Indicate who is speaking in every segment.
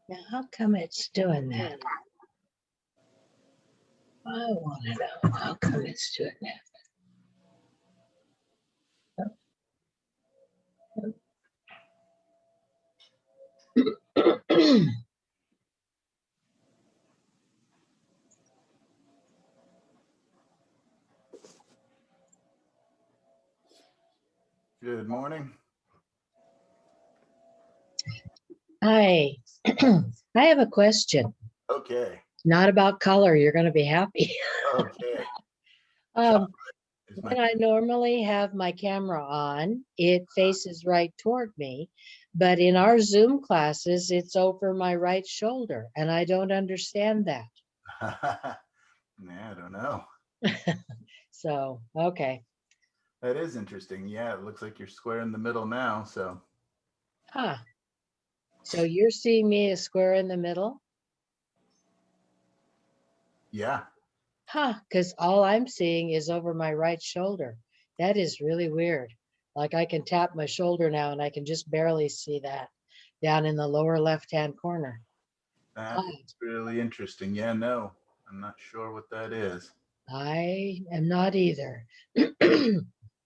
Speaker 1: Now, how come it's doing that? I want to know how come it's doing that.
Speaker 2: Good morning.
Speaker 1: Hi, I have a question.
Speaker 2: Okay.
Speaker 1: Not about color. You're going to be happy.
Speaker 2: Okay. Is my
Speaker 1: When I normally have my camera on, it faces right toward me, but in our Zoom classes, it's over my right shoulder, and I don't understand that.
Speaker 2: Yeah, I don't know.
Speaker 1: So, okay.
Speaker 2: That is interesting. Yeah, it looks like you're square in the middle now. So
Speaker 1: Huh. So you're seeing me as square in the middle?
Speaker 2: yeah.
Speaker 1: Huh, because all I'm seeing is over my right shoulder. That is really weird. Like I can tap my shoulder now and I can just barely see that down in the lower left-hand corner.
Speaker 2: That
Speaker 1: Odd.
Speaker 2: is really interesting. Yeah, no, I'm not sure what that is.
Speaker 1: I am not either.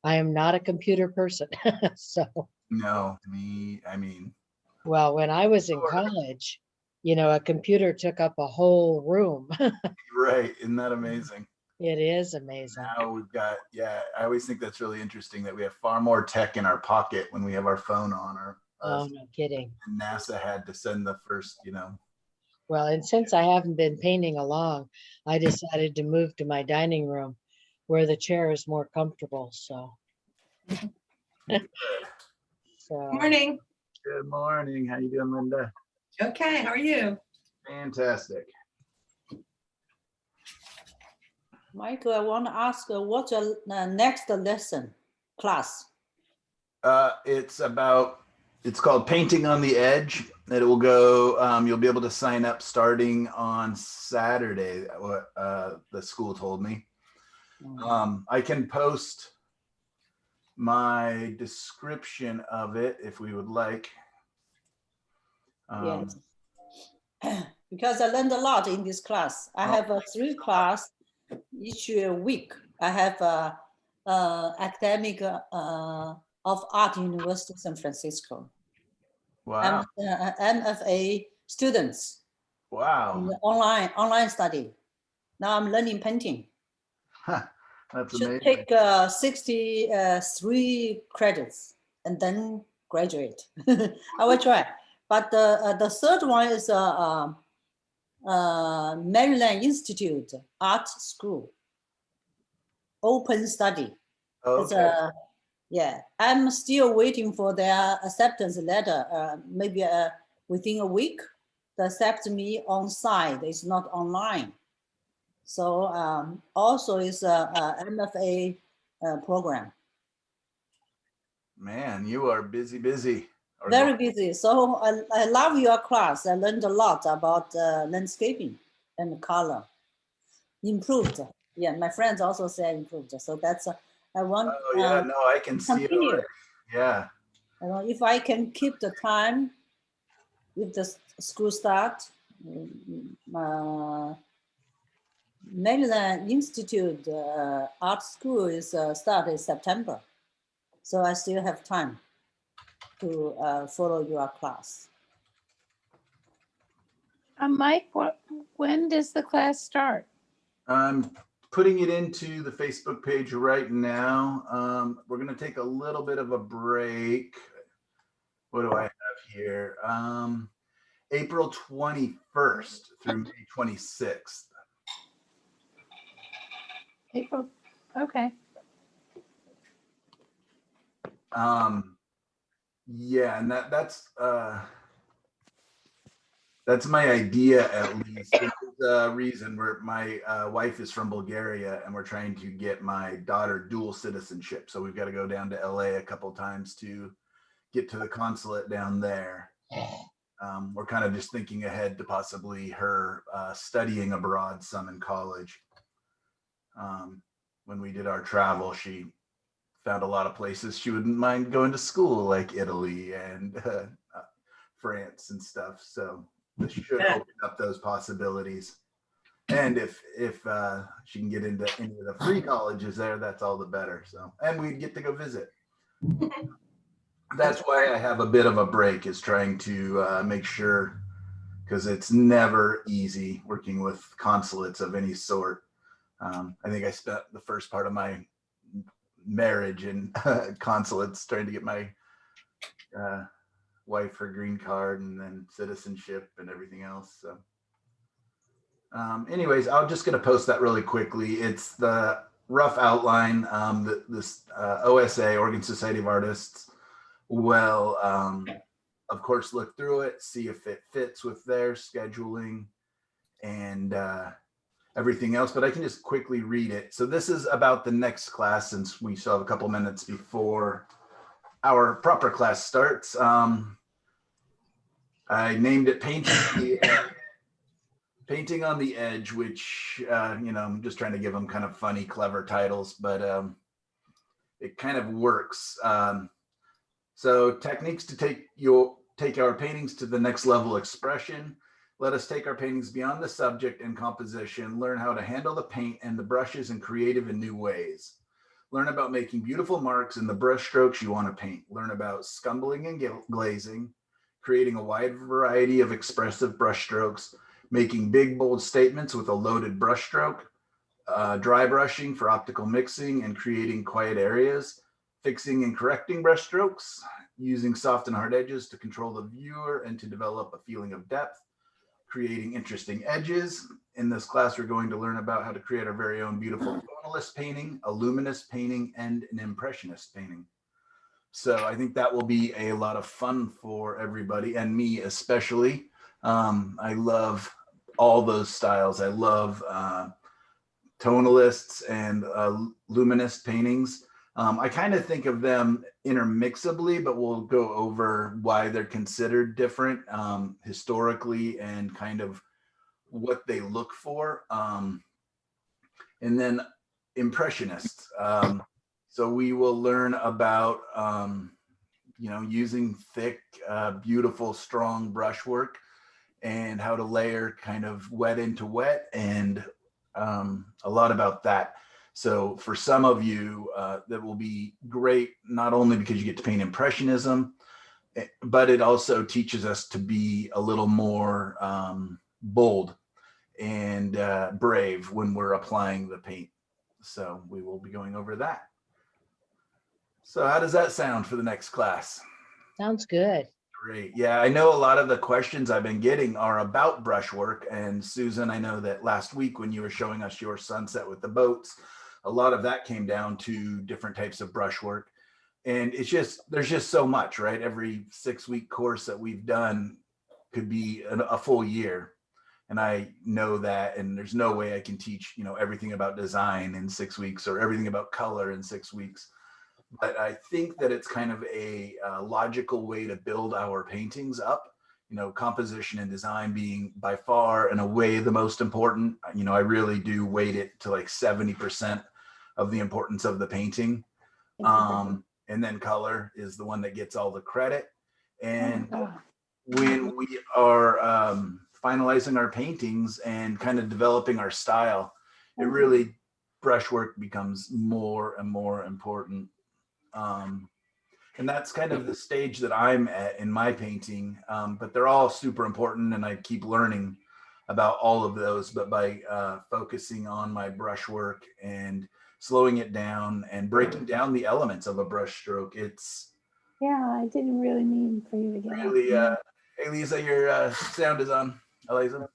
Speaker 1: I am not a computer person. So,
Speaker 2: No, I mean,
Speaker 1: well, when I was in college, a computer took up a whole room.
Speaker 2: right. Isn't that amazing?
Speaker 1: It is amazing.
Speaker 2: Now we've got, yeah, I always think that's really interesting that we have far more tech in our pocket when we have our phone on, or
Speaker 1: Oh, no kidding.
Speaker 2: NASA had to send the first,
Speaker 1: Well, and since I haven't been painting along, I decided to move to my dining room where the chair is more comfortable. So,
Speaker 3: Morning.
Speaker 2: Good morning. How you doing, Linda?
Speaker 3: Okay, how are you?
Speaker 2: Fantastic.
Speaker 4: Michael, I want to ask what's your next lesson class?
Speaker 2: It's called Painting on the Edge. It will go, you'll be able to sign up starting on Saturday, what the school told me. I can post my description of it if we would like.
Speaker 4: Yes. Because I learned a lot in this class. I have 3 class each week. I have academic of Art University San Francisco.
Speaker 2: Wow.
Speaker 4: I'm MFA students.
Speaker 2: Wow.
Speaker 4: Online study. Now I'm learning painting.
Speaker 2: That's
Speaker 4: Should
Speaker 2: amazing.
Speaker 4: take 63 credits and then graduate. I will try. But the third one is Maryland Institute Art School, open study.
Speaker 2: Okay.
Speaker 4: Yeah, I'm still waiting for their acceptance letter. Maybe within a week, they accept me on site. It's not online. So also is a MFA program.
Speaker 2: Man, you are busy.
Speaker 4: Very busy. So I love your class. I learned a lot about landscaping and color. Improved. Yeah, my friends also say improved. So that's I want.
Speaker 2: Oh yeah, no, I can see it already. Yeah.
Speaker 4: If I can keep the time, if the school start, Maryland Institute Art School is start in September, so I still have time to follow your class.
Speaker 5: Mike, when does the class start?
Speaker 2: I'm putting it into the Facebook page right now. We're going to take a little bit of a break. What do I have here? April 21st through May 26th.
Speaker 5: April, okay.
Speaker 2: Yeah, and that's my idea, at least. There's a reason where my wife is from Bulgaria and we're trying to get my daughter dual citizenship. So we've got to go down to LA a couple times to get to the consulate down there. We're kind of just thinking ahead to possibly her studying abroad some in college. When we did our travel, she found a lot of places she wouldn't mind going to school, like Italy and France and stuff. So this should
Speaker 3: Yeah.
Speaker 2: open up those possibilities. And if she can get into any of the free colleges there, that's all the better. So, and we'd get to go visit. That's why I have a bit of a break, is trying to make sure, because it's never easy working with consulates of any sort. I think I spent the first part of my marriage in consulates trying to get my wife her green card and then citizenship and everything else. So anyways, I'm just going to post that really quickly. It's the rough outline. This OSA, Oregon Society of Artists, will of course look through it, see if it fits with their scheduling and everything else, but I can just quickly read it. So this is about the next class, since we still have a couple minutes before our proper class starts. I named it Painting on the Edge, which, you know, I'm just trying to give them kind of funny, clever titles, but it kind of works. So techniques to take our paintings to the next level expression. Let us take our paintings beyond the subject and composition, learn how to handle the paint and the brushes in creative and new ways. Learn about making beautiful marks in the brush strokes you want to paint. Learn about scumbling and glazing, creating a wide variety of expressive brush strokes, making big, bold statements with a loaded brush stroke, dry brushing for optical mixing and creating quiet areas, fixing and correcting brush strokes, using soft and hard edges to control the viewer and to develop a feeling of depth, creating interesting edges. In this class, we're going to learn about how to create our very own beautiful tonalist painting, a luminous painting, and an impressionist painting. So I think that will be a lot of fun for everybody, and me especially. I love all those styles. I love tonalists and luminous paintings. I kind of think of them intermixably, but we'll go over why they're considered different historically and kind of what they look for. And then impressionists. So we will learn about, you know, using thick, beautiful, strong brushwork and how to layer kind of wet into wet, and a lot about that. So for some of you, that will be great, not only because you get to paint impressionism, but it also teaches us to be a little more bold and brave when we're applying the paint. So we will be going over that. So how does that sound for the next class?
Speaker 1: Sounds good.
Speaker 2: Great. Yeah, I know a lot of the questions I've been getting are about brushwork. And Susan, I know that last week when you were showing us your sunset with the boats, a lot of that came down to different types of brushwork. And it's just, there's just so much, right? Every 6-week course that we've done could be a full year. And I know that, and there's no way I can teach, you know, everything about design in 6 weeks or everything about color in 6 weeks. But I think that it's kind of a logical way to build our paintings up, you know, composition and design being by far and away the most important. You know, I really do weight it to like 70% of the importance of the painting. And then color is the one that gets all the credit. And when we are finalizing our paintings and kind of developing our style, it really, brushwork becomes more and more important. And that's kind of the stage that I'm at in my painting, but they're all super important, and I keep learning about all of those. But by focusing on my brushwork and slowing it down and breaking down the elements of a brush stroke, it's
Speaker 5: Yeah, I didn't really mean for you to get
Speaker 2: really
Speaker 5: up.
Speaker 2: hey Lisa, your sound is on. Eliza.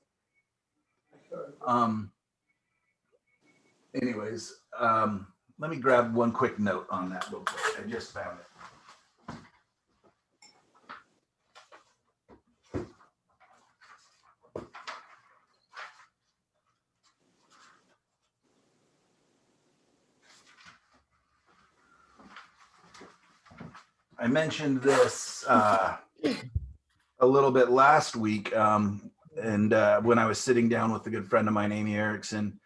Speaker 2: Anyways, let me grab one quick note on that real quick. I just found it. I mentioned this a little bit last week, and when I was sitting down with a good friend of mine, Amy Erickson,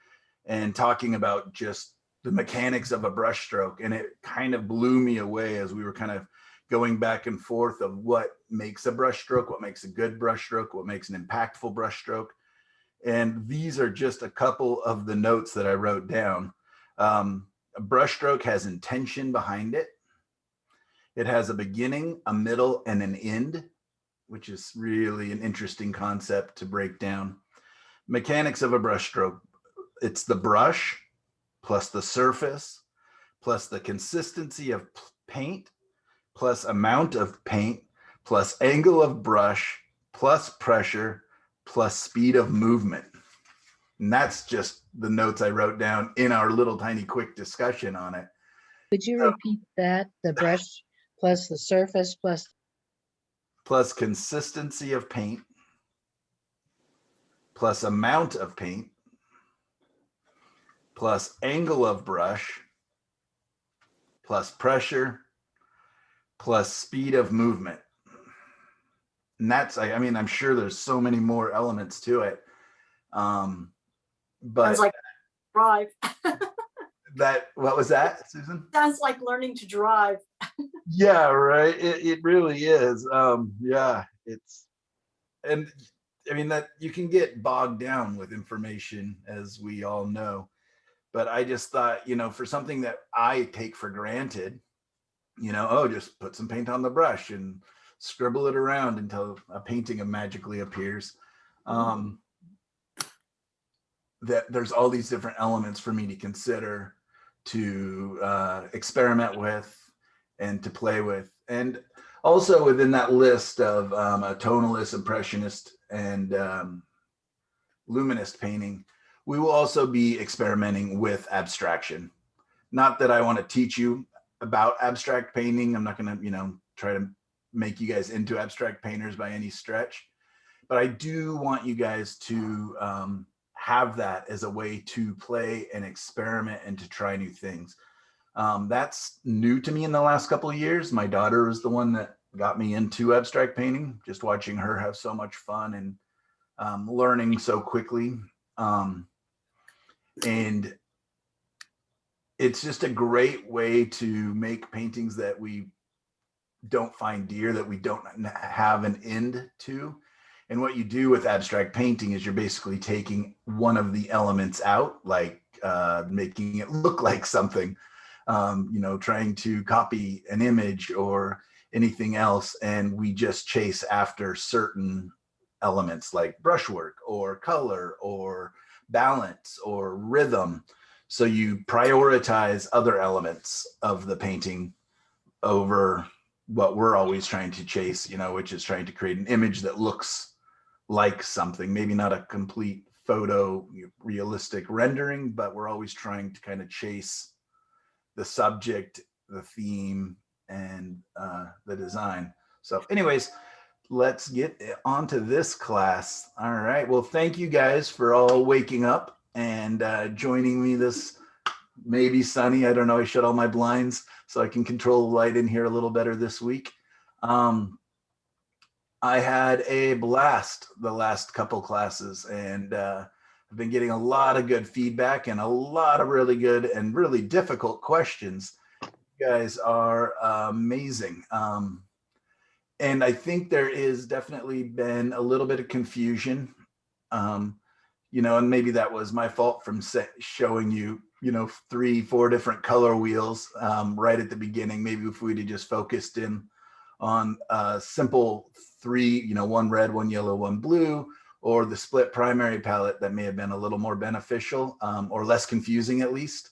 Speaker 2: and talking about just the mechanics of a brush stroke, and it kind of blew me away as we were kind of going back and forth of what makes a brush stroke, what makes a good brush stroke, what makes an impactful brush stroke. And these are just a couple of the notes that I wrote down. A brush stroke has intention behind it. It has a beginning, a middle, and an end, which is really an interesting concept to break down. Mechanics of a brush stroke. It's the brush plus the surface plus the consistency of paint plus amount of paint plus angle of brush plus pressure plus speed of movement. And that's just the notes I wrote down in our little tiny quick discussion on it.
Speaker 1: Could you repeat that? The brush plus the surface
Speaker 2: plus consistency of paint plus amount of paint plus angle of brush plus pressure plus speed of movement. And that's, I mean, I'm sure there's so many more elements to it. But
Speaker 6: sounds like drive.
Speaker 2: What was that, Susan?
Speaker 6: Sounds like learning to drive.
Speaker 2: Yeah, right. It really is. Yeah, and I mean that you can get bogged down with information, as we all know. But I just thought, for something that I take for granted, just put some paint on the brush and scribble it around until a painting magically appears. That there's all these different elements for me to consider, to experiment with, and to play with. And also within that list of a tonalist, impressionist, and luminous painting, we will also be experimenting with abstraction. Not that I want to teach you about abstract painting. I'm not going to, try to make you guys into abstract painters by any stretch. But I do want you guys to have that as a way to play and experiment and to try new things. That's new to me in the last couple of years. My daughter was the one that got me into abstract painting, just watching her have so much fun and learning so quickly. And it's just a great way to make paintings that we don't find dear, that we don't have an end to. And what you do with abstract painting is you're basically taking one of the elements out, like making it look like something, trying to copy an image or anything else. And we just chase after certain elements like brushwork or color or balance or rhythm. So you prioritize other elements of the painting over what we're always trying to chase, which is trying to create an image that looks like something, maybe not a complete photo realistic rendering, but we're always trying to kind of chase the subject, the theme, and the design. So anyways, let's get onto this class. All right, well, thank you guys for all waking up and joining me this maybe sunny, I don't know, I shut all my blinds so I can control the light in here a little better this week. I had a blast the last couple classes, and I've been getting a lot of good feedback and a lot of really good and really difficult questions. You guys are amazing. And I think there is definitely been a little bit of confusion, and maybe that was my fault from showing you, 3-4 different color wheels right at the beginning. Maybe if we'd have just focused in on simple 3, 1 red, 1 yellow, 1 blue, or the split primary palette, that may have been a little more beneficial or less confusing at least.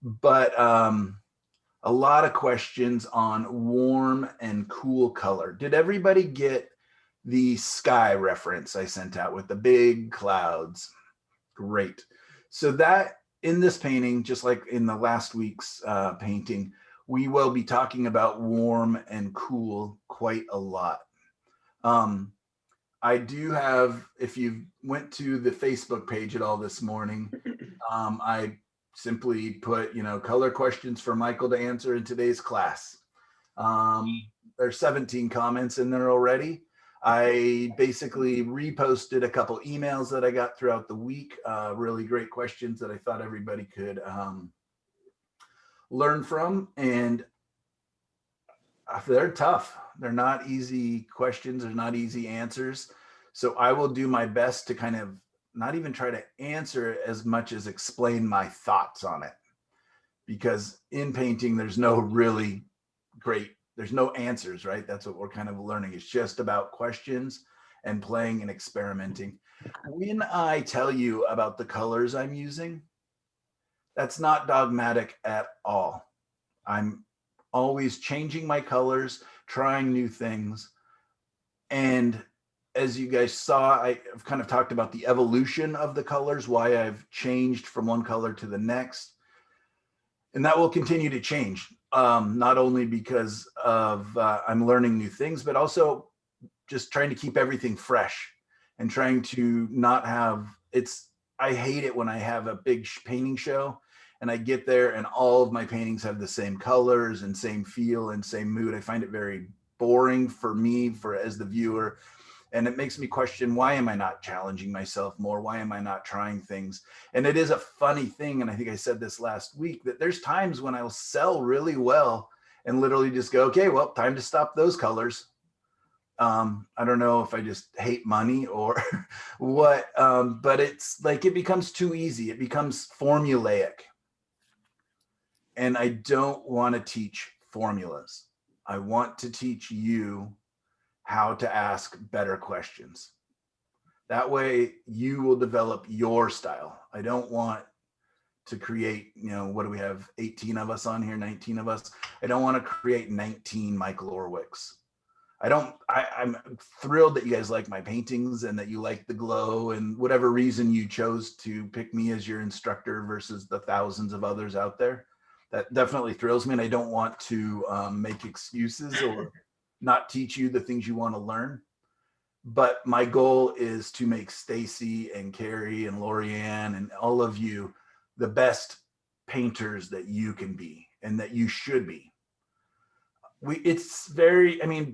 Speaker 2: But a lot of questions on warm and cool color. Did everybody get the sky reference I sent out with the big clouds? Great. So that in this painting, just like in the last week's painting, we will be talking about warm and cool quite a lot. I do have, if you went to the Facebook page at all this morning, I simply put, color questions for Michael to answer in today's class. There's 17 comments in there already. I basically reposted a couple emails that I got throughout the week, really great questions that I thought everybody could learn from. And they're tough. They're not easy questions. They're not easy answers. So I will do my best to kind of not even try to answer as much as explain my thoughts on it. Because in painting, there's no really there's no answers, right? That's what we're kind of learning. It's just about questions and playing and experimenting. When I tell you about the colors I'm using, that's not dogmatic at all. I'm always changing my colors, trying new things. And as you guys saw, I've kind of talked about the evolution of the colors, why I've changed from one color to the next. And that will continue to change, not only because of I'm learning new things, but also just trying to keep everything fresh and trying to not have I hate it when I have a big painting show and I get there and all of my paintings have the same colors and same feel and same mood. I find it very boring for me, as the viewer. And it makes me question, why am I not challenging myself more? Why am I not trying things? And it is a funny thing, and I think I said this last week, that there's times when I'll sell really well and literally just go, okay, well, time to stop those colors. I don't know if I just hate money or what, but it's like it becomes too easy. It becomes formulaic. And I don't want to teach formulas. I want to teach you how to ask better questions. That way you will develop your style. I don't want to create, what do we have? 18 of us on here, 19 of us. I don't want to create 19 Michael Orwicks. I'm thrilled that you guys like my paintings and that you like the glow and whatever reason you chose to pick me as your instructor versus the thousands of others out there. That definitely thrills me. And I don't want to make excuses or not teach you the things you want to learn. But my goal is to make Stacy and Carrie and Lorianne and all of you the best painters that you can be and that you should be.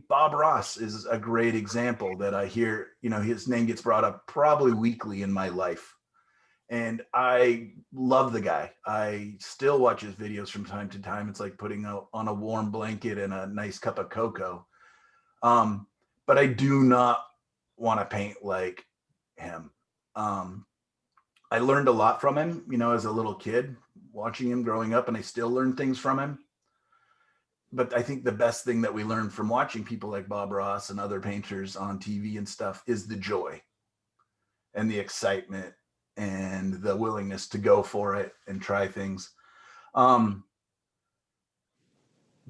Speaker 2: Bob Ross is a great example that I hear, his name gets brought up probably weekly in my life. And I love the guy. I still watch his videos from time to time. It's like putting on a warm blanket and a nice cup of cocoa. But I do not want to paint like him. I learned a lot from him, as a little kid, watching him growing up, and I still learn things from him. But I think the best thing that we learn from watching people like Bob Ross and other painters on TV and stuff is the joy and the excitement and the willingness to go for it and try things.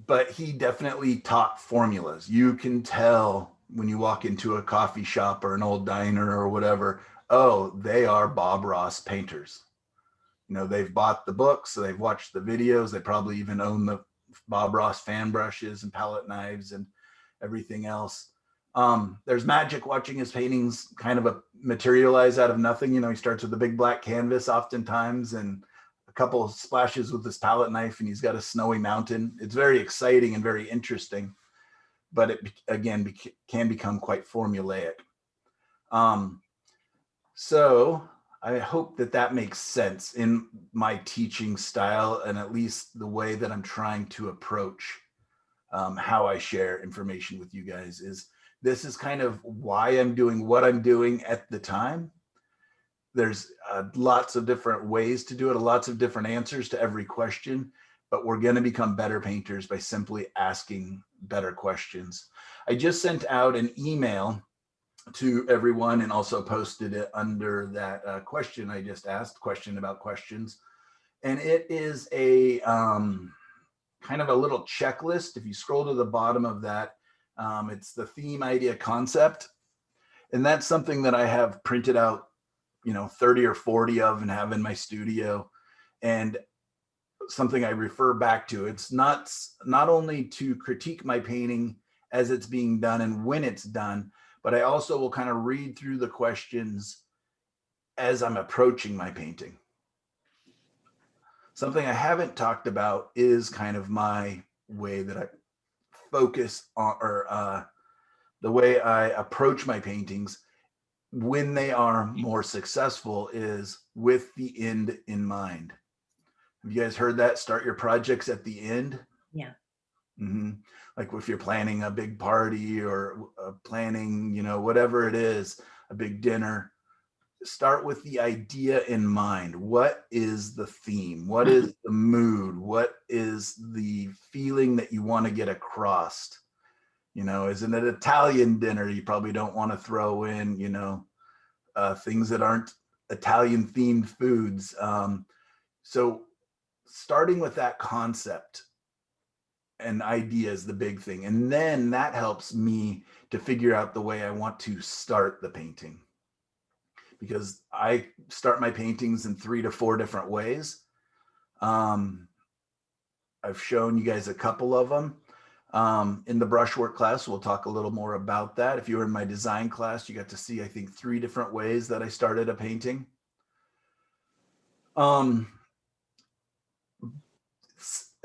Speaker 2: But he definitely taught formulas. You can tell when you walk into a coffee shop or an old diner or whatever, oh, they are Bob Ross painters. They've bought the books, so they've watched the videos. They probably even own the Bob Ross fan brushes and palette knives and everything else. There's magic watching his paintings kind of materialize out of nothing. He starts with a big black canvas oftentimes and a couple of splashes with his palette knife and he's got a snowy mountain. It's very exciting and very interesting, but it again can become quite formulaic. So I hope that makes sense in my teaching style and at least the way that I'm trying to approach how I share information with you guys. This is kind of why I'm doing what I'm doing at the time. There's lots of different ways to do it, lots of different answers to every question, but we're going to become better painters by simply asking better questions. I just sent out an email to everyone and also posted it under that question I just asked, question about questions. And it is a kind of a little checklist. If you scroll to the bottom of that, it's the theme, idea, concept. And that's something that I have printed out, 30 or 40 of and have in my studio. And something I refer back to. It's not only to critique my painting as it's being done and when it's done, but I also will kind of read through the questions as I'm approaching my painting. Something I haven't talked about is kind of my way that I focus on, or the way I approach my paintings when they are more successful is with the end in mind. Have you guys heard that? Start your projects at the end.
Speaker 7: Yeah.
Speaker 2: Like if you're planning a big party or planning, you know, whatever it is, a big dinner, start with the idea in mind. What is the theme? What is the mood? What is the feeling that you want to get across? You know, is it an Italian dinner? You probably don't want to throw in, you know, things that aren't Italian themed foods. So starting with that concept and idea is the big thing. And then that helps me to figure out the way I want to start the painting. Because I start my paintings in 3 to 4 different ways. I've shown you guys a couple of them. In the brushwork class, we'll talk a little more about that. If you were in my design class, you got to see, I think, 3 different ways that I started a painting.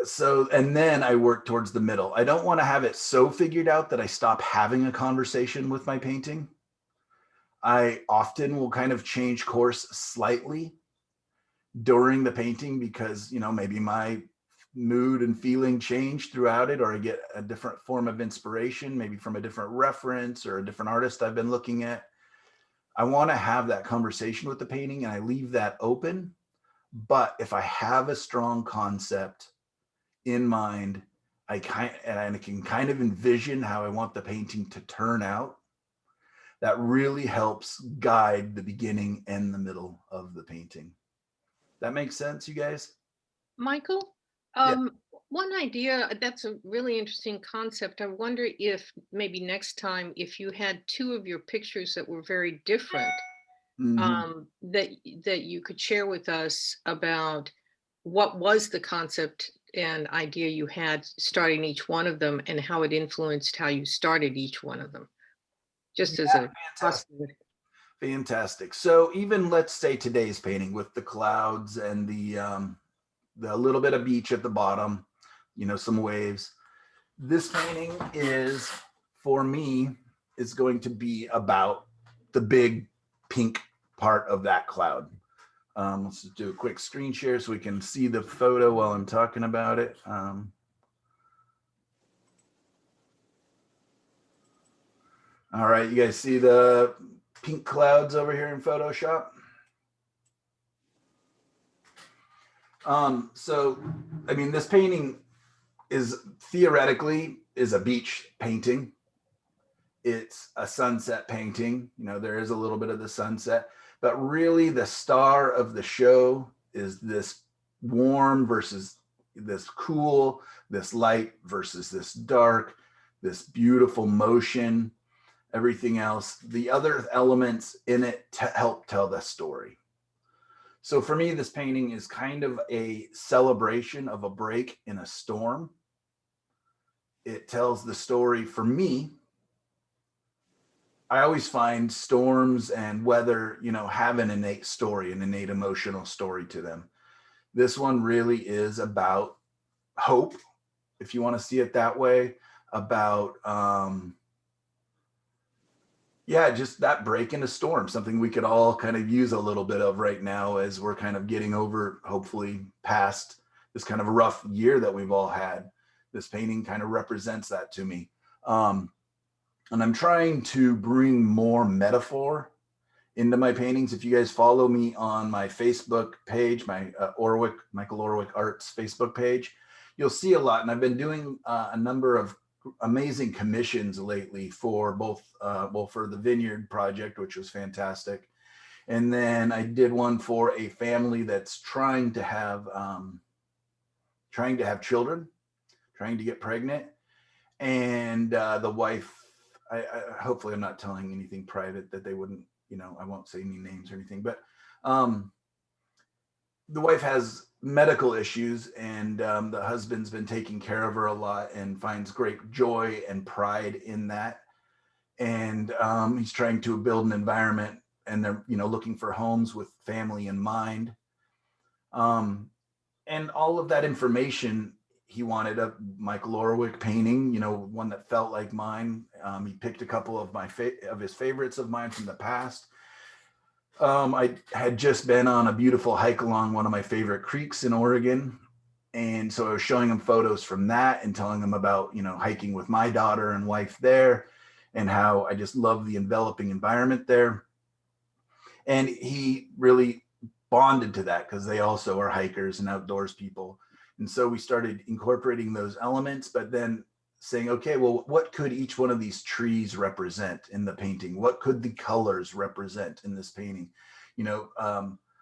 Speaker 2: So, and then I work towards the middle. I don't want to have it so figured out that I stop having a conversation with my painting. I often will kind of change course slightly during the painting because, you know, maybe my mood and feeling change throughout it, or I get a different form of inspiration, maybe from a different reference or a different artist I've been looking at. I want to have that conversation with the painting and I leave that open. But if I have a strong concept in mind, I can kind of envision how I want the painting to turn out. That really helps guide the beginning and the middle of the painting. That makes sense, you guys?
Speaker 7: Michael,
Speaker 2: Yeah.
Speaker 7: one idea, that's a really interesting concept. I wonder if maybe next time, if you had 2 of your pictures that were very different, that you could share with us about what was the concept and idea you had starting each one of them and how it influenced how you started each one of them. Just as a possibility.
Speaker 2: Fantastic. So even let's say today's painting with the clouds and the little bit of beach at the bottom, you know, some waves. This painting is, for me, is going to be about the big pink part of that cloud. Let's just do a quick screen share so we can see the photo while I'm talking about it. All right, you guys see the pink clouds over here in Photoshop? So, I mean, this painting is theoretically is a beach painting. It's a sunset painting. You know, there is a little bit of the sunset, but really the star of the show is this warm versus this cool, this light versus this dark, this beautiful motion, everything else, the other elements in it to help tell the story. So for me, this painting is kind of a celebration of a break in a storm. It tells the story for me. I always find storms and weather, you know, have an innate story, an innate emotional story to them. This one really is about hope, if you want to see it that way, about, yeah, just that break in a storm, something we could all kind of use a little bit of right now as we're kind of getting over, hopefully past this kind of rough year that we've all had. This painting kind of represents that to me. And I'm trying to bring more metaphor into my paintings. If you guys follow me on my Facebook page, my Michael Orwick Arts Facebook page, you'll see a lot. And I've been doing a number of amazing commissions lately for both, well, for the Vineyard project, which was fantastic. And then I did one for a family that's trying to have children, trying to get pregnant. And the wife, I hopefully I'm not telling anything private that they wouldn't, you know, I won't say any names or anything, but the wife has medical issues, and the husband's been taking care of her a lot and finds great joy and pride in that. And he's trying to build an environment, and they're, you know, looking for homes with family in mind. And all of that information, he wanted a Michael Orwick painting, you know, one that felt like mine. He picked a couple of his favorites of mine from the past. I had just been on a beautiful hike along one of my favorite creeks in Oregon, And so I was showing him photos from that and telling him about, hiking with my daughter and wife there and how I just love the enveloping environment there. And he really bonded to that because they also are hikers and outdoors people. And so we started incorporating those elements, but then saying, okay, well, what could each one of these trees represent in the painting? What could the colors represent in this painting?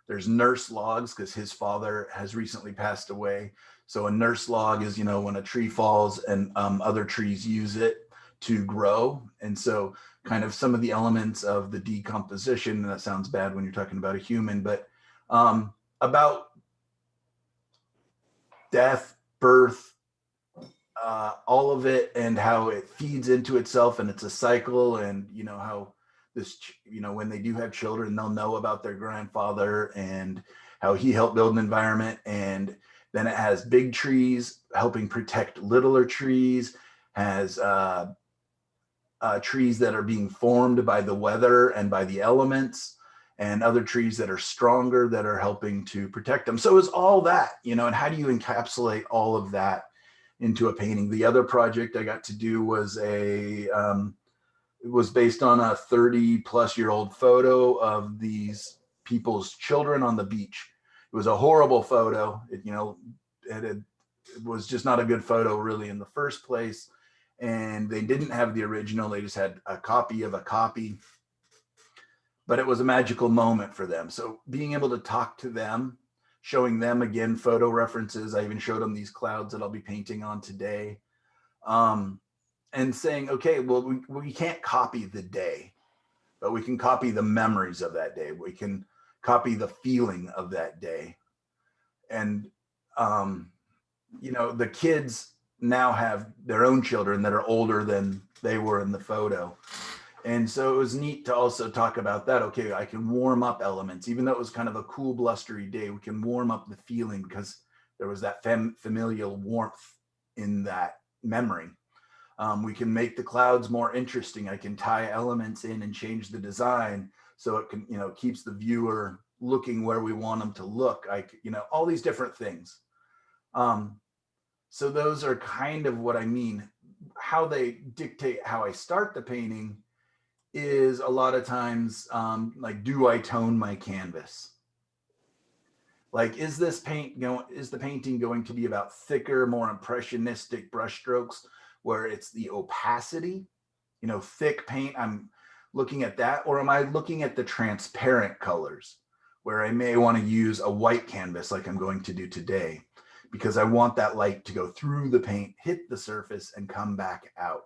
Speaker 2: There's nurse logs because his father has recently passed away. So a nurse log is, when a tree falls and other trees use it to grow. And so kind of some of the elements of the decomposition, and that sounds bad when you're talking about a human, but about death, birth, all of it, and how it feeds into itself and it's a cycle. And how this, when they do have children, they'll know about their grandfather and how he helped build an environment. And then it has big trees helping protect littler trees, has trees that are being formed by the weather and by the elements, and other trees that are stronger that are helping to protect them. So it's all that, and how do you encapsulate all of that into a painting? The other project I got to do was it was based on a 30-plus-year-old photo of these people's children on the beach. It was a horrible photo. It was just not a good photo really in the first place. And they didn't have the original. They just had a copy of a copy. But it was a magical moment for them. So being able to talk to them, showing them again photo references. I even showed them these clouds that I'll be painting on today. And saying, okay, well, we can't copy the day, but we can copy the memories of that day. We can copy the feeling of that day. And, the kids now have their own children that are older than they were in the photo. And so it was neat to also talk about that. Okay, I can warm up elements, even though it was kind of a cool, blustery day, we can warm up the feeling because there was that familial warmth in that memory. We can make the clouds more interesting. I can tie elements in and change the design so it can, keeps the viewer looking where we want them to look. All these different things. So those are kind of what I mean. How they dictate how I start the painting is a lot of times like, do I tone my canvas? Like, is the painting going to be about thicker, more impressionistic brushstrokes where it's the opacity, thick paint, I'm looking at that? Or am I looking at the transparent colors where I may want to use a white canvas like I'm going to do today, because I want that light to go through the paint, hit the surface, and come back out.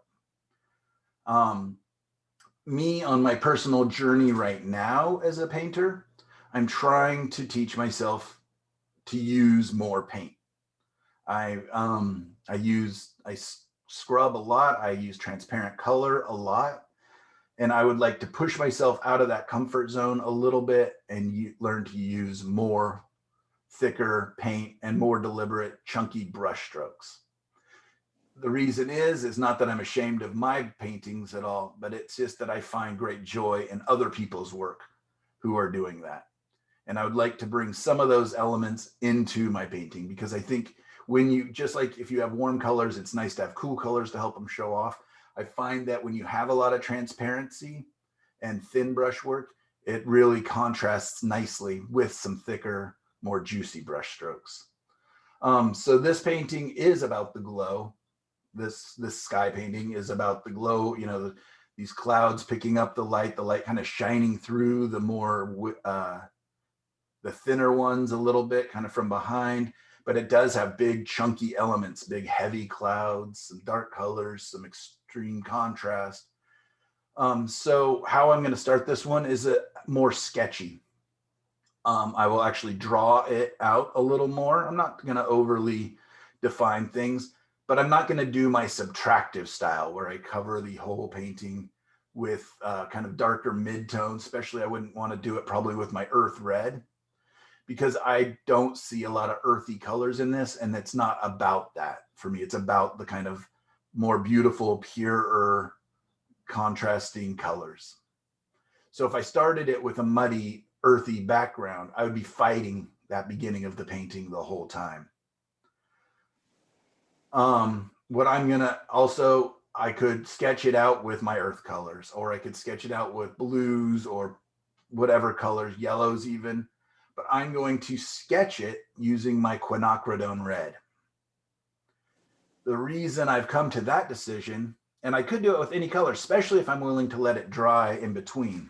Speaker 2: Me on my personal journey right now as a painter, I'm trying to teach myself to use more paint. I scrub a lot. I use transparent color a lot. And I would like to push myself out of that comfort zone a little bit and learn to use more thicker paint and more deliberate, chunky brush strokes. The reason is not that I'm ashamed of my paintings at all, but it's just that I find great joy in other people's work who are doing that. And I would like to bring some of those elements into my painting, because I think when you, just like if you have warm colors, it's nice to have cool colors to help them show off. I find that when you have a lot of transparency and thin brush work, it really contrasts nicely with some thicker, more juicy brush strokes. So this painting is about the glow. This sky painting is about the glow, these clouds picking up the light kind of shining through the more, the thinner ones a little bit kind of from behind, but it does have big chunky elements, big heavy clouds, some dark colors, some extreme contrast. So how I'm going to start this one is more sketchy. I will actually draw it out a little more. I'm not going to overly define things, but I'm not going to do my subtractive style where I cover the whole painting with kind of darker mid-tones. Especially I wouldn't want to do it probably with my earth red, because I don't see a lot of earthy colors in this, and it's not about that for me. It's about the kind of more beautiful, purer, contrasting colors. So if I started it with a muddy, earthy background, I would be fighting that beginning of the painting the whole time. What I'm gonna also, I could sketch it out with my earth colors, or I could sketch it out with blues or whatever colors, yellows even, but I'm going to sketch it using my Quinacridone Red. The reason I've come to that decision, and I could do it with any color, especially if I'm willing to let it dry in between,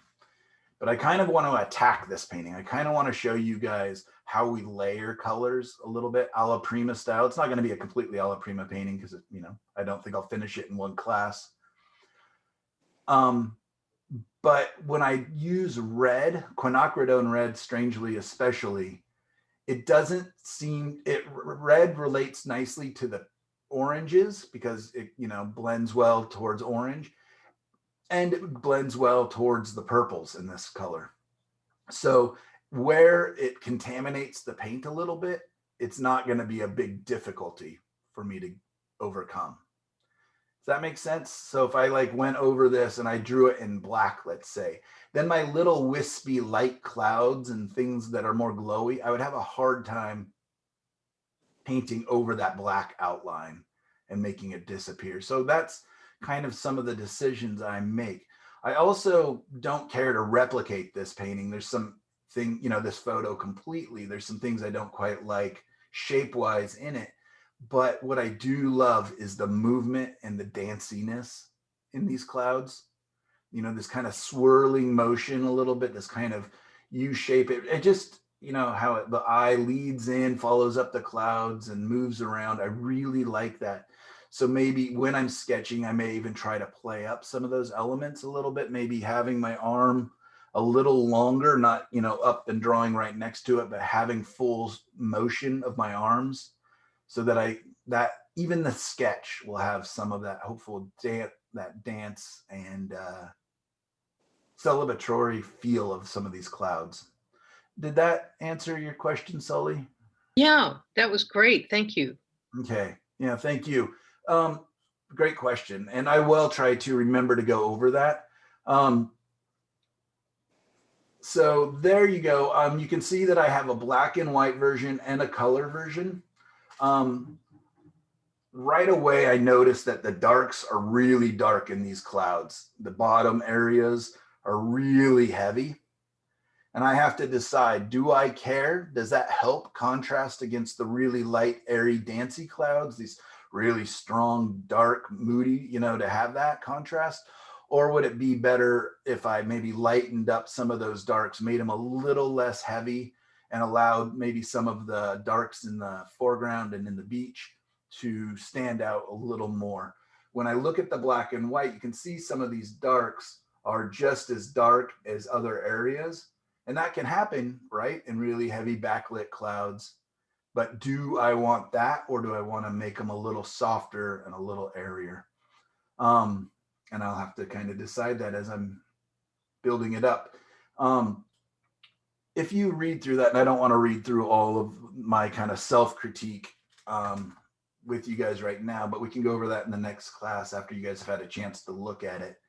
Speaker 2: but I kind of want to attack this painting. I kind of want to show you guys how we layer colors a little bit, a la prima style. It's not going to be a completely a la prima painting because, you know, I don't think I'll finish it in one class. But when I use red, Quinacridone Red, strangely especially, it doesn't seem, red relates nicely to the oranges because it, you know, blends well towards orange, and it blends well towards the purples in this color. So where it contaminates the paint a little bit, it's not going to be a big difficulty for me to overcome. Does that make sense? So if I like went over this and I drew it in black, let's say, then my little wispy light clouds and things that are more glowy, I would have a hard time painting over that black outline and making it disappear. So that's kind of some of the decisions I make. I also don't care to replicate this painting. There's some thing, you know, this photo completely. There's some things I don't quite like shape-wise in it. But what I do love is the movement and the danciness in these clouds. You know, this kind of swirling motion a little bit, this kind of U-shape. It just, you know, how the eye leads in, follows up the clouds and moves around. I really like that. So maybe when I'm sketching, I may even try to play up some of those elements a little bit, maybe having my arm a little longer, not, you know, up and drawing right next to it, but having full motion of my arms so that that even the sketch will have some of that hopeful that dance and celebratory feel of some of these clouds. Did that answer your question, Sully?
Speaker 7: Yeah, that was great. Thank you.
Speaker 2: Okay. Yeah, thank you. Great question. And I will try to remember to go over that. So there you go. You can see that I have a black and white version and a color version. Right away, I noticed that the darks are really dark in these clouds. The bottom areas are really heavy. And I have to decide, do I care? Does that help contrast against the really light, airy, dancy clouds, these really strong, dark, moody, you know, to have that contrast? Or would it be better if I maybe lightened up some of those darks, made them a little less heavy, and allowed maybe some of the darks in the foreground and in the beach to stand out a little more? When I look at the black and white, you can see some of these darks are just as dark as other areas. And that can happen, right, in really heavy backlit clouds. But do I want that, or do I want to make them a little softer and a little airier? And I'll have to kind of decide that as I'm building it up. If you read through that, and I don't want to read through all of my kind of self-critique with you guys right now, but we can go over that in the next class after you guys have had a chance to look at it.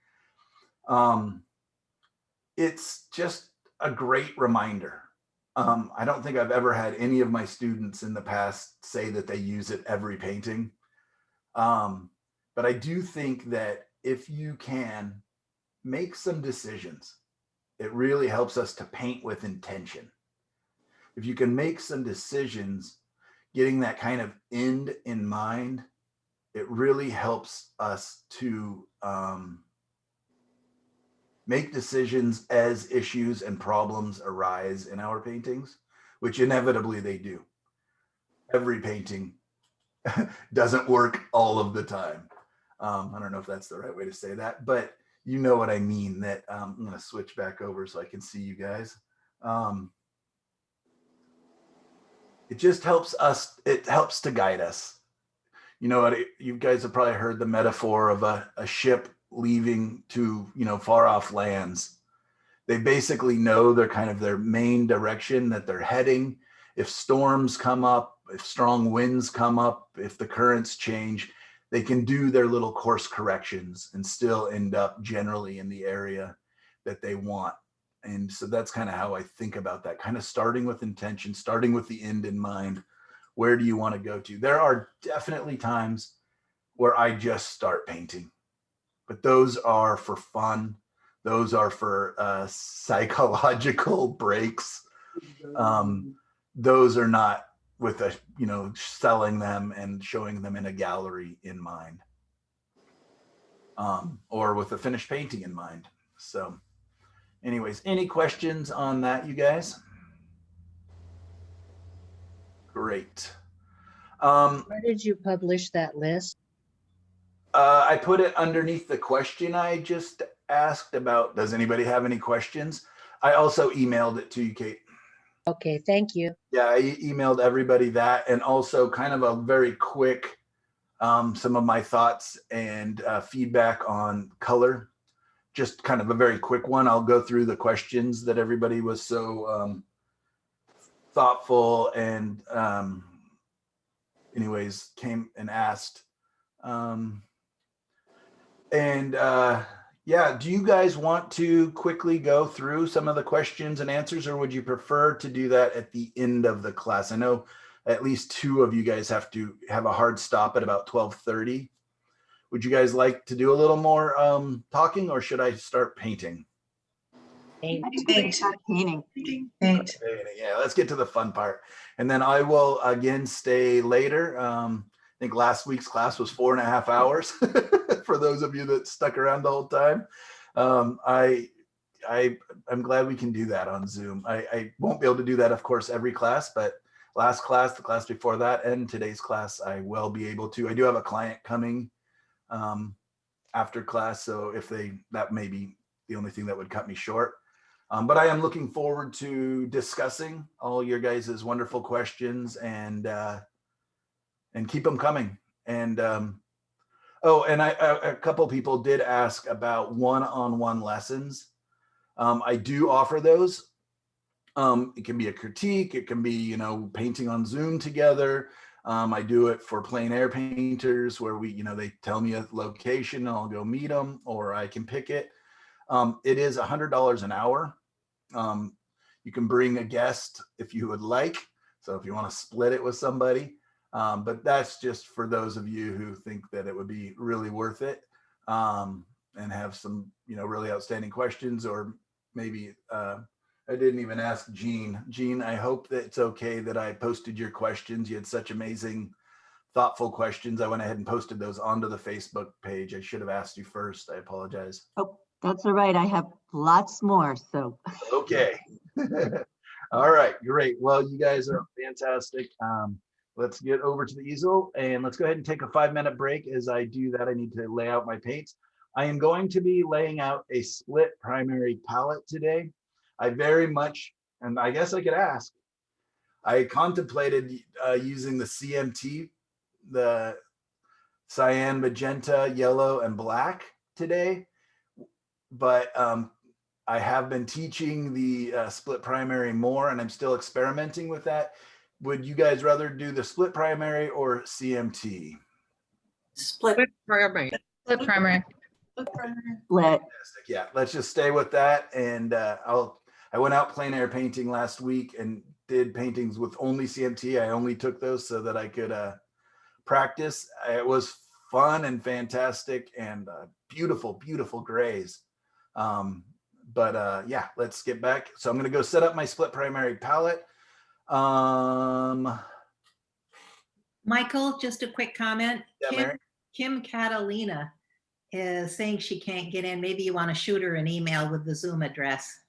Speaker 2: It's just a great reminder. I don't think I've ever had any of my students in the past say that they use it every painting. But I do think that if you can make some decisions, it really helps us to paint with intention. If you can make some decisions, getting that kind of end in mind, it really helps us to make decisions as issues and problems arise in our paintings, which inevitably they do. Every painting doesn't work all of the time. I don't know if that's the right way to say that, but you know what I mean, that I'm going to switch back over so I can see you guys. It just helps us, it helps to guide us. You know what, you guys have probably heard the metaphor of a ship leaving to, you know, far off lands. They basically know they're kind of their main direction that they're heading. If storms come up, if strong winds come up, if the currents change, they can do their little course corrections and still end up generally in the area that they want. And so that's kind of how I think about that, kind of starting with intention, starting with the end in mind, where do you want to go to? There are definitely times where I just start painting, but those are for fun. Those are for psychological breaks. Those are not with a, selling them and showing them in a gallery in mind, or with a finished painting in mind. So anyways, any questions on that, you guys? Great.
Speaker 1: Where did you publish that list?
Speaker 2: I put it underneath the question I just asked about, does anybody have any questions? I also emailed it to you, Kate.
Speaker 1: Okay, thank you.
Speaker 2: Yeah, I emailed everybody that, and also kind of a very quick, some of my thoughts and feedback on color. Just kind of a very quick one. I'll go through the questions that everybody was so thoughtful and anyways came and asked. Yeah, do you guys want to quickly go through some of the questions and answers, or would you prefer to do that at the end of the class? I know at least 2 of you guys have to have a hard stop at about 12:30. Would you guys like to do a little more talking, or should I start painting?
Speaker 1: Paint.
Speaker 3: Painting.
Speaker 2: Yeah, let's get to the fun part. And then I will again stay later. I think last week's class was 4.5 hours for those of you that stuck around the whole time. I'm glad we can do that on Zoom. I won't be able to do that, of course, every class, but last class, the class before that, and today's class, I will be able to. I do have a client coming after class, so that may be the only thing that would cut me short. But I am looking forward to discussing all your guys' wonderful questions and keep them coming. And a couple people did ask about one-on-one lessons. I do offer those. It can be a critique. It can be, painting on Zoom together. I do it for plein air painters where they tell me a location and I'll go meet them, or I can pick it. It is $100 an hour. You can bring a guest if you would like. So if you want to split it with somebody, but that's just for those of you who think that it would be really worth it, and have some, really outstanding questions, or maybe, I didn't even ask Jean. Jean, I hope that it's okay that I posted your questions. You had such amazing, thoughtful questions. I went ahead and posted those onto the Facebook page. I should have asked you first. I apologize.
Speaker 8: Oh, that's all right. I have lots more, so.
Speaker 2: Okay. All right, great. Well, you guys are fantastic. Let's get over to the easel and let's go ahead and take a 5-minute break. As I do that, I need to lay out my paints. I am going to be laying out a split primary palette today. I very much, and I guess I could ask, I contemplated using the CMT, the cyan, magenta, yellow, and black today, but I have been teaching the split primary more, and I'm still experimenting with that. Would you guys rather do the split primary or CMT?
Speaker 6: Split.
Speaker 7: Primary.
Speaker 5: Split primary.
Speaker 8: Let.
Speaker 2: Yeah, let's just stay with that. And I went out plein air painting last week and did paintings with only CMT. I only took those so that I could practice. It was fun and fantastic and beautiful, beautiful grays. Yeah, let's get back. So I'm going to go set up my split primary palette.
Speaker 9: Michael, just a quick comment.
Speaker 2: Yeah, Mary?
Speaker 9: Kim Catalina is saying she can't get in. Maybe you want to shoot her an email with the Zoom address.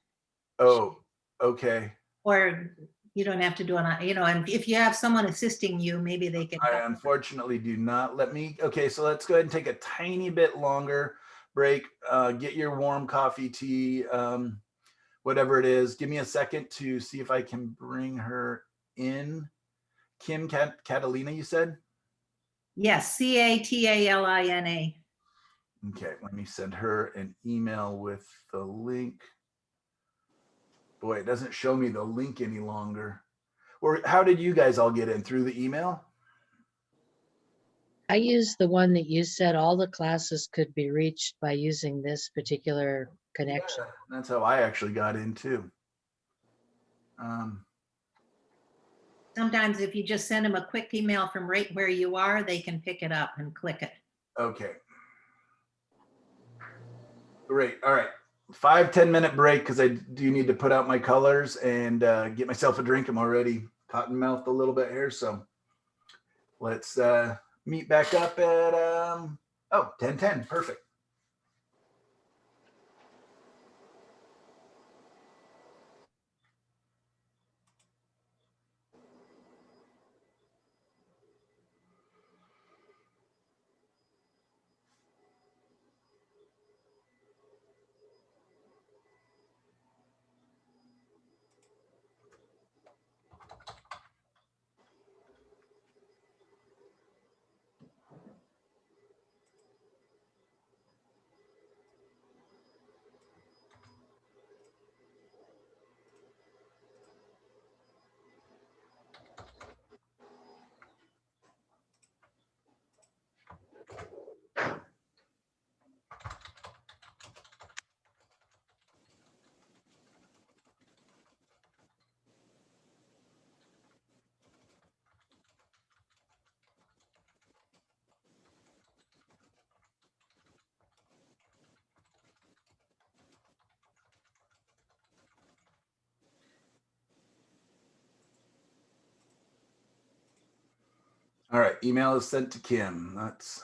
Speaker 2: Oh, okay.
Speaker 9: Or you don't have to do it on, and if you have someone assisting you, maybe they can.
Speaker 2: I unfortunately do not. Okay, so let's go ahead and take a tiny bit longer break. Get your warm coffee, tea, whatever it is. Give me a second to see if I can bring her in. Kim Catalina, you said?
Speaker 9: Yes, Catalina.
Speaker 2: Okay, let me send her an email with the link. Boy, it doesn't show me the link any longer. Or how did you guys all get in? Through the email?
Speaker 1: I used the one that you said all the classes could be reached by using this particular connection.
Speaker 2: Yeah, that's how I actually got in too.
Speaker 9: Sometimes if you just send them a quick email from right where you are, they can pick it up and click it.
Speaker 2: Okay. Great. All right. 5-10 minute break because I do need to put out my colors and get myself a drink. I'm already cotton mouthed a little bit here. So let's meet back up at 10:10. Perfect. All right. Email is sent to Kim. That's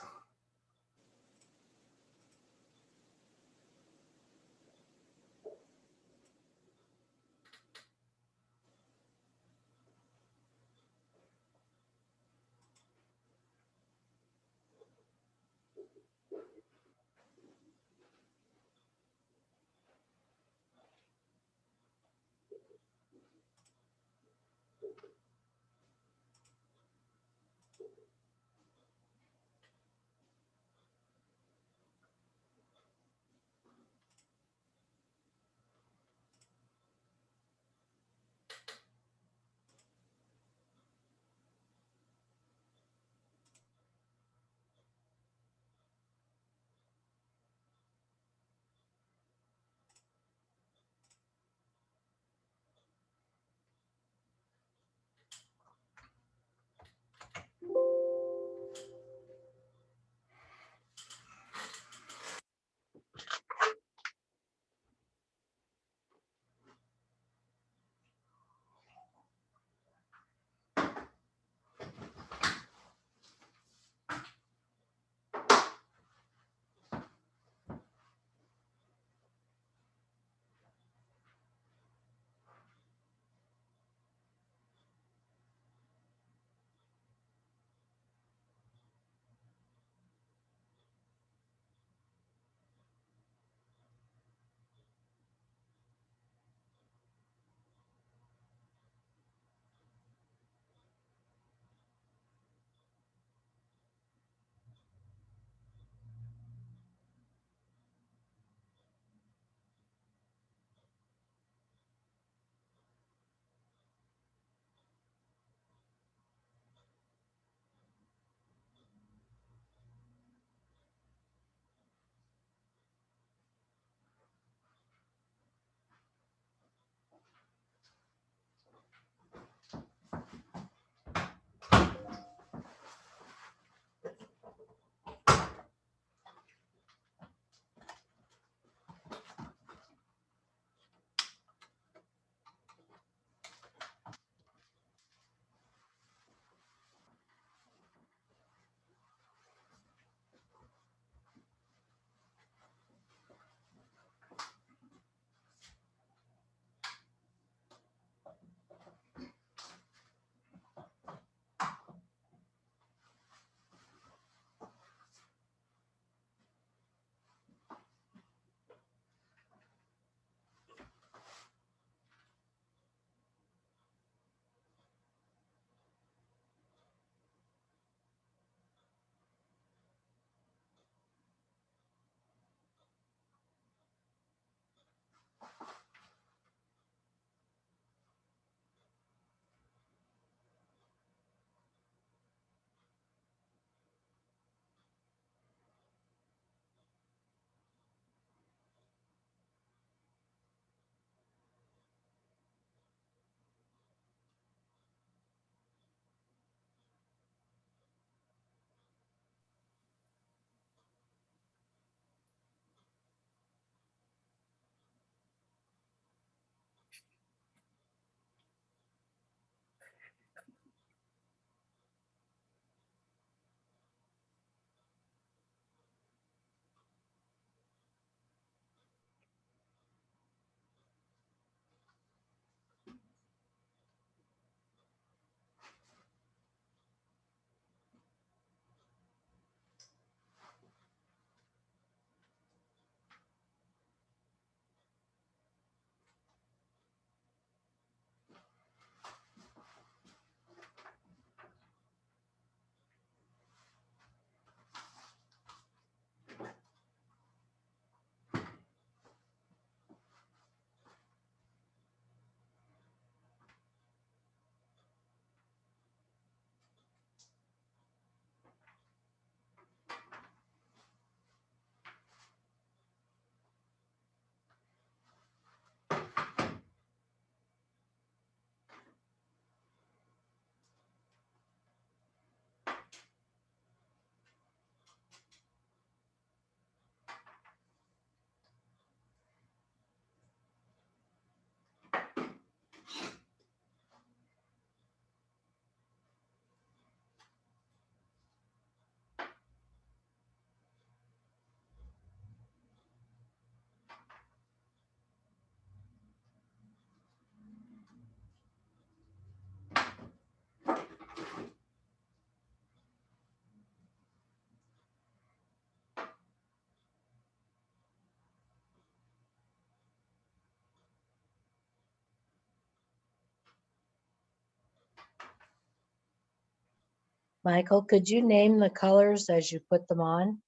Speaker 1: Michael, could you name the colors as you put them on?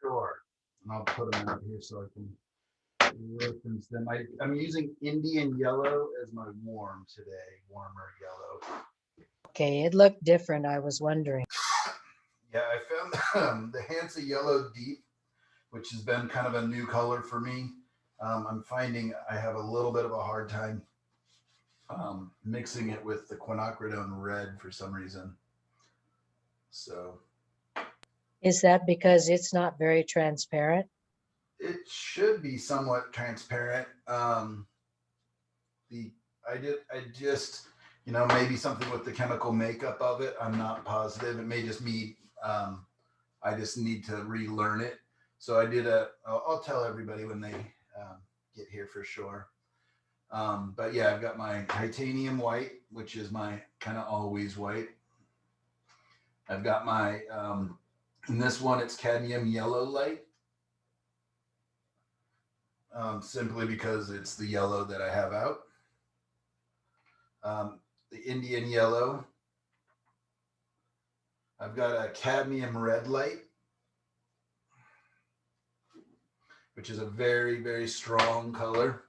Speaker 2: Sure. And I'll put them out here so I can reference them. I'm using Indian yellow as my warm today, warmer yellow.
Speaker 1: Okay, it looked different. I was wondering.
Speaker 2: Yeah, I found the Hansa Yellow Deep, which has been kind of a new color for me. I'm finding I have a little bit of a hard time mixing it with the Quinacridone Red for some reason. So
Speaker 1: Is that because it's not very transparent?
Speaker 2: it should be somewhat transparent. I just, maybe something with the chemical makeup of it. I'm not positive. It may just be, I just need to relearn it. So I'll tell everybody when they get here for sure. But yeah, I've got my titanium white, which is my kind of always white. I've got my, in this one, it's cadmium yellow light. Simply because it's the yellow that I have out. The Indian yellow. I've got a cadmium red light, which is a very, very strong color.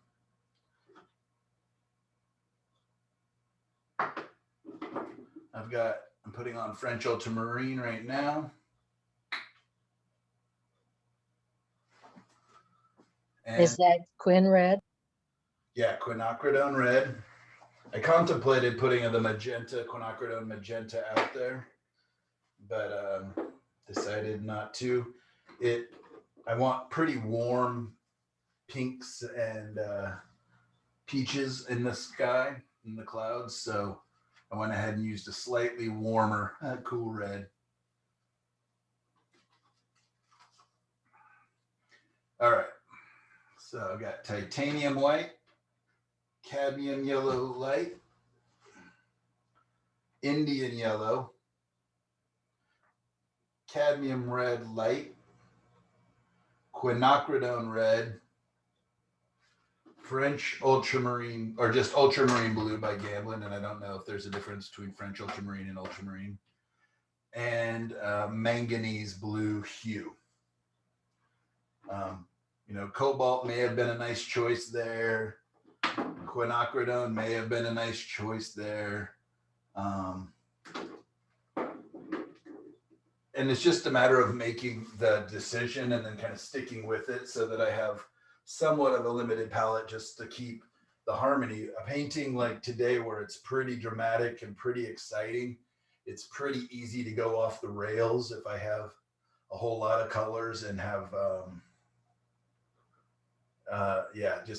Speaker 2: I'm putting on French ultramarine right now. And
Speaker 1: Is that Quin Red?
Speaker 2: yeah, Quinacridone Red. I contemplated putting the magenta, Quinacridone magenta out there, but decided not to. I want pretty warm pinks and peaches in the sky, in the clouds, so I went ahead and used a slightly warmer, cool red. All right, so I've got titanium white, cadmium yellow light, Indian yellow, cadmium red light, Quinacridone red, French ultramarine, or just ultramarine blue by Gamblin, and I don't know if there's a difference between French ultramarine and ultramarine, and manganese blue hue. Cobalt may have been a nice choice there. Quinacridone may have been a nice choice there. And it's just a matter of making the decision and then kind of sticking with it so that I have somewhat of a limited palette just to keep the harmony. A painting like today where it's pretty dramatic and pretty exciting, it's pretty easy to go off the rails if I have a whole lot of colors and have,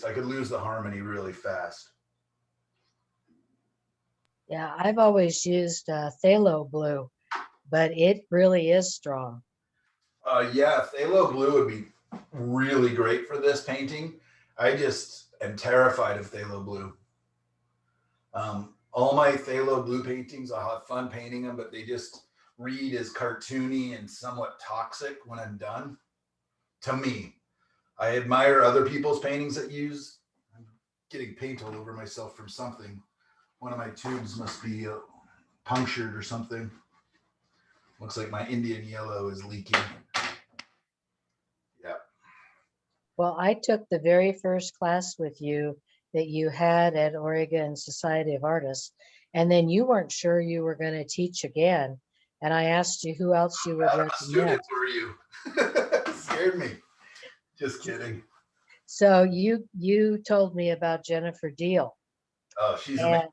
Speaker 2: I could lose the harmony really fast.
Speaker 1: Yeah, I've always used Phthalo Blue, but it really is strong.
Speaker 2: Yeah, Phthalo Blue would be really great for this painting. I just am terrified of Phthalo Blue. All my Phthalo Blue paintings, I'll have fun painting them, but they just read as cartoony and somewhat toxic when I'm done. To me, I admire other people's paintings that use. I'm getting paint all over myself from something. One of my tubes must be punctured or something. Looks like my Indian yellow is leaking. Yeah.
Speaker 1: Well, I took the very first class with you that you had at Oregon Society of Artists, and then you weren't sure you were going to teach again. And I asked you who else you would recommend.
Speaker 2: Student were you? Scared me. Just kidding.
Speaker 1: So you told me about Jennifer Diehl.
Speaker 2: Oh, she's amazing, right?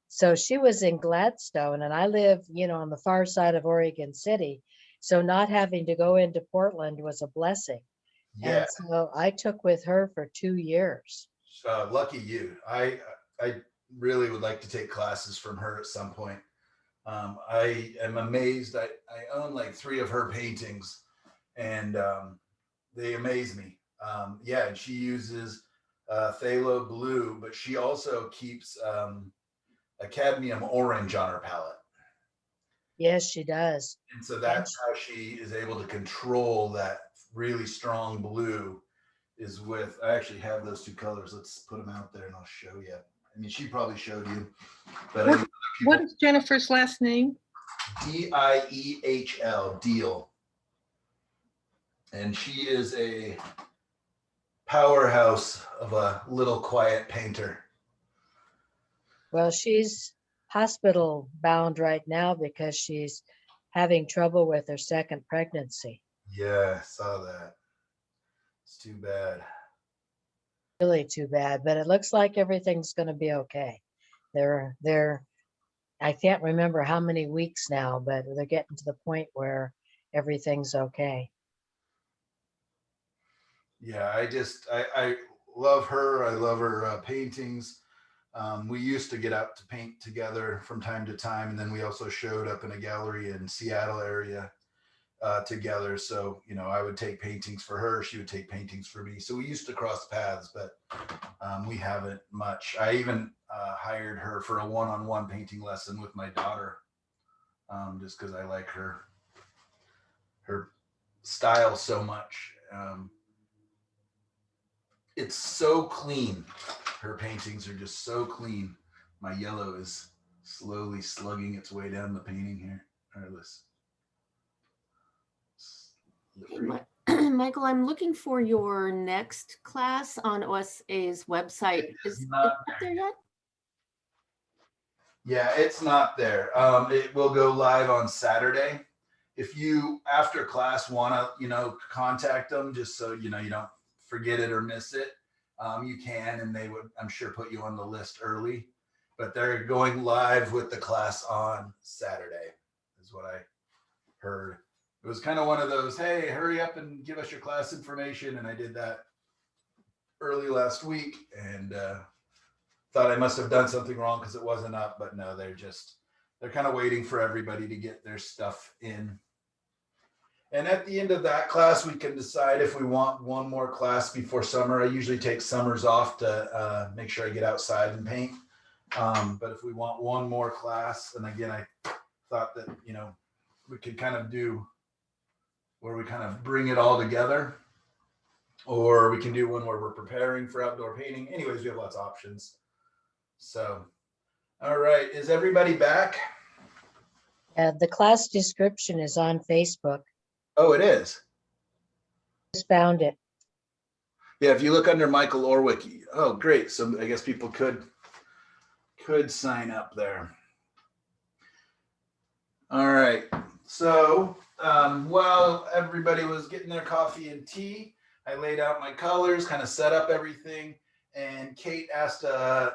Speaker 1: So she was in Gladstone, and I live, on the far side of Oregon City. So not having to go into Portland was a blessing.
Speaker 2: Yeah.
Speaker 1: And so I took with her for 2 years.
Speaker 2: Lucky you. I really would like to take classes from her at some point. I am amazed. I own like 3 of her paintings, and they amaze me. And she uses Phthalo Blue, but she also keeps a cadmium orange on her palette.
Speaker 1: Yes, she does.
Speaker 2: And so that's how she is able to control that really strong blue is with, I actually have those 2 colors. Let's put them out there and I'll show you. I mean, she probably showed you, but
Speaker 7: What is Jennifer's last name?
Speaker 2: Diehl, Diehl. And she is a powerhouse of a little quiet painter.
Speaker 1: Well, she's hospital bound right now because she's having trouble with her second pregnancy.
Speaker 2: Yeah, I saw that. It's too bad.
Speaker 1: Really too bad, but it looks like everything's going to be okay. They're I can't remember how many weeks now, but they're getting to the point where everything's okay.
Speaker 2: Yeah, I love her. I love her paintings. We used to get out to paint together from time to time, and then we also showed up in a gallery in Seattle area together. So, you know, I would take paintings for her, she would take paintings for me. So we used to cross paths, but we haven't much. I even hired her for a one-on-one painting lesson with my daughter, just because I like her style so much. It's so clean. Her paintings are just so clean. My yellow is slowly slugging its way down the painting here.
Speaker 6: Michael, I'm looking for your next class on OSA's website. Is it up there yet?
Speaker 2: Yeah, it's not there. It will go live on Saturday. If you, after class, want to, you know, contact them just so, you know, you don't forget it or miss it, you can, and they would, I'm sure, put you on the list early. But they're going live with the class on Saturday, is what I heard. It was kind of one of those, hey, hurry up and give us your class information. And I did that early last week and thought I must have done something wrong because it wasn't up. But no, they're kind of waiting for everybody to get their stuff in. And at the end of that class, we can decide if we want one more class before summer. I usually take summers off to make sure I get outside and paint. But if we want one more class, and again, I thought that, you know, we could kind of do where we kind of bring it all together, or we can do one where we're preparing for outdoor painting. Anyways, we have lots of options. So, all right, is everybody back?
Speaker 1: The class description is on Facebook.
Speaker 2: Oh, it is.
Speaker 1: Just found it.
Speaker 2: Yeah, if you look under Michael Orwick. Oh, great. So I guess people could sign up there. All right. So while everybody was getting their coffee and tea, I laid out my colors, kind of set up everything, and Kate asked a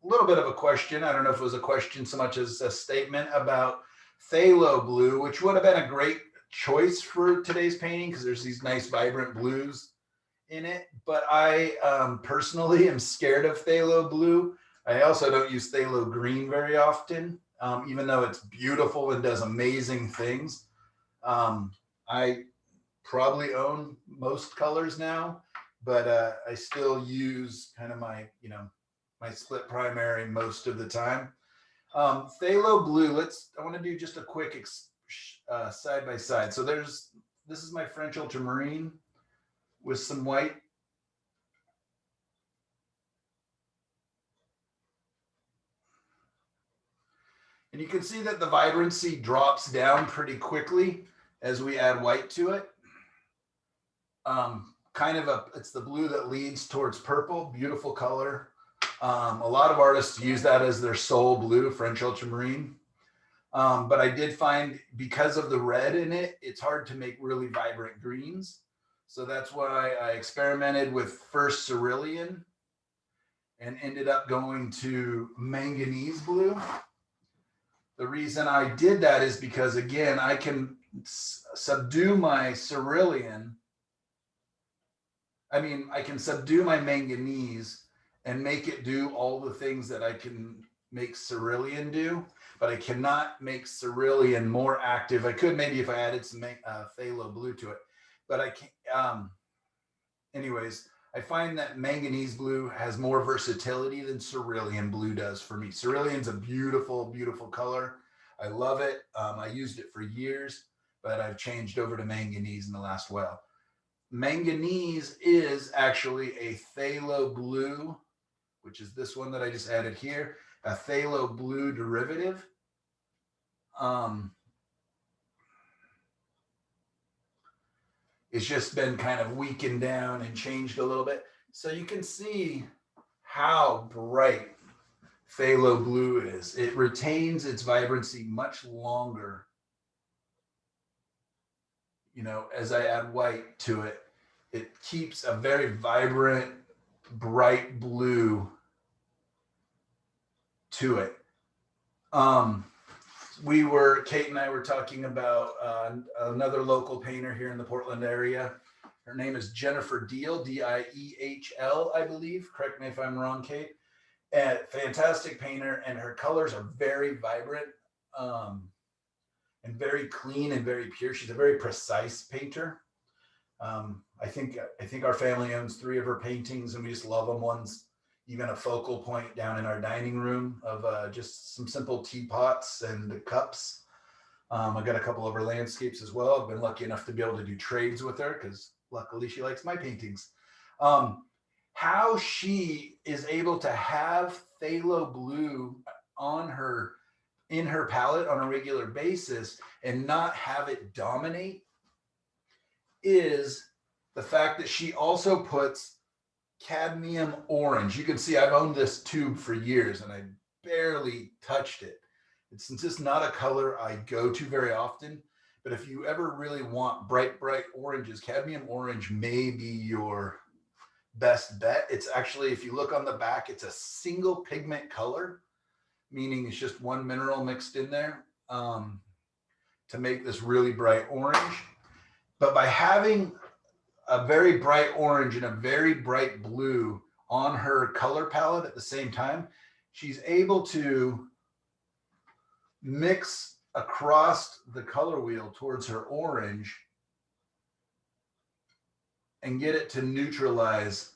Speaker 2: little bit of a question. I don't know if it was a question so much as a statement about phthalo blue, which would have been a great choice for today's painting because there's these nice vibrant blues in it. But I personally am scared of phthalo blue. I also don't use phthalo green very often, even though it's beautiful and does amazing things. I probably own most colors now, but I still use kind of my, you know, my split primary most of the time. Phthalo blue, I want to do just a quick side by side. So this is my French ultramarine with some white. And you can see that the vibrancy drops down pretty quickly as we add white to it. It's the blue that leads towards purple, beautiful color. A lot of artists use that as their sole blue, French ultramarine. But I did find because of the red in it, it's hard to make really vibrant greens. So that's why I experimented with first cerulean and ended up going to manganese blue. The reason I did that is because, again, I can subdue my cerulean. I can subdue my manganese and make it do all the things that I can make cerulean do, but I cannot make cerulean more active. I could maybe if I added some phthalo blue to it, but I can't. Anyways, I find that manganese blue has more versatility than cerulean blue does for me. Cerulean's a beautiful, beautiful color. I love it. I used it for years, but I've changed over to manganese in the last while. Manganese is actually a phthalo blue, which is this one that I just added here, a phthalo blue derivative. It's just been kind of weakened down and changed a little bit. So you can see how bright phthalo blue is. It retains its vibrancy much longer, you know, as I add white to it. It keeps a very vibrant, bright blue to it. Kate and I were talking about another local painter here in the Portland area. Her name is Jennifer Diehl, D-I-E-H-L, I believe. Correct me if I'm wrong, Kate. And fantastic painter, and her colors are very vibrant and very clean and very pure. She's a very precise painter. I think our family owns 3 of her paintings, and we just love them. One's even a focal point down in our dining room of just some simple teapots and cups. I got a couple of her landscapes as well. I've been lucky enough to be able to do trades with her because luckily she likes my paintings. How she is able to have phthalo blue in her palette on a regular basis and not have it dominate is the fact that she also puts cadmium orange. You can see I've owned this tube for years and I barely touched it. It's just not a color I go to very often, but if you ever really want bright oranges, cadmium orange may be your best bet. It's actually, if you look on the back, it's a single pigment color, meaning it's just one mineral mixed in there to make this really bright orange. But by having a very bright orange and a very bright blue on her color palette at the same time, she's able to mix across the color wheel towards her orange and get it to neutralize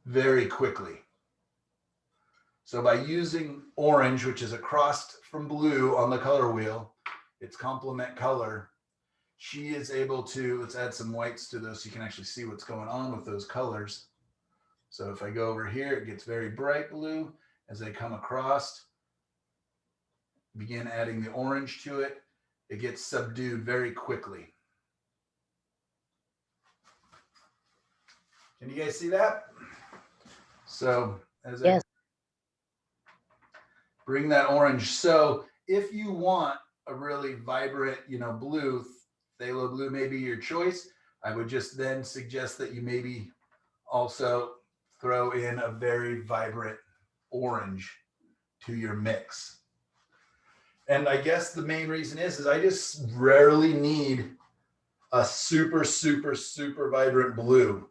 Speaker 2: very quickly. So by using orange, which is across from blue on the color wheel, its complement color, she is able to, let's add some whites to those so you can actually see what's going on with those colors. So if I go over here, it gets very bright blue. As I come across, begin adding the orange to it, it gets subdued very quickly. Can you guys see that? So as I bring that orange. So if you want a really vibrant, you know, blue, phthalo blue may be your choice. I would just then suggest that you maybe also throw in a very vibrant orange to your mix. And I guess the main reason is I just rarely need a super vibrant blue.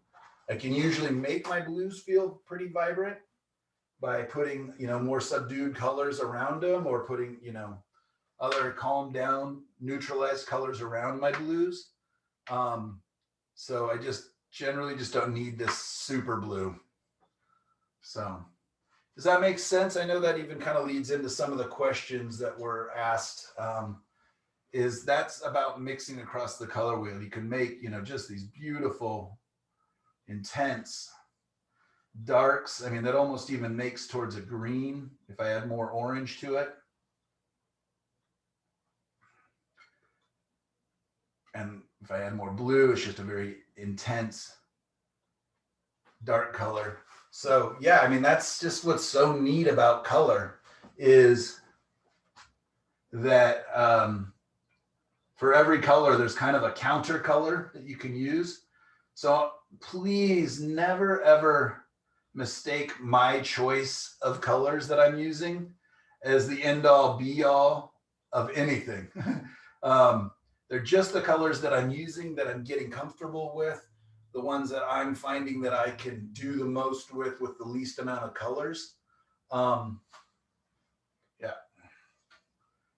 Speaker 2: I can usually make my blues feel pretty vibrant by putting, you know, more subdued colors around them, or putting, you know, other calm down, neutralized colors around my blues. So I just generally just don't need this super blue. So does that make sense? I know that even kind of leads into some of the questions that were asked. Is that's about mixing across the color wheel. You can make, you know, just these beautiful, intense darks. I mean, that almost even makes towards a green if I add more orange to it. And if I add more blue, it's just a very intense dark color. So yeah, I mean, that's just what's so neat about color is that for every color, there's kind of a counter color that you can use. So please never, ever mistake my choice of colors that I'm using as the end all be all of anything. They're just the colors that I'm using, that I'm getting comfortable with, the ones that I'm finding that I can do the most with the least amount of colors. Yeah.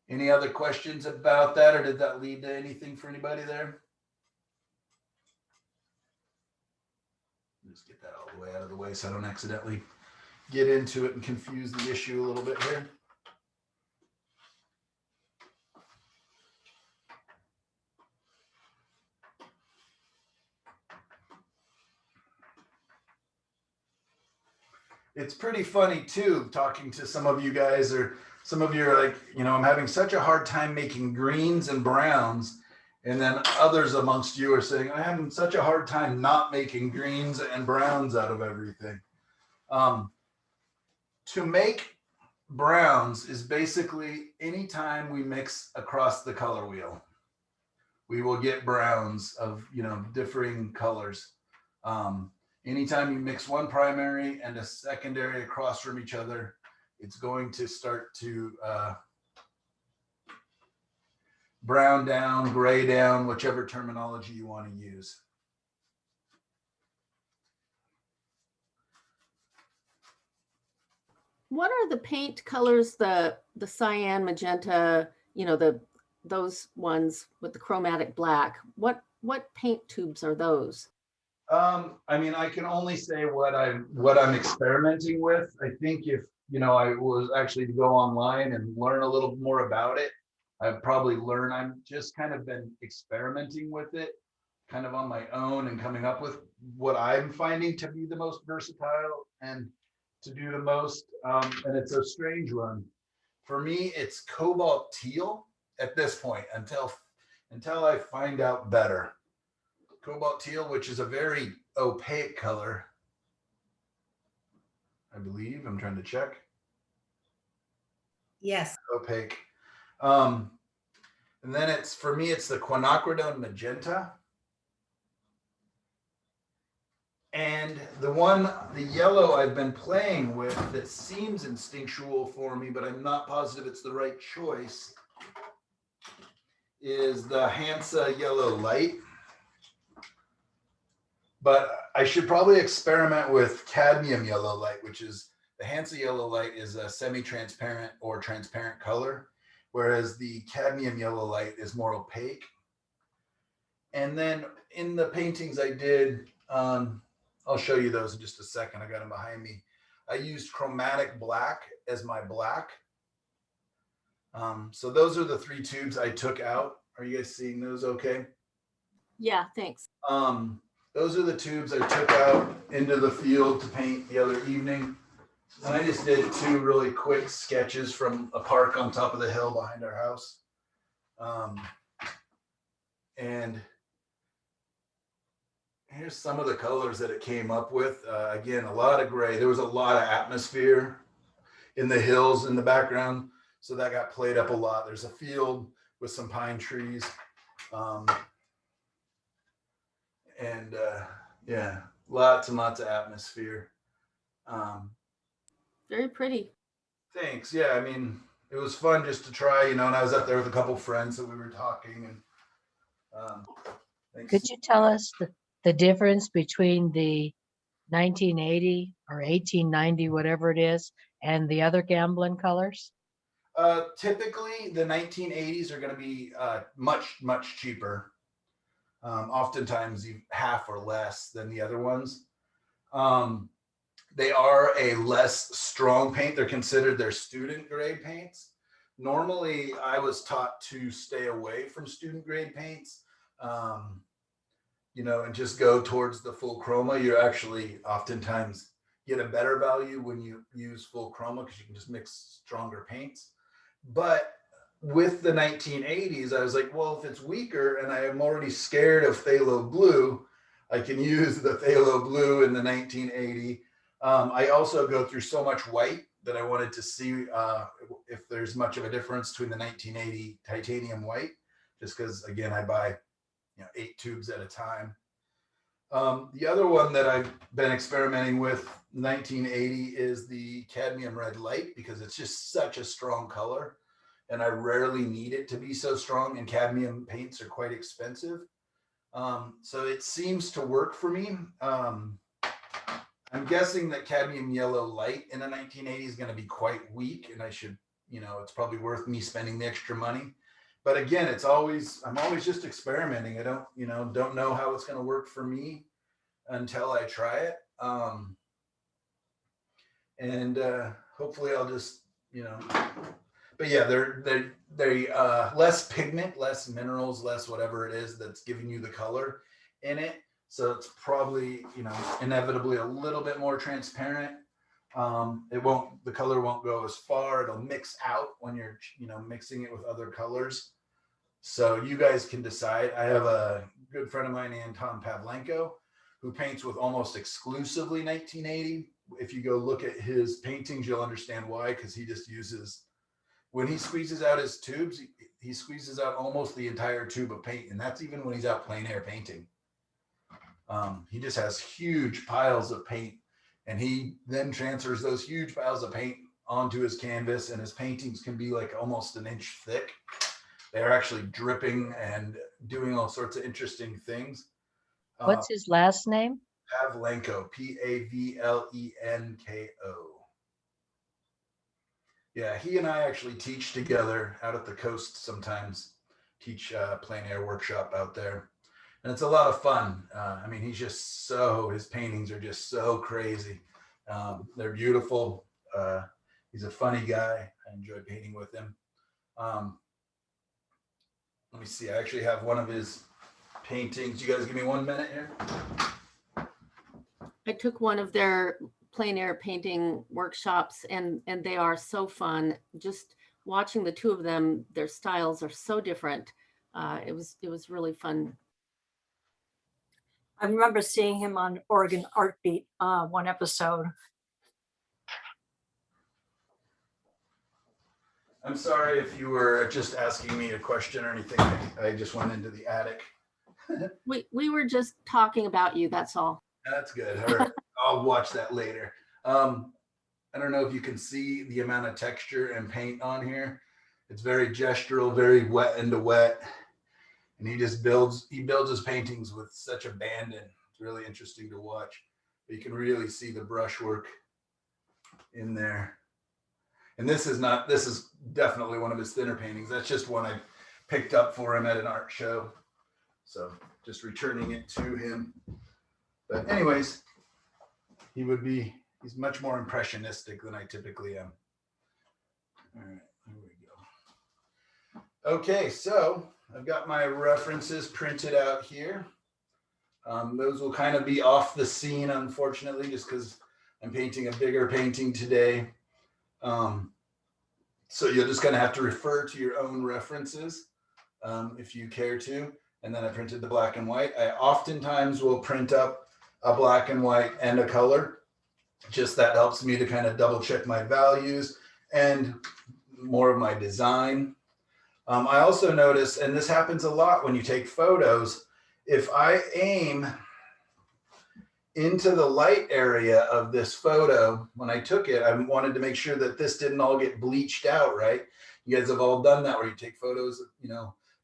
Speaker 2: Any other questions about that, or did that lead to anything for anybody there? Just get that all the way out of the way so I don't accidentally get into it and confuse the issue a little bit here. It's pretty funny too, talking to some of you guys, or some of you are like, I'm having such a hard time making greens and browns. And then others amongst you are saying, I'm having such a hard time not making greens and browns out of everything. To make browns is basically anytime we mix across the color wheel, we will get browns of, differing colors. Anytime you mix one primary and a secondary across from each other, it's going to start to brown down, gray down, whichever terminology you want to use.
Speaker 6: What are the paint colors, the cyan, magenta, those ones with the chromatic black? What paint tubes are those?
Speaker 2: I can only say what I'm experimenting with. I think if I was actually to go online and learn a little more about it, I'd probably learn. I'm just kind of been experimenting with it, kind of on my own and coming up with what I'm finding to be the most versatile and to do the most. And it's a strange one. For me, it's Cobalt Teal at this point until I find out better. Cobalt Teal, which is a very opaque color, I believe. I'm trying to check.
Speaker 9: Yes.
Speaker 2: Opaque. And then for me, it's the Quinacridone Magenta. And the yellow I've been playing with that seems instinctual for me, but I'm not positive it's the right choice, is the Hansa Yellow Light. But I should probably experiment with Cadmium Yellow Light, which is the Hansa Yellow Light is a semi-transparent or transparent color, whereas the Cadmium Yellow Light is more opaque. And then in the paintings I did, I'll show you those in just a second. I got them behind me. I used chromatic black as my black. So those are the 3 tubes I took out. Are you guys seeing those okay?
Speaker 6: Yeah, thanks.
Speaker 2: Those are the tubes I took out into the field to paint the other evening. And I just did 2 really quick sketches from a park on top of the hill behind our house. And here's some of the colors that it came up with. Again, a lot of gray. There was a lot of atmosphere in the hills in the background. So that got played up a lot. There's a field with some pine trees. Yeah, lots and lots of atmosphere.
Speaker 6: Very pretty.
Speaker 2: Thanks. Yeah, it was fun just to try, and I was up there with a couple friends that we were talking. And thanks.
Speaker 1: Could you tell us the difference between the 1980 or 1890, whatever it is, and the other Gamblin colors?
Speaker 2: Typically, the 1980s are going to be much, much cheaper. Oftentimes half or less than the other ones. They are a less strong paint. They're considered their student grade paints. Normally, I was taught to stay away from student grade paints, and just go towards the full chroma. You actually oftentimes get a better value when you use full chroma because you can just mix stronger paints. But with the 1980s, I was like, well, if it's weaker and I am already scared of Phthalo Blue, I can use the Phthalo Blue in the 1980. I also go through so much white that I wanted to see if there's much of a difference between the 1980 titanium white, just because, again, I buy 8 tubes at a time. The other one that I've been experimenting with 1980 is the Cadmium Red Light, because it's just such a strong color. And I rarely need it to be so strong, and cadmium paints are quite expensive. So it seems to work for me. I'm guessing that Cadmium Yellow Light in the 1980s is going to be quite weak, and I should, it's probably worth me spending the extra money. But again, I'm always just experimenting. I don't know how it's going to work for me until I try it. And hopefully I'll just, but yeah, they're less pigment, less minerals, less whatever it is that's giving you the color in it. So it's probably, inevitably a little bit more transparent. The color won't go as far. It'll mix out when you're, mixing it with other colors. So you guys can decide. I have a good friend of mine, Anton Pavlenko, who paints with almost exclusively 1980. If you go look at his paintings, you'll understand why, because he just uses, when he squeezes out his tubes, he squeezes out almost the entire tube of paint. And that's even when he's out plein air painting. He just has huge piles of paint, and he then transfers those huge piles of paint onto his canvas, and his paintings can be like almost an inch thick. They're actually dripping and doing all sorts of interesting things.
Speaker 1: What's his last name?
Speaker 2: Pavlenko, Pavlenko. Yeah, he and I actually teach together out at the coast sometimes, teach plein air workshop out there. And it's a lot of fun. I mean, his paintings are just so crazy. They're beautiful. He's a funny guy. I enjoy painting with him. Let me see, I actually have one of his paintings. You guys give me 1 minute here.
Speaker 6: I took one of their plein air painting workshops, and they are so fun. Just watching the two of them, their styles are so different. It was really fun.
Speaker 10: I remember seeing him on Oregon Art Beat, one episode.
Speaker 2: I'm sorry if you were just asking me a question or anything. I just went into the attic.
Speaker 6: We were just talking about you, that's all.
Speaker 2: That's good. All right. I'll watch that later. I don't know if you can see the amount of texture and paint on here. It's very gestural, very wet into wet. And he builds his paintings with such abandon. It's really interesting to watch. But you can really see the brushwork in there. And this is definitely one of his thinner paintings. That's just one I picked up for him at an art show. So just returning it to him. But anyways, he's much more impressionistic than I typically am. All right, here we go. Okay, so I've got my references printed out here. Those will kind of be off the scene, unfortunately, just because I'm painting a bigger painting today. So you're just going to have to refer to your own references if you care to. And then I printed the black and white. I oftentimes will print up a black and white and a color. Just that helps me to kind of double check my values and more of my design. I also notice, and this happens a lot when you take photos, if I aim into the light area of this photo, when I took it, I wanted to make sure that this didn't all get bleached out, right? You guys have all done that where you take photos of,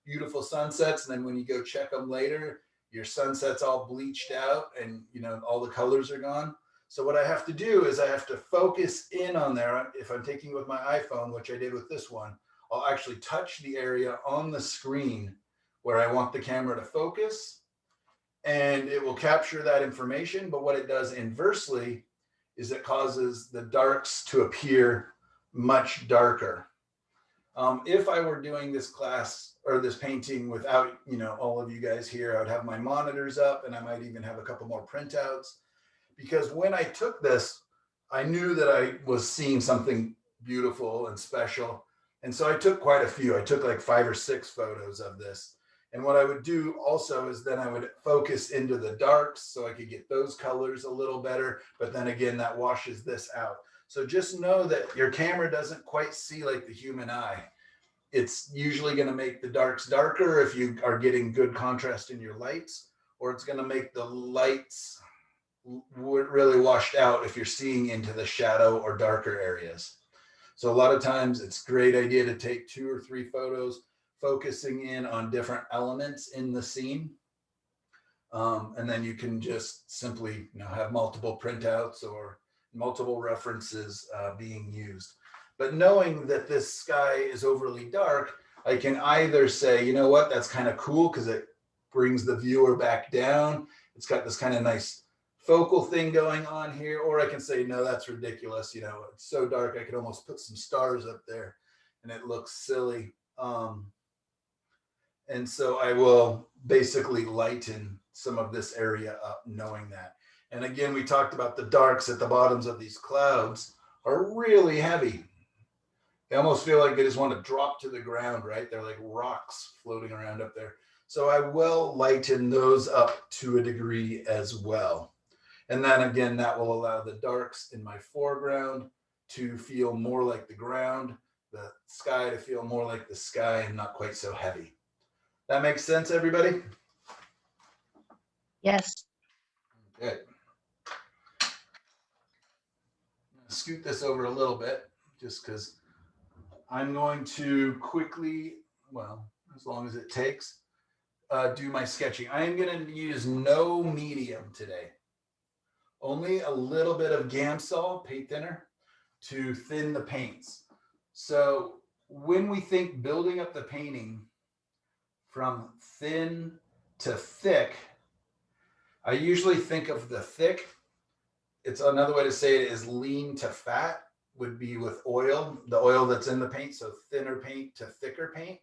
Speaker 2: beautiful sunsets, and then when you go check them later, your sunset's all bleached out and, all the colors are gone. So what I have to do is I have to focus in on there. If I'm taking with my iPhone, which I did with this one, I'll actually touch the area on the screen where I want the camera to focus, and it will capture that information. But what it does inversely is it causes the darks to appear much darker. If I were doing this class or this painting without, all of you guys here, I would have my monitors up, and I might even have a couple more printouts, because when I took this, I knew that I was seeing something beautiful and special. And so I took quite a few. I took like 5 or 6 photos of this. And what I would do also is then I would focus into the darks so I could get those colors a little better. But then again, that washes this out. So just know that your camera doesn't quite see like the human eye. It's usually going to make the darks darker if you are getting good contrast in your lights, or it's going to make the lights really washed out if you're seeing into the shadow or darker areas. So a lot of times it's a great idea to take 2 or 3 photos focusing in on different elements in the scene. And then you can just simply have multiple printouts or multiple references being used. But knowing that this sky is overly dark, I can either say, you know what, that's kind of cool because it brings the viewer back down. It's got this kind of nice focal thing going on here, or I can say, no, that's ridiculous. It's so dark, I could almost put some stars up there and it looks silly. And so I will basically lighten some of this area up knowing that. And again, we talked about the darks at the bottoms of these clouds are really heavy. They almost feel like they just want to drop to the ground, right? They're like rocks floating around up there. So I will lighten those up to a degree as well. And then again, that will allow the darks in my foreground to feel more like the ground, the sky to feel more like the sky and not quite so heavy. That makes sense, everybody?
Speaker 1: Yes.
Speaker 2: Good. Scoot this over a little bit just because I'm going to quickly, well, as long as it takes, do my sketching. I am going to use no medium today. Only a little bit of Gamsol paint thinner to thin the paints. So when we think building up the painting from thin to thick, I usually think of the thick. It's another way to say it is lean to fat would be with oil, the oil that's in the paint. So thinner paint to thicker paint.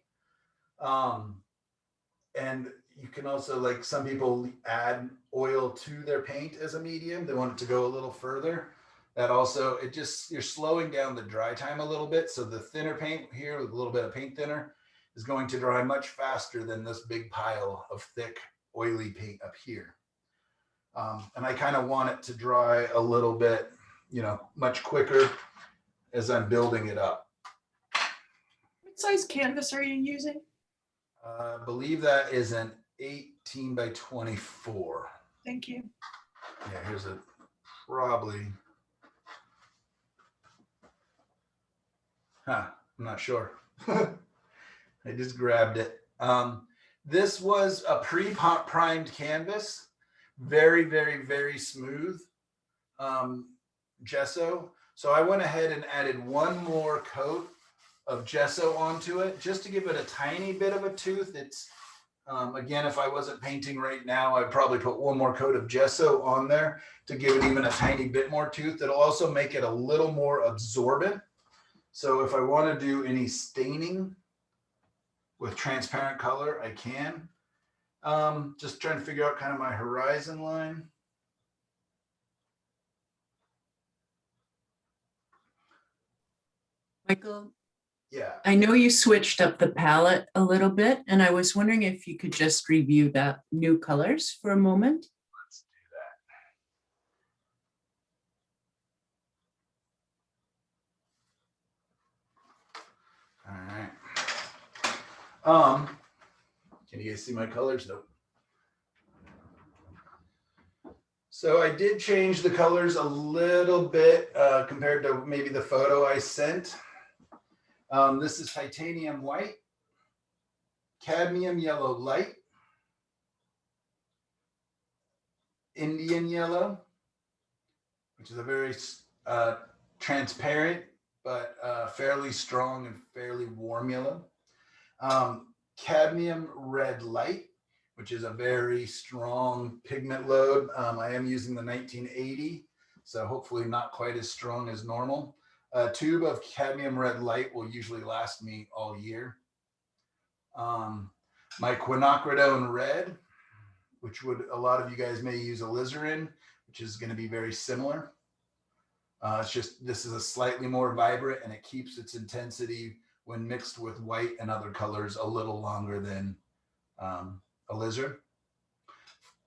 Speaker 2: And you can also, like some people add oil to their paint as a medium. They want it to go a little further. That also, it just, you're slowing down the dry time a little bit. So the thinner paint here with a little bit of paint thinner is going to dry much faster than this big pile of thick, oily paint up here. And I kind of want it to dry a little bit, you know, much quicker as I'm building it up.
Speaker 3: What size canvas are you using?
Speaker 2: I believe that is an 18 by 24.
Speaker 3: Thank you.
Speaker 2: Yeah, here's a probably. I'm not sure. I just grabbed it. This was a pre-primed canvas. Very, very, very smooth gesso. So I went ahead and added one more coat of gesso onto it just to give it a tiny bit of a tooth. It's again, if I wasn't painting right now, I'd probably put one more coat of gesso on there to give it even a tiny bit more tooth. It'll also make it a little more absorbent. So if I want to do any staining with transparent color, I can. Just trying to figure out kind of my horizon line.
Speaker 11: Michael,
Speaker 2: Yeah.
Speaker 11: I know you switched up the palette a little bit, and I was wondering if you could just review the new colors for a moment.
Speaker 2: Let's do that. All right. Can you guys see my colors? Nope. So I did change the colors a little bit compared to maybe the photo I sent. This is titanium white, cadmium yellow light, Indian yellow, which is a very transparent but fairly strong and fairly warm yellow. Cadmium red light, which is a very strong pigment load. I am using the 1980, so hopefully not quite as strong as normal. A tube of cadmium red light will usually last me all year. My Quinacridone Red, which would, a lot of you guys may use alizarin, which is going to be very similar. It's just, this is a slightly more vibrant and it keeps its intensity when mixed with white and other colors a little longer than alizarin.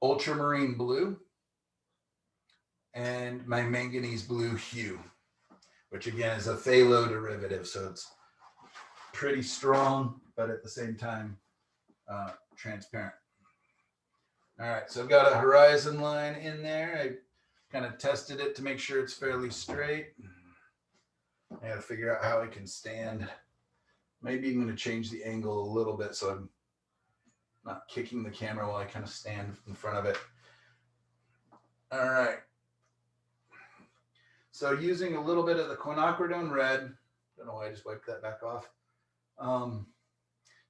Speaker 2: Ultramarine blue and my manganese blue hue, which again is a phthalo derivative. So it's pretty strong, but at the same time, transparent. All right, so I've got a horizon line in there. I kind of tested it to make sure it's fairly straight. I got to figure out how I can stand. Maybe I'm going to change the angle a little bit so I'm not kicking the camera while I kind of stand in front of it. All right. So using a little bit of the Quinacridone Red, don't know why I just wiped that back off. You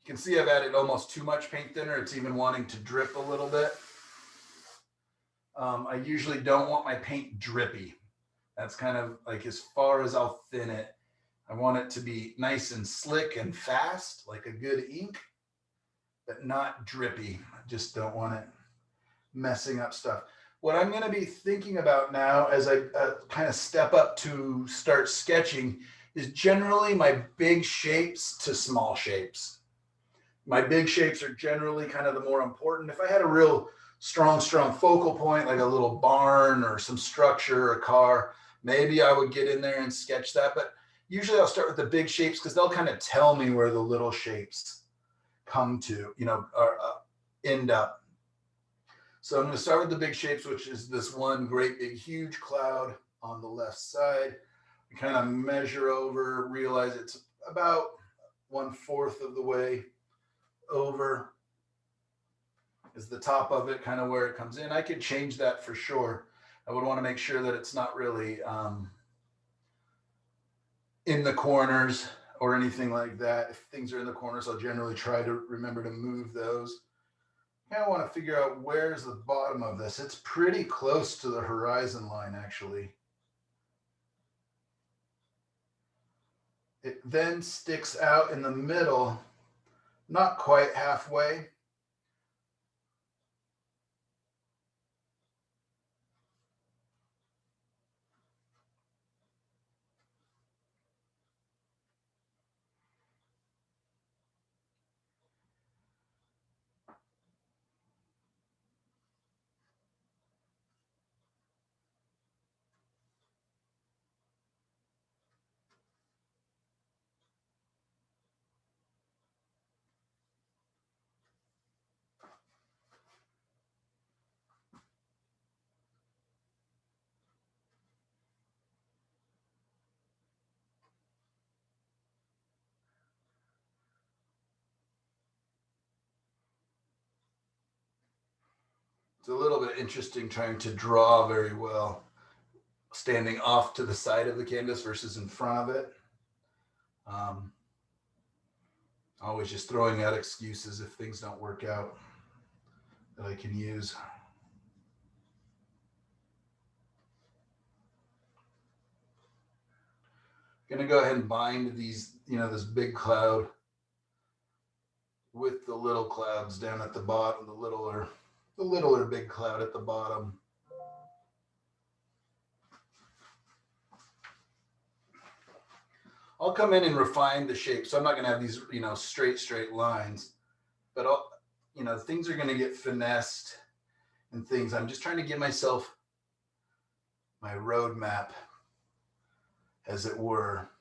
Speaker 2: can see I've added almost too much paint thinner. It's even wanting to drip a little bit. I usually don't want my paint drippy. That's kind of like as far as I'll thin it. I want it to be nice and slick and fast, like a good ink, but not drippy. I just don't want it messing up stuff. What I'm going to be thinking about now as I kind of step up to start sketching is generally my big shapes to small shapes. My big shapes are generally kind of the more important. If I had a real strong focal point, like a little barn or some structure or a car, maybe I would get in there and sketch that. But usually I'll start with the big shapes because they'll kind of tell me where the little shapes come to, or end up. So I'm going to start with the big shapes, which is this one great big huge cloud on the left side. We kind of measure over, realize it's about 1/4 of the way over is the top of it, kind of where it comes in. I could change that for sure. I would want to make sure that it's not really in the corners or anything like that. If things are in the corners, I'll generally try to remember to move those. I kind of want to figure out where's the bottom of this. It's pretty close to the horizon line, actually. It then sticks out in the middle, not quite halfway. It's a little bit interesting trying to draw very well, standing off to the side of the canvas versus in front of it. Always just throwing out excuses if things don't work out that I can use. Going to go ahead and bind these, this big cloud with the little clouds down at the bottom, the littler big cloud at the bottom. I'll come in and refine the shape. So I'm not going to have these, straight lines, but things are going to get finessed and things. I'm just trying to give myself my roadmap, as it were,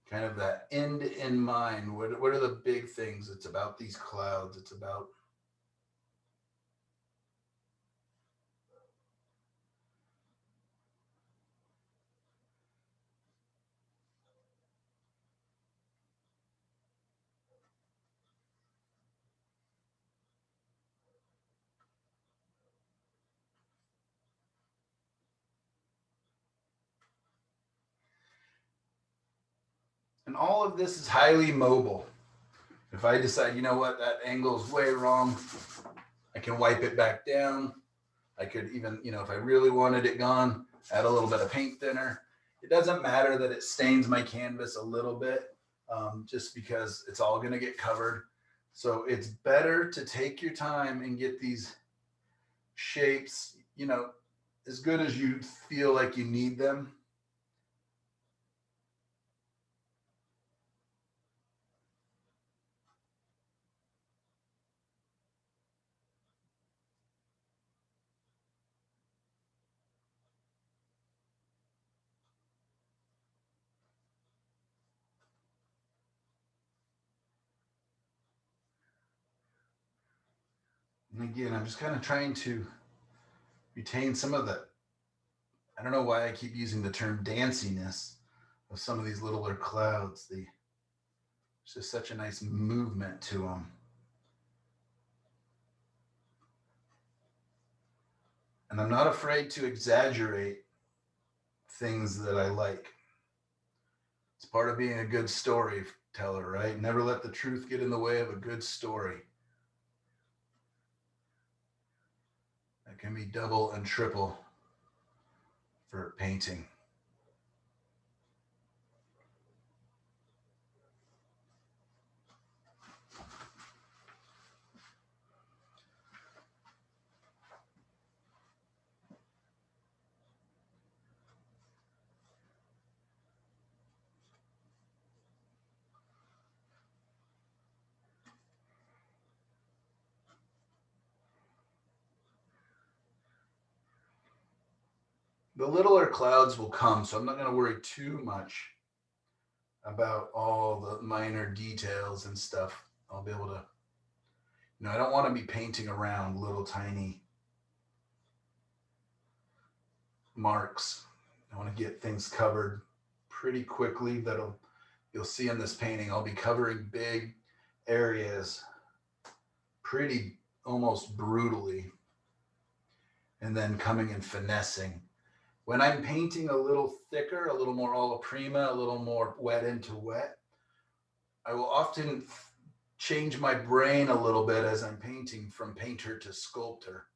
Speaker 2: kind of that end in mind. What are the big things? It's about these clouds. It's about and all of this is highly mobile. If I decide, that angle is way wrong, I can wipe it back down. I could even, if I really wanted it gone, add a little bit of paint thinner. It doesn't matter that it stains my canvas a little bit, just because it's all going to get covered. So it's better to take your time and get these shapes, as good as you feel like you need them. And again, I'm just kind of trying to retain some of the, I don't know why I keep using the term danciness of some of these littler clouds. There's just such a nice movement to them. And I'm not afraid to exaggerate things that I like. It's part of being a good storyteller, right? Never let the truth get in the way of a good story. That can be double and triple for painting. the littler clouds will come, so I'm not going to worry too much about all the minor details and stuff. I'll be able to, I don't want to be painting around little tiny marks. I want to get things covered pretty quickly. You'll see in this painting, I'll be covering big areas pretty almost brutally, and then coming and finessing. When I'm painting a little thicker, a little more alla prima, a little more wet into wet, I will often change my brain a little bit as I'm painting from painter to sculptor.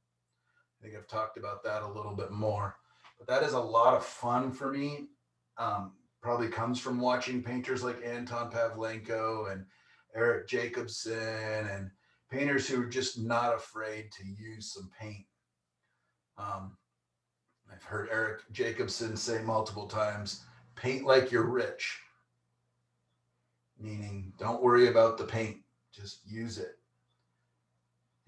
Speaker 2: I think I've talked about that a little bit more, but that is a lot of fun for me. Probably comes from watching painters like Anton Pavlenko and Eric Jacobson and painters who are just not afraid to use some paint. I've heard Eric Jacobson say multiple times, paint like you're rich, meaning don't worry about the paint, just use it.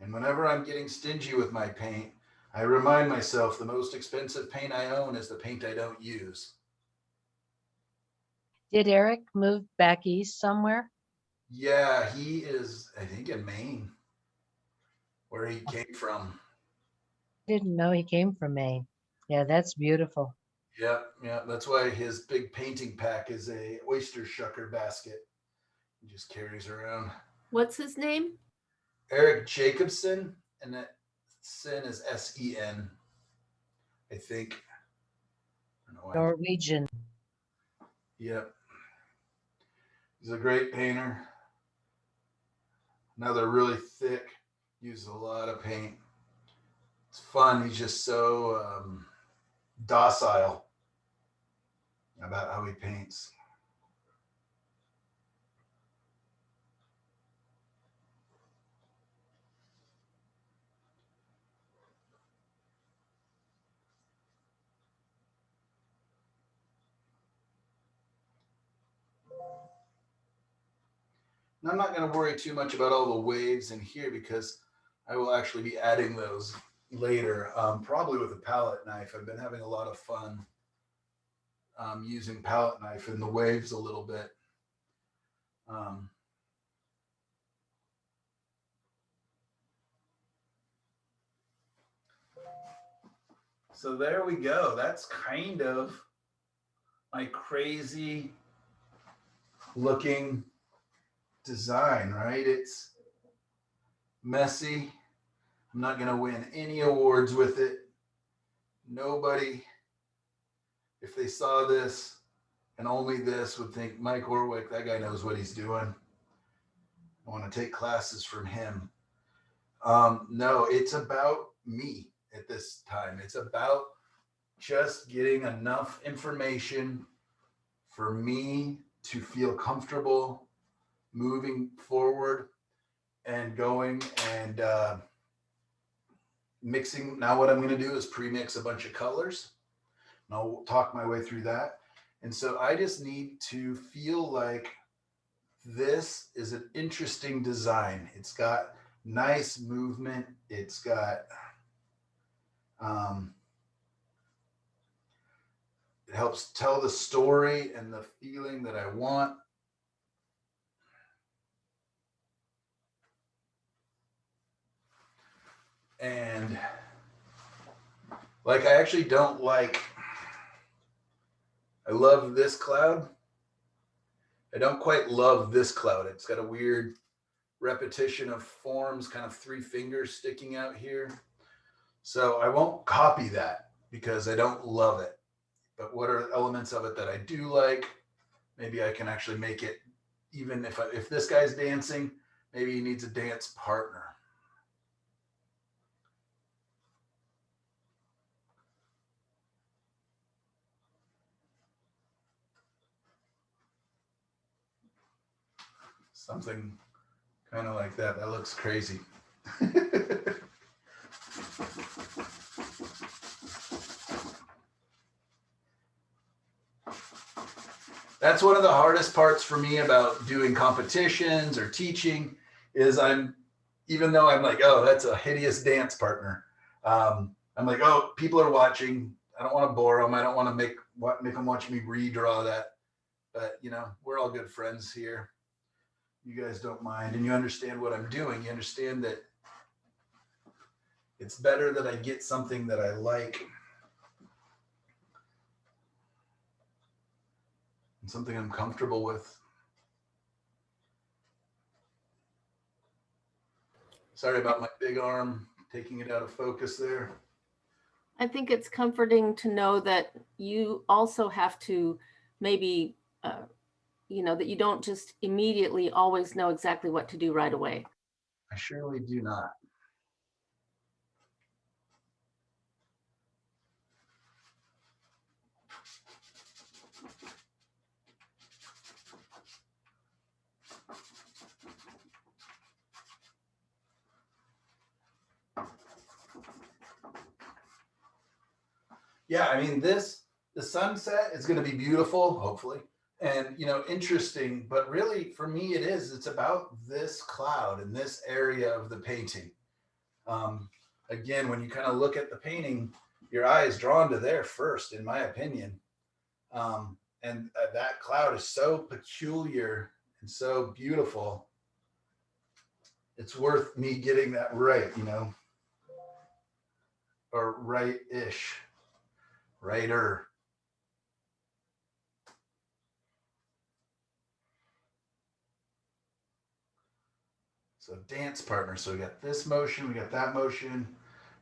Speaker 2: And whenever I'm getting stingy with my paint, I remind myself the most expensive paint I own is the paint I don't use.
Speaker 1: Did Eric move back east somewhere?
Speaker 2: Yeah, he is, I think, in Maine, where he came from.
Speaker 1: Didn't know he came from Maine. Yeah, that's beautiful.
Speaker 2: Yeah, that's why his big painting pack is a oyster shucker basket. He just carries around.
Speaker 6: What's his name?
Speaker 2: Eric Jacobson, and that Sen is S-E-N, I think. I don't know why.
Speaker 1: Norwegian.
Speaker 2: Yep. He's a great painter. Another really thick, uses a lot of paint. It's fun. He's just so docile about how he paints. And I'm not going to worry too much about all the waves in here because I will actually be adding those later, probably with a palette knife. I've been having a lot of fun using palette knife in the waves a little bit. So there we go. That's kind of my crazy looking design, right? It's messy. I'm not going to win any awards with it. Nobody, if they saw this and only this, would think Mike Orwick, that guy knows what he's doing. I want to take classes from him. No, it's about me at this time. It's about just getting enough information for me to feel comfortable moving forward and going and mixing. Now what I'm going to do is pre-mix a bunch of colors, and I'll talk my way through that. And so I just need to feel like this is an interesting design. It's got nice movement. It's got it helps tell the story and the feeling that I want. And like, I actually don't like, I love this cloud. I don't quite love this cloud. It's got a weird repetition of forms, kind of three fingers sticking out here. So I won't copy that because I don't love it. But what are elements of it that I do like? Maybe I can actually make it, even if this guy's dancing, maybe he needs a dance partner. Something kind of like that. That looks crazy. That's one of the hardest parts for me about doing competitions or teaching is even though I'm like, oh, that's a hideous dance partner. I'm like, oh, people are watching. I don't want to bore them. I don't want to make them watch me redraw that. But you know, we're all good friends here. You guys don't mind, and you understand what I'm doing. You understand that it's better that I get something that I like and something I'm comfortable with. Sorry about my big arm taking it out of focus there.
Speaker 6: I think it's comforting to know that you also have to maybe, you know, that you don't just immediately always know exactly what to do right away.
Speaker 2: I surely do not. Yeah, I mean, the sunset is going to be beautiful, hopefully, and, you know, interesting, but really for me, it's about this cloud and this area of the painting. Again, when you kind of look at the painting, your eye is drawn to there first, in my opinion. And that cloud is so peculiar and so beautiful. It's worth me getting that right, you know, or right-ish. Writer. So dance partner. So we got this motion, we got that motion.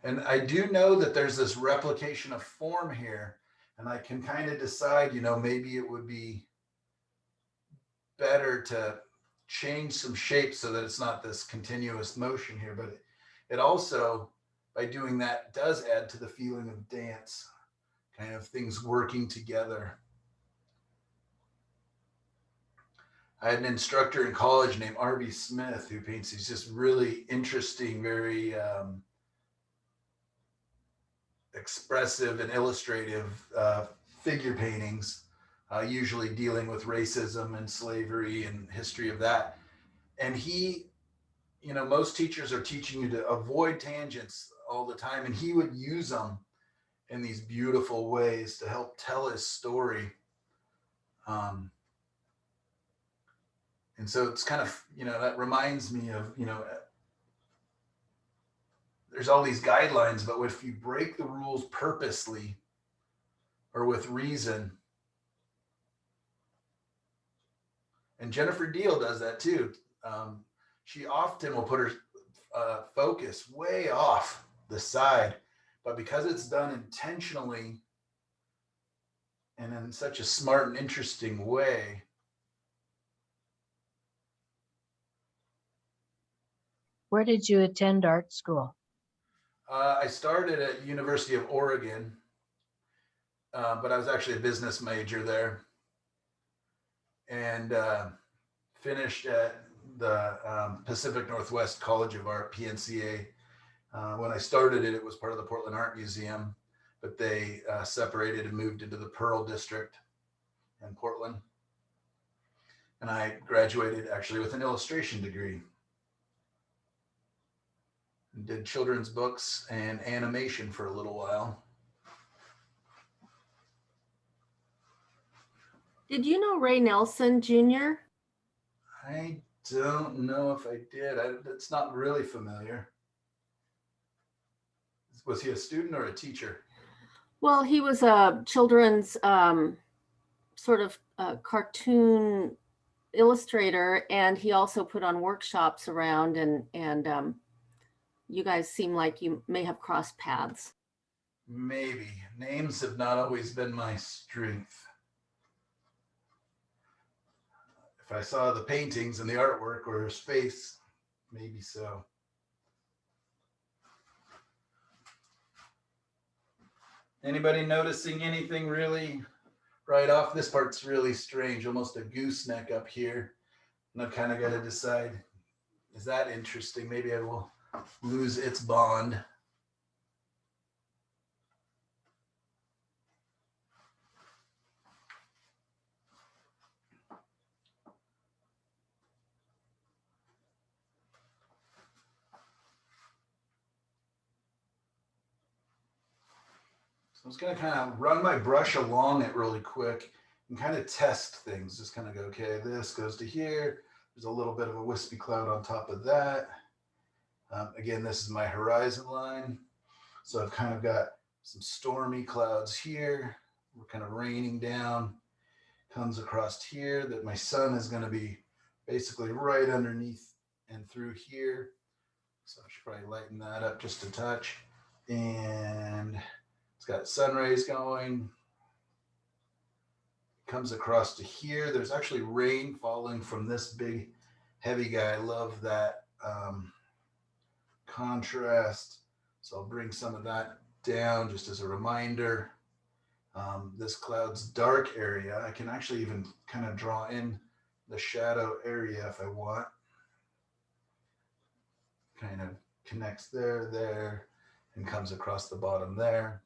Speaker 2: And I do know that there's this replication of form here. And I can kind of decide, you know, maybe it would be better to change some shapes so that it's not this continuous motion here. But it also, by doing that, does add to the feeling of dance, kind of things working together. I had an instructor in college named R.B. Smith who paints these just really interesting, very expressive and illustrative figure paintings, usually dealing with racism and slavery and history of that. And he, you know, most teachers are teaching you to avoid tangents all the time, and he would use them in these beautiful ways to help tell his story. And so it's kind of, you know, that reminds me of, you know, there's all these guidelines, but if you break the rules purposely or with reason, and Jennifer Diehl does that too. She often will put her focus way off the side, but because it's done intentionally and in such a smart and interesting way,
Speaker 1: Where did you attend art school?
Speaker 2: I started at University of Oregon, but I was actually a business major there, and finished at the Pacific Northwest College of Art, PNCA. When I started it, it was part of the Portland Art Museum, but they separated and moved into the Pearl District in Portland. And I graduated actually with an illustration degree. Did children's books and animation for a little while.
Speaker 6: Did you know Ray Nelson Jr.?
Speaker 2: I don't know if I did. It's not really familiar. Was he a student or a teacher?
Speaker 6: Well, he was a children's sort of cartoon illustrator, and he also put on workshops around, and you guys seem like you may have crossed paths.
Speaker 2: Maybe. Names have not always been my strength. If I saw the paintings and the artwork or his face, maybe so. Anybody noticing anything really right off? This part's really strange, almost a gooseneck up here. And I've kind of got to decide, is that interesting? Maybe I will lose its bond. I'm just gonna kind of run my brush along it really quick and kind of test things. Just kind of go, okay, this goes to here. There's a little bit of a wispy cloud on top of that. Again, this is my horizon line. So I've kind of got some stormy clouds here. We're kind of raining down, comes across here that my sun is gonna be basically right underneath and through here. So I should probably lighten that up just a touch. And it's got sun rays going. Comes across to here. There's actually rain falling from this big, heavy guy. I love that contrast. So I'll bring some of that down just as a reminder. This cloud's dark area, I can actually even kind of draw in the shadow area if I want. Kind of connects there, and comes across the bottom there.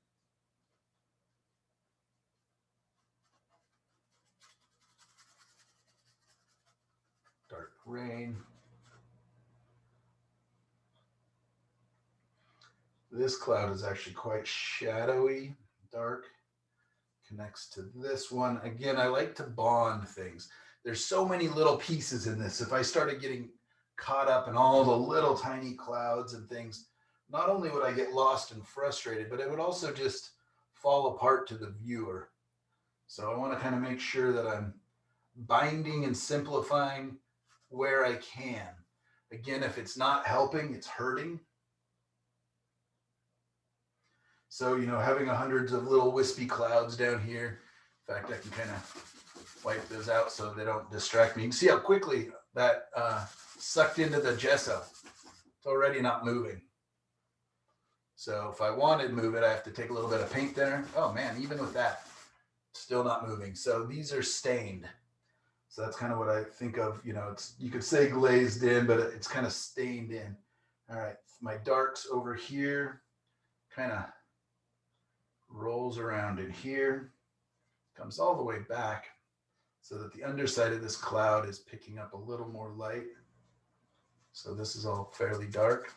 Speaker 2: Dark rain. This cloud is actually quite shadowy, dark. Connects to this one. Again, I like to bond things. There's so many little pieces in this. If I started getting caught up in all the little tiny clouds and things, not only would I get lost and frustrated, but it would also just fall apart to the viewer. So I want to kind of make sure that I'm binding and simplifying where I can. Again, if it's not helping, it's hurting. So, you know, having hundreds of little wispy clouds down here, in fact, I can kind of wipe those out so they don't distract me. You can see how quickly that sucked into the gesso. It's already not moving. So if I wanted to move it, I have to take a little bit of paint thinner. Oh man, even with that, still not moving. So these are stained. So that's kind of what I think of, you know, it's, you could say glazed in, but it's kind of stained in. All right, my darks over here, kind of rolls around in here, comes all the way back so that the underside of this cloud is picking up a little more light. So this is all fairly dark.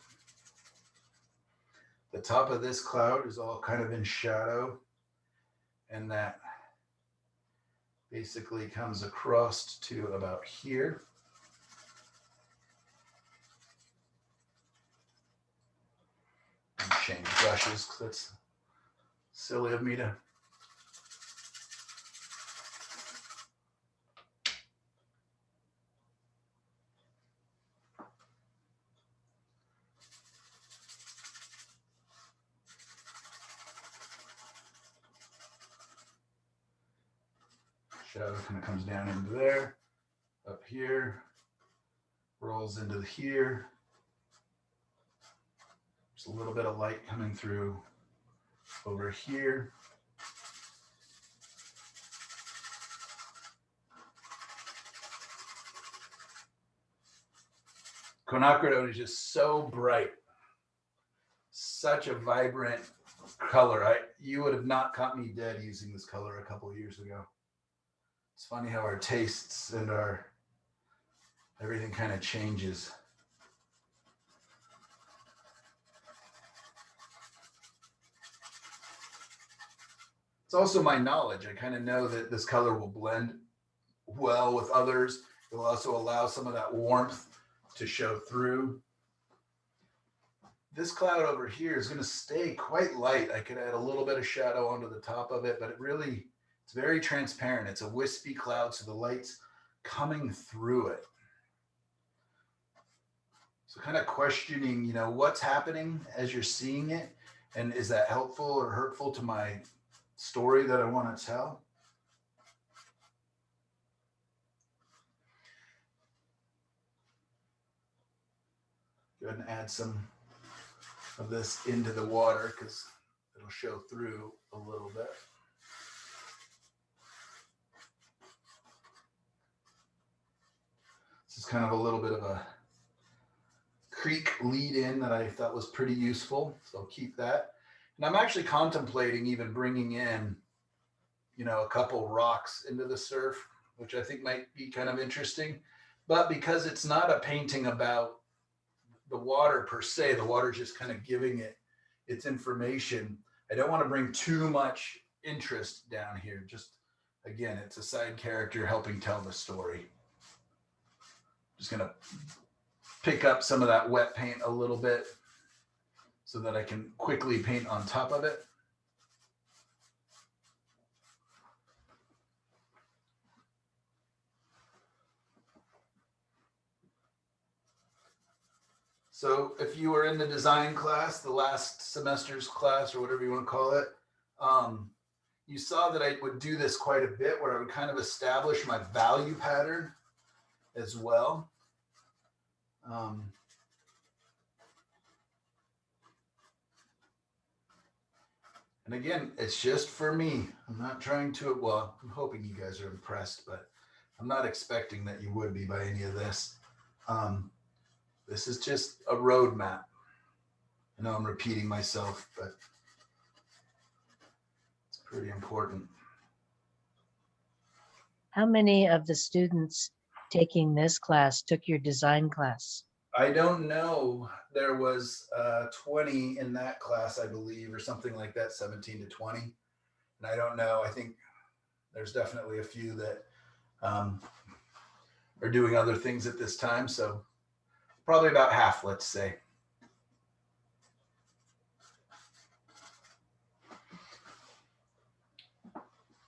Speaker 2: The top of this cloud is all kind of in shadow, and that basically comes across to about here. And change brushes because that's silly of me to. Shadow kind of comes down into there, up here, rolls into here. Just a little bit of light coming through over here. Quinacridone is just so bright. Such a vibrant color. You would have not caught me dead using this color a couple of years ago. It's funny how our tastes and our everything kind of changes. It's also my knowledge. I kind of know that this color will blend well with others. It will also allow some of that warmth to show through. This cloud over here is going to stay quite light. I could add a little bit of shadow onto the top of it, but it's very transparent. It's a wispy cloud, so the light's coming through it. So kind of questioning, you know, what's happening as you're seeing it, and is that helpful or hurtful to my story that I want to tell? Go ahead and add some of this into the water because it'll show through a little bit. This is kind of a little bit of a creek lead in that I thought was pretty useful. So I'll keep that. And I'm actually contemplating even bringing in, you know, a couple rocks into the surf, which I think might be kind of interesting. But because it's not a painting about the water per se, the water's just kind of giving it its information. I don't want to bring too much interest down here. Just, again, it's a side character helping tell the story. Just gonna pick up some of that wet paint a little bit so that I can quickly paint on top of it. So if you were in the design class, the last semester's class, or whatever you want to call it, you saw that I would do this quite a bit, where I would kind of establish my value pattern as well. And again, it's just for me. I'm not trying to, well, I'm hoping you guys are impressed, but I'm not expecting that you would be by any of this. This is just a roadmap. I know I'm repeating myself, but it's pretty important.
Speaker 1: How many of the students taking this class took your design class?
Speaker 2: I don't know. There was 20 in that class, I believe, or something like that, 17 to 20. And I don't know. I think there's definitely a few that are doing other things at this time. So probably about half, let's say.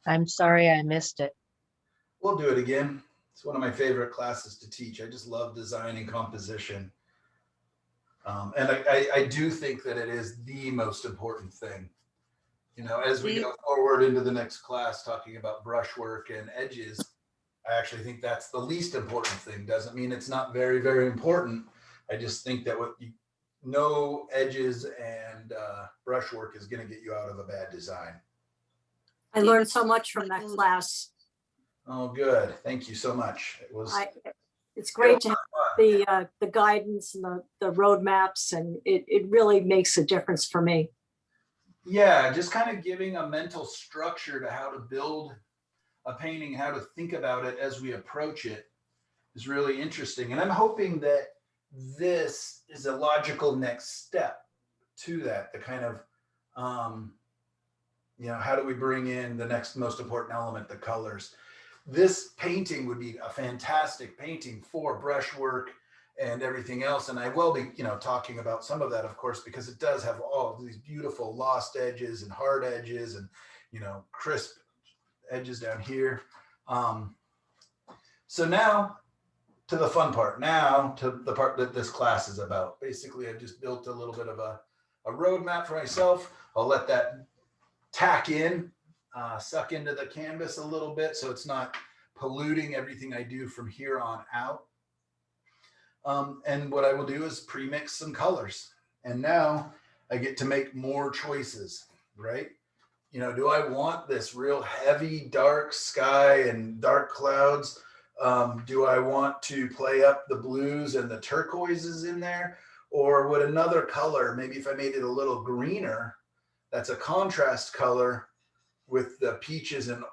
Speaker 1: I'm sorry I missed it.
Speaker 2: We'll do it again. It's one of my favorite classes to teach. I just love design and composition. And I do think that it is the most important thing. You know, as we go forward into the next class talking about brushwork and edges, I actually think that's the least important thing. Doesn't mean it's not very, very important. I just think that what you know, edges and brushwork is going to get you out of a bad design.
Speaker 10: I learned so much from that class.
Speaker 2: Oh, good. Thank you so much. It was.
Speaker 10: It's great to have the guidance and the roadmaps, and it really makes a difference for me.
Speaker 2: Yeah, just kind of giving a mental structure to how to build a painting, how to think about it as we approach it is really interesting. And I'm hoping that this is a logical next step to that, the kind of, you know, how do we bring in the next most important element, the colors? This painting would be a fantastic painting for brushwork and everything else. And I will be, you know, talking about some of that, of course, because it does have all of these beautiful lost edges and hard edges and, you know, crisp edges down here. So now to the fun part, now to the part that this class is about. Basically, I've just built a little bit of a roadmap for myself. I'll let that tack in, suck into the canvas a little bit so it's not polluting everything I do from here on out. And what I will do is pre-mix some colors. And now I get to make more choices, right? You know, do I want this real heavy, dark sky and dark clouds? Do I want to play up the blues and the turquoises in there? Or would another color, maybe if I made it a little greener, that's a contrast color with the peaches and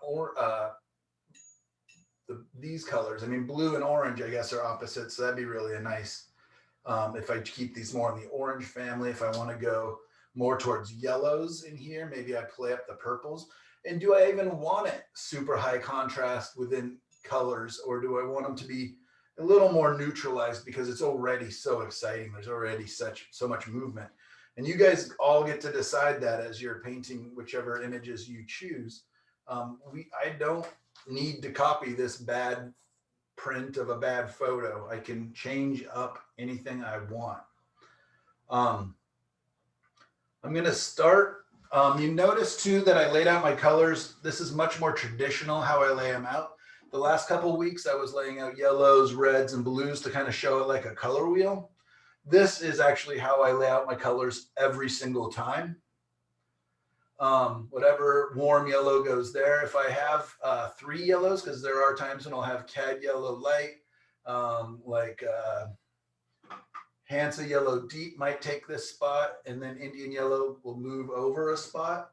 Speaker 2: these colors. I mean, blue and orange, I guess, are opposites. So that'd be really a nice, if I keep these more in the orange family. If I want to go more towards yellows in here, maybe I play up the purples. And do I even want it super high contrast within colors, or do I want them to be a little more neutralized because it's already so exciting? There's already so much movement. And you guys all get to decide that as you're painting whichever images you choose. I don't need to copy this bad print of a bad photo. I can change up anything I want. I'm going to start. You notice too that I laid out my colors. This is much more traditional how I lay them out. The last couple of weeks I was laying out yellows, reds, and blues to kind of show it like a color wheel. This is actually how I lay out my colors every single time. Whatever warm yellow goes there. If I have 3 yellows, because there are times when I'll have Cad Yellow Light, like Hansa Yellow Deep might take this spot, and then Indian Yellow will move over a spot.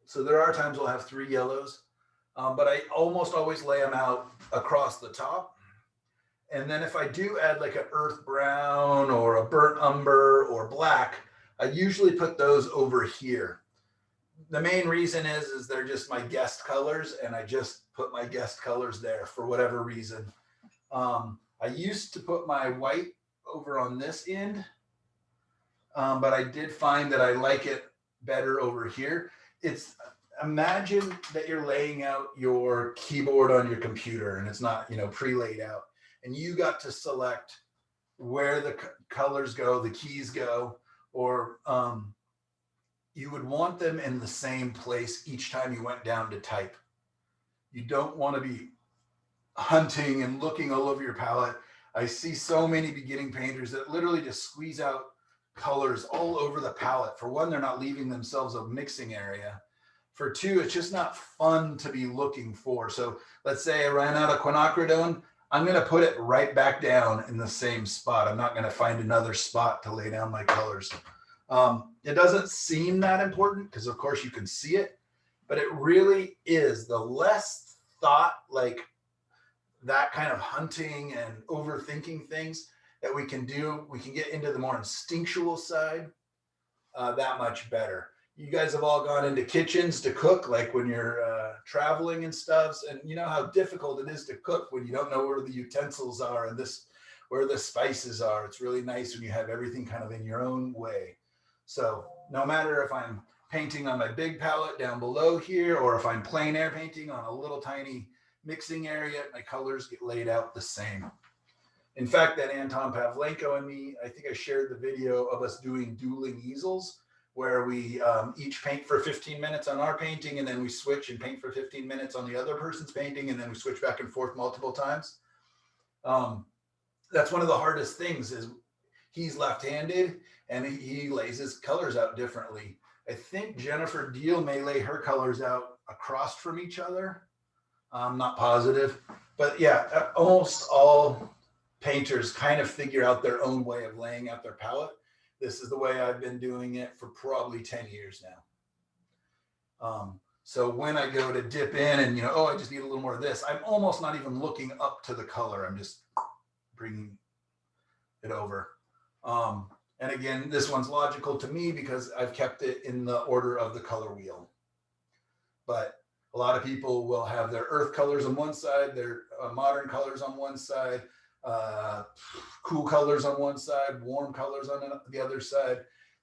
Speaker 2: So there are times I'll have 3 yellows, but I almost always lay them out across the top. And then if I do add like an earth brown or a burnt umber or black, I usually put those over here. The main reason is they're just my guest colors, and I just put my guest colors there for whatever reason. I used to put my white over on this end, but I did find that I like it better over here. It's, imagine that you're laying out your keyboard on your computer and it's not, you know, pre-laid out, and you got to select where the colors go, the keys go, or you would want them in the same place each time you went down to type. You don't want to be hunting and looking all over your palette. I see so many beginning painters that literally just squeeze out colors all over the palette. For one, they're not leaving themselves a mixing area. For two, it's just not fun to be looking for. So let's say I ran out of quinacridone, I'm going to put it right back down in the same spot. I'm not going to find another spot to lay down my colors. It doesn't seem that important because of course you can see it, but it really is. The less thought, like that kind of hunting and overthinking things that we can do, we can get into the more instinctual side, that much better. You guys have all gone into kitchens to cook, like when you're traveling and stuff, and you know how difficult it is to cook when you don't know where the utensils are and where the spices are. It's really nice when you have everything kind of in your own way. So no matter if I'm painting on my big palette down below here, or if I'm plein air painting on a little tiny mixing area, my colors get laid out the same. In fact, that Anton Pavlenko and me, I think I shared the video of us doing dueling easels, where we each paint for 15 minutes on our painting, and then we switch and paint for 15 minutes on the other person's painting, and then we switch back and forth multiple times. That's one of the hardest things, is he's left-handed and he lays his colors out differently. I think Jennifer Diehl may lay her colors out across from each other. I'm not positive, but yeah, almost all painters kind of figure out their own way of laying out their palette. This is the way I've been doing it for probably 10 years now. So when I go to dip in and, you know, oh, I just need a little more of this, I'm almost not even looking up to the color. I'm just bringing it over. And again, this one's logical to me because I've kept it in the order of the color wheel. But a lot of people will have their earth colors on one side, their modern colors on one side, cool colors on one side, warm colors on the other side.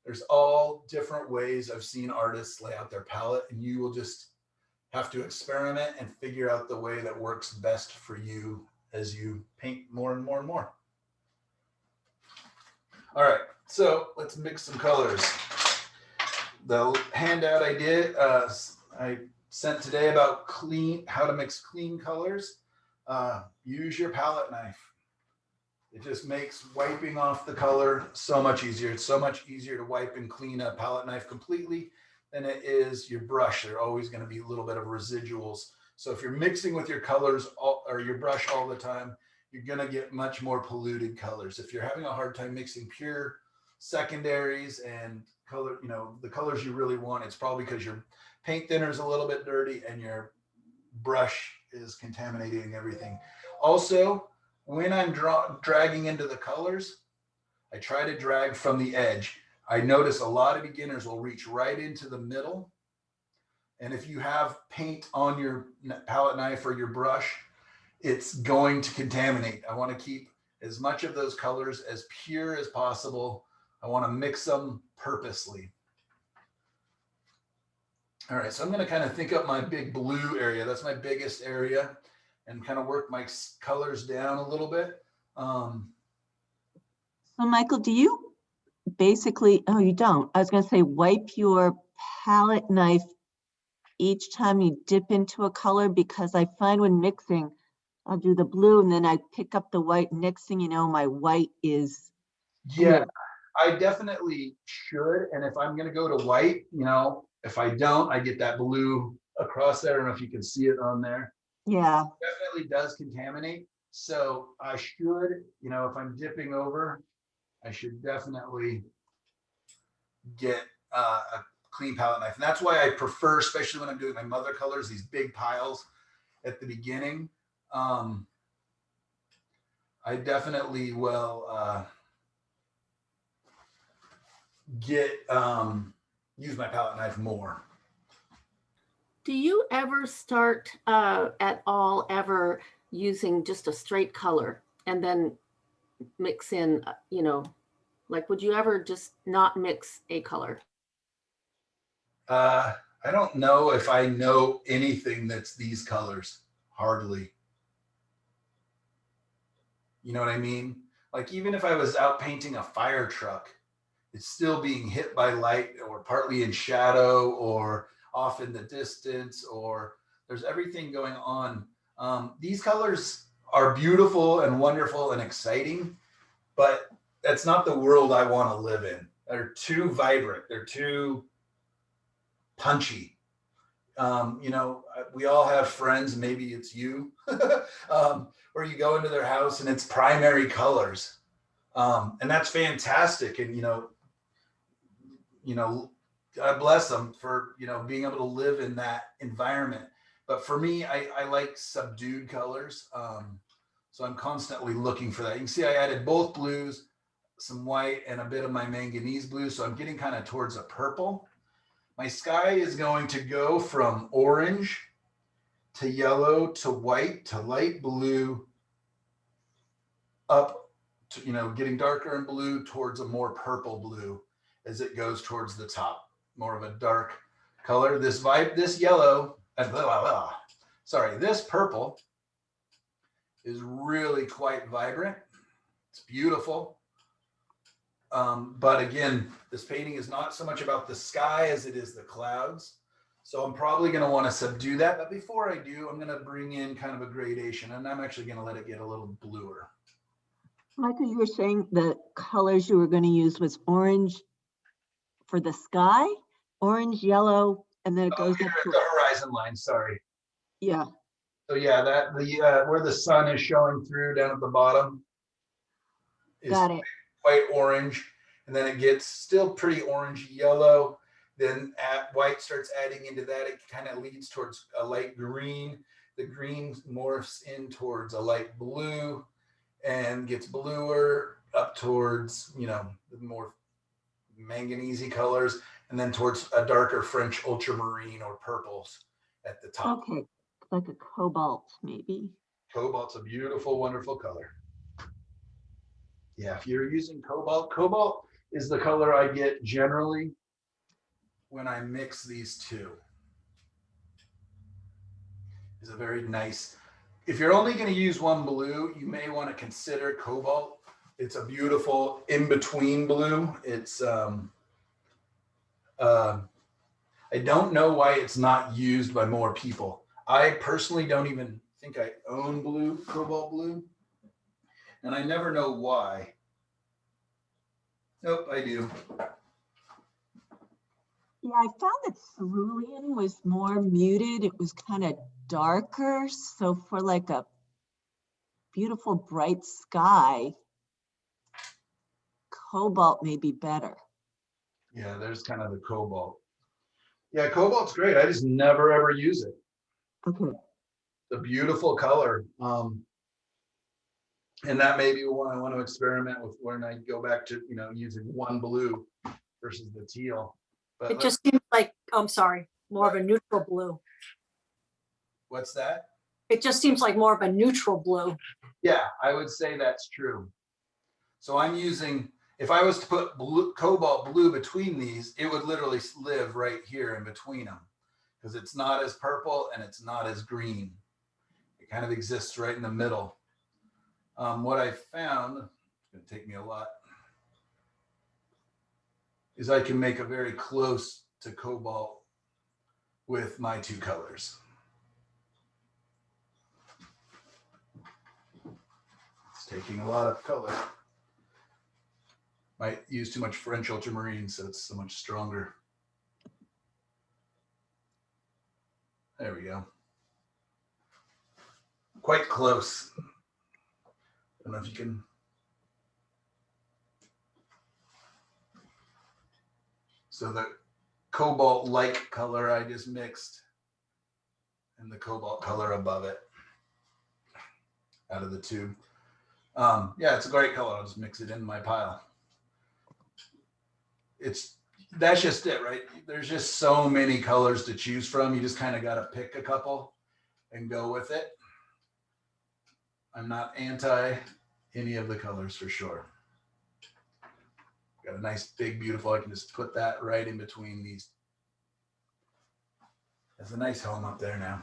Speaker 2: There's all different ways I've seen artists lay out their palette, and you will just have to experiment and figure out the way that works best for you as you paint more and more and more. All right, so let's mix some colors. The handout I did, I sent today about how to mix clean colors. Use your palette knife. It just makes wiping off the color so much easier. It's so much easier to wipe and clean a palette knife completely than it is your brush. There are always going to be a little bit of residuals. So if you're mixing with your colors or your brush all the time, you're going to get much more polluted colors. If you're having a hard time mixing pure secondaries and color, you know, the colors you really want, it's probably because your paint thinner is a little bit dirty and your brush is contaminating everything. Also, when I'm dragging into the colors, I try to drag from the edge. I notice a lot of beginners will reach right into the middle. And if you have paint on your palette knife or your brush, it's going to contaminate. I want to keep as much of those colors as pure as possible. I want to mix them purposely. All right, so I'm going to kind of think up my big blue area. That's my biggest area, and kind of work my colors down a little bit.
Speaker 8: So Michael, do you basically, oh, you don't. I was going to say wipe your palette knife each time you dip into a color, because I find when mixing, I'll do the blue and then I pick up the white. Next thing you know, my white is
Speaker 2: Yeah, I definitely should. And if I'm going to go to white, you know, if I don't, I get that blue across there. I don't know if you can see it on there.
Speaker 8: Yeah.
Speaker 2: It definitely does contaminate. So I should, you know, if I'm dipping over, I should definitely get a clean palette knife. And that's why I prefer, especially when I'm doing my mother colors, these big piles at the beginning. I definitely will get use my palette knife more.
Speaker 6: Do you ever start at all ever using just a straight color and then mix in, you know, like would you ever just not mix a color?
Speaker 2: I don't know if I know anything that's these colors, hardly. You know what I mean? Like even if I was out painting a fire truck, it's still being hit by light or partly in shadow or off in the distance, or there's everything going on. These colors are beautiful and wonderful and exciting, but that's not the world I want to live in. They're too vibrant. They're too punchy. You know, we all have friends, maybe it's you, where you go into their house and it's primary colors. And that's fantastic. And, you know, God bless them for, you know, being able to live in that environment. But for me, I like subdued colors. So I'm constantly looking for that. You can see I added both blues, some white and a bit of my manganese blue. So I'm getting kind of towards a purple. My sky is going to go from orange to yellow to white to light blue up to, you know, getting darker in blue towards a more purple blue as it goes towards the top, more of a dark color. This yellow, this purple is really quite vibrant. It's beautiful. But again, this painting is not so much about the sky as it is the clouds. So I'm probably going to want to subdue that. But before I do, I'm going to bring in kind of a gradation, and I'm actually going to let it get a little bluer.
Speaker 8: Michael, you were saying the colors you were going to use was orange for the sky, orange, yellow, and then it goes up
Speaker 2: Here at
Speaker 8: to,
Speaker 2: the horizon line, sorry.
Speaker 8: yeah.
Speaker 2: So yeah, that where the sun is showing through down at the bottom is
Speaker 8: Got it.
Speaker 2: quite orange, and then it gets still pretty orange yellow. Then white starts adding into that. It kind of leads towards a light green. The green morphs in towards a light blue and gets bluer up towards, you know, the more manganese-y colors, and then towards a darker French ultramarine or purples at the top.
Speaker 8: Okay, like a cobalt maybe.
Speaker 2: Cobalt's a beautiful, wonderful color. Yeah, if you're using cobalt is the color I get generally when I mix these two. It's a very nice, if you're only going to use one blue, you may want to consider cobalt. It's a beautiful in-between blue. It's, I don't know why it's not used by more people. I personally don't even think I own cobalt blue. And I never know why. Nope, I do.
Speaker 8: Yeah, I found that cerulean was more muted. It was kind of darker. So for like a beautiful bright sky, cobalt may be better.
Speaker 2: Yeah, there's kind of the cobalt. Yeah, cobalt's great. I just never ever use it.
Speaker 8: Okay.
Speaker 2: It's a beautiful color. And that may be one I want to experiment with when I go back to, you know, using one blue versus the teal. But
Speaker 10: It just seems like, I'm sorry, more of a neutral blue.
Speaker 2: what's that?
Speaker 10: It just seems like more of a neutral blue.
Speaker 2: Yeah, I would say that's true. So I'm using, if I was to put cobalt blue between these, it would literally live right here in between them because it's not as purple and it's not as green. It kind of exists right in the middle. What I found, it's going to take me a lot, is I can make a very close to cobalt with my two colors. It's taking a lot of color. Might use too much French ultramarine, so it's so much stronger. There we go. Quite close. I don't know if you can. So the cobalt-like color I just mixed and the cobalt color above it out of the tube. Yeah, it's a great color. I'll just mix it in my pile. that's just it, right? There's just so many colors to choose from. You just kind of got to pick a couple and go with it. I'm not anti any of the colors for sure. Got a nice, big, beautiful, I can just put that right in between these. That's a nice home up there now.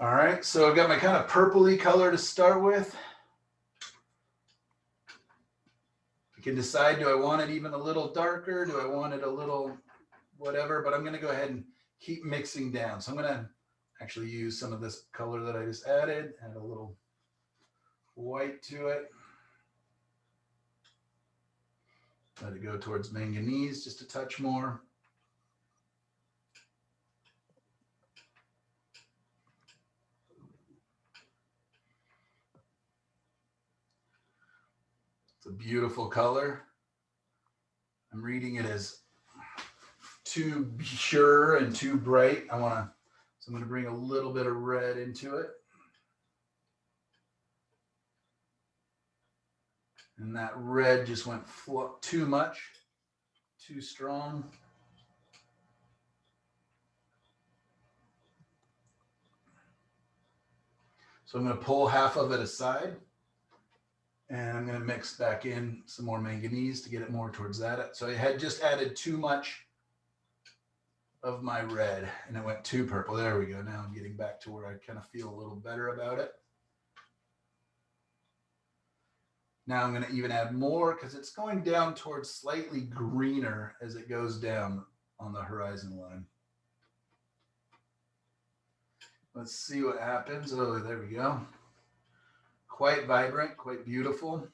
Speaker 2: All right, so I've got my kind of purpley color to start with. You can decide, do I want it even a little darker? Do I want it a little whatever? But I'm gonna go ahead and keep mixing down. So I'm gonna actually use some of this color that I just added, add a little white to it. Let it go towards manganese just a touch more. It's a beautiful color. I'm reading it as too pure and too bright. So I'm going to bring a little bit of red into it. And that red just went too much, too strong. So I'm going to pull half of it aside. And I'm going to mix back in some more manganese to get it more towards that. So I had just added too much of my red and it went too purple. There we go. Now I'm getting back to where I kind of feel a little better about it. Now I'm going to even add more because it's going down towards slightly greener as it goes down on the horizon line. Let's see what happens. Oh, there we go. Quite vibrant, quite beautiful.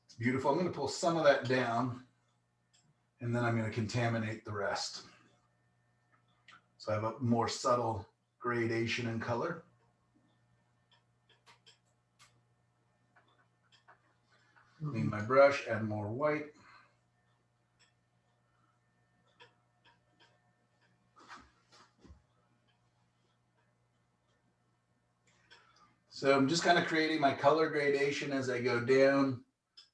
Speaker 2: It's beautiful. I'm going to pull some of that down and then I'm going to contaminate the rest. So I have a more subtle gradation in color. Clean my brush, add more white. So I'm just kind of creating my color gradation as I go down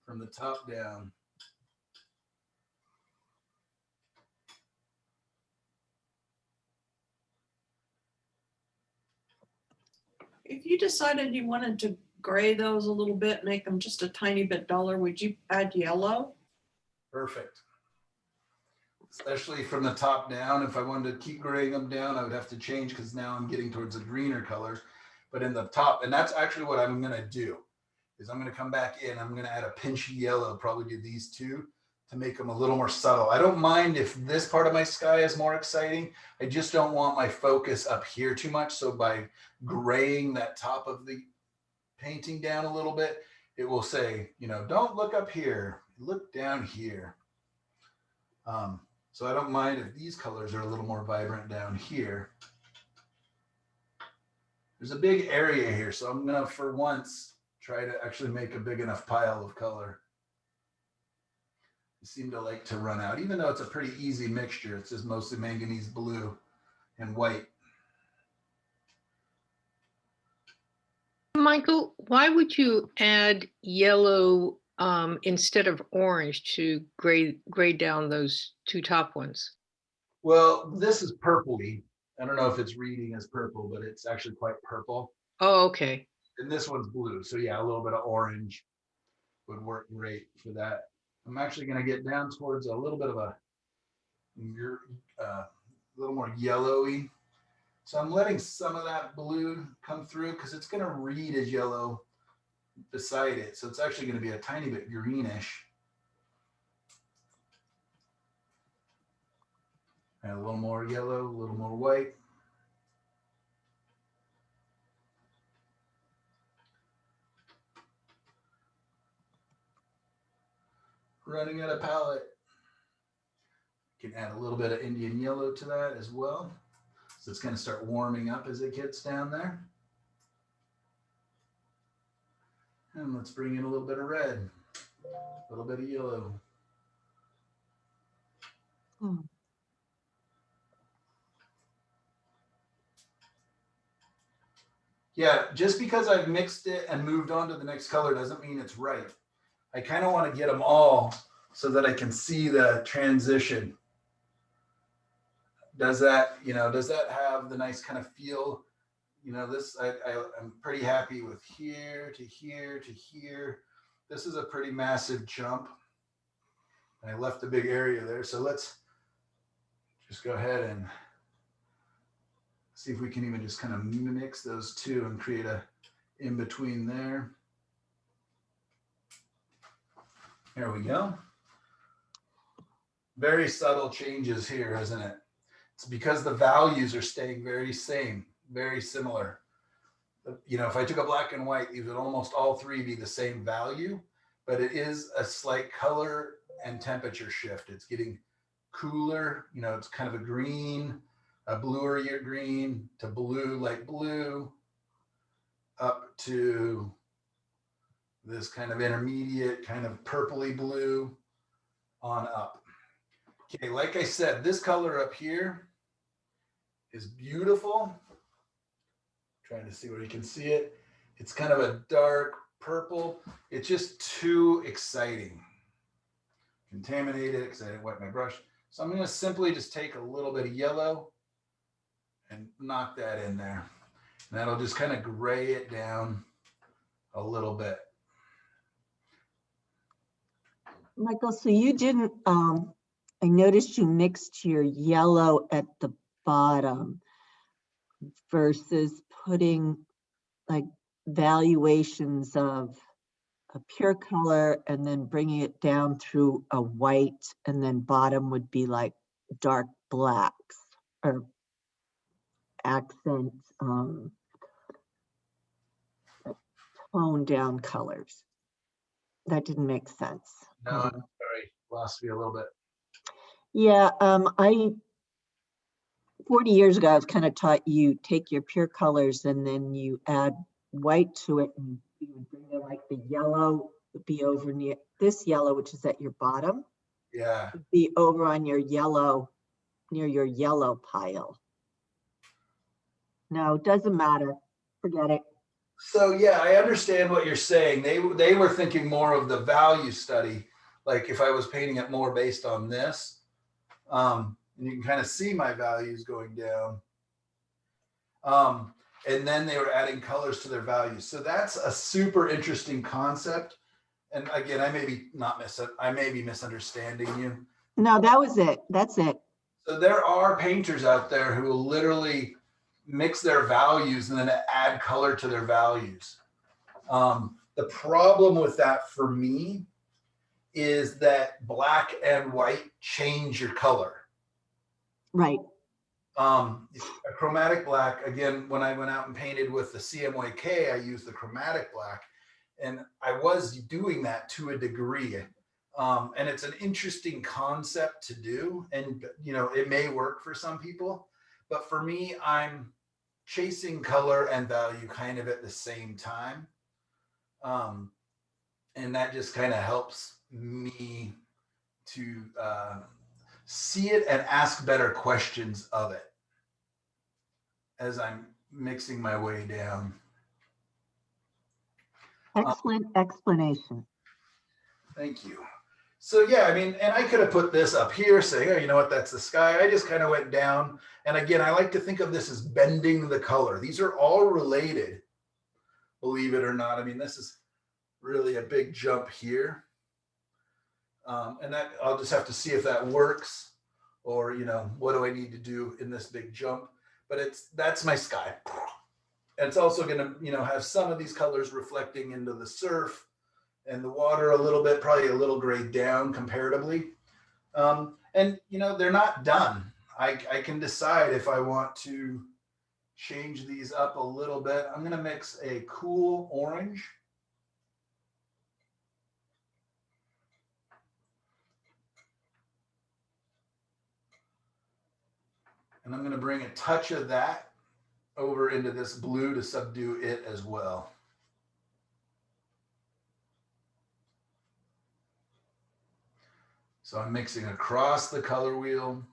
Speaker 2: from the top down.
Speaker 3: If you decided you wanted to gray those a little bit, make them just a tiny bit duller, would you add yellow?
Speaker 2: Perfect. Especially from the top down. If I wanted to keep graying them down, I would have to change because now I'm getting towards a greener color. But in the top, and that's actually what I'm going to do, is I'm going to come back in. I'm going to add a pinch of yellow, probably to these two, to make them a little more subtle. I don't mind if this part of my sky is more exciting. I just don't want my focus up here too much. So by graying that top of the painting down a little bit, it will say, you know, don't look up here, look down here. So I don't mind if these colors are a little more vibrant down here. There's a big area here, so I'm gonna, for once, try to actually make a big enough pile of color. I seem to like to run out, even though it's a pretty easy mixture. It's just mostly manganese blue and white.
Speaker 7: Michael, why would you add yellow instead of orange to gray down those two top ones?
Speaker 2: Well, this is purpley. I don't know if it's reading as purple, but it's actually quite purple.
Speaker 7: Oh, okay.
Speaker 2: And this one's blue. So yeah, a little bit of orange would work great for that. I'm actually going to get down towards a little bit of a little more yellowy. So I'm letting some of that blue come through because it's going to read as yellow beside it. So it's actually going to be a tiny bit greenish. And a little more yellow, a little more white. Running out of palette. You can add a little bit of Indian yellow to that as well. So it's going to start warming up as it gets down there. And let's bring in a little bit of red, a little bit of yellow.
Speaker 8: Hmm.
Speaker 2: Yeah, just because I've mixed it and moved on to the next color doesn't mean it's right. I kind of want to get them all so that I can see the transition. Does that, does that have the nice kind of feel? I'm pretty happy with here to here to here. This is a pretty massive jump. And I left a big area there. So let's just go ahead and see if we can even just kind of mix those two and create a in between there. There we go. Very subtle changes here, isn't it? It's because the values are staying very similar. If I took a black and white, these would almost all three be the same value, but it is a slight color and temperature shift. It's getting cooler, it's kind of a green, a bluer green to blue, light blue, up to this kind of intermediate, kind of purpley blue on up. Okay, like I said, this color up here is beautiful. Trying to see where you can see it. It's kind of a dark purple. It's just too exciting. Contaminated, because I didn't wipe my brush. So I'm going to simply just take a little bit of yellow and knock that in there. And that'll just kind of gray it down a little bit.
Speaker 8: Michael, so you didn't, I noticed you mixed your yellow at the bottom versus putting like valuations of a pure color and then bringing it down through a white, and then bottom would be like dark blacks or accent toned down colors. That didn't make sense.
Speaker 2: No, I'm sorry, lost me a little bit.
Speaker 8: Yeah, 40 years ago, I was kind of taught you take your pure colors and then you add white to it, and you would bring the, like the yellow would be over near this yellow, which is at your bottom.
Speaker 2: Yeah.
Speaker 8: Would be over on your yellow, near your yellow pile. No, it doesn't matter. Forget it.
Speaker 2: So yeah, I understand what you're saying. They were thinking more of the value study, like if I was painting it more based on this, and you can kind of see my values going down. And then they were adding colors to their values. So that's a super interesting concept. And again, I may be misunderstanding you.
Speaker 8: No, that was it. That's it.
Speaker 2: So there are painters out there who will literally mix their values and then add color to their values. The problem with that for me is that black and white change your color.
Speaker 8: Right.
Speaker 2: A chromatic black, again, when I went out and painted with the CMYK, I used the chromatic black, and I was doing that to a degree. And it's an interesting concept to do, and it may work for some people, but for me, I'm chasing color and value kind of at the same time. And that just kind of helps me to see it and ask better questions of it as I'm mixing my way down.
Speaker 8: Excellent explanation.
Speaker 2: Thank you. So yeah, I mean, and I could have put this up here saying, oh, you know what, that's the sky. I just kind of went down. And again, I like to think of this as bending the color. These are all related, believe it or not. I mean, this is really a big jump here. And that I'll just have to see if that works, or, what do I need to do in this big jump? But that's my sky. And it's also going to, have some of these colors reflecting into the surf and the water a little bit, probably a little grayed down comparatively. And, they're not done. I can decide if I want to change these up a little bit. I'm going to mix a cool orange. And I'm going to bring a touch of that over into this blue to subdue it as well. So I'm mixing across the color wheel.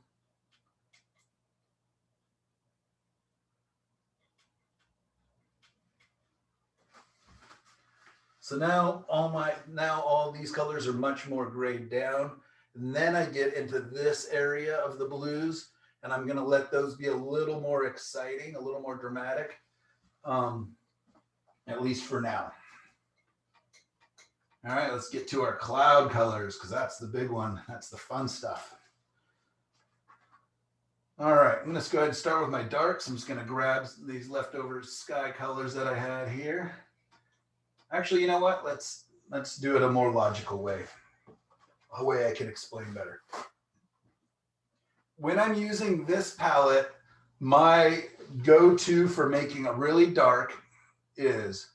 Speaker 2: So now all these colors are much more grayed down. And then I get into this area of the blues, and I'm going to let those be a little more exciting, a little more dramatic, at least for now. All right, let's get to our cloud colors, because that's the big one. That's the fun stuff. All right, I'm going to go ahead and start with my darks. I'm just going to grab these leftover sky colors that I had here. Actually, you know what? Let's do it a more logical way, a way I can explain better. When I'm using this palette, my go-to for making a really dark is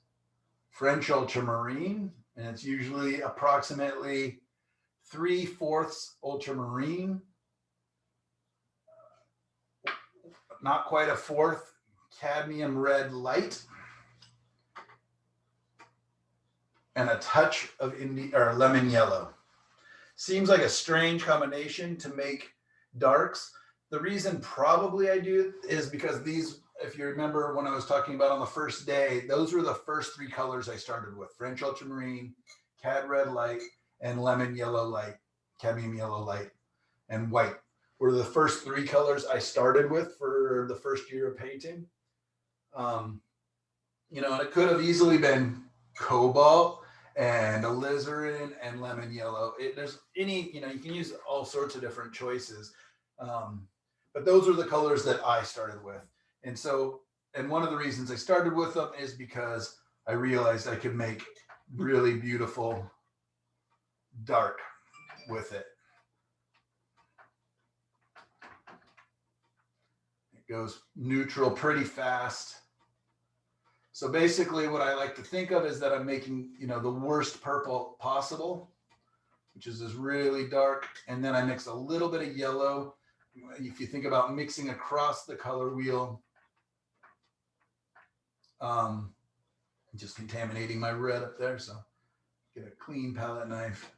Speaker 2: French ultramarine, and it's usually approximately 3/4 ultramarine, not quite a fourth cadmium red light, and a touch of lemon yellow. Seems like a strange combination to make darks. The reason probably I do it is because these, if you remember when I was talking about on the first day, those were the first three colors I started with: French ultramarine, cad red light, and lemon yellow light, cadmium yellow light, and white were the first three colors I started with for the first year of painting. You know, and it could have easily been cobalt and alizarin and lemon yellow. There's any, you know, you can use all sorts of different choices. But those are the colors that I started with. And so, and one of the reasons I started with them is because I realized I could make really beautiful dark with it. It goes neutral pretty fast. So basically what I like to think of is that I'm making, you know, the worst purple possible, which is this really dark. And then I mix a little bit of yellow. If you think about mixing across the color wheel, just contaminating my red up there. So get a clean palette knife,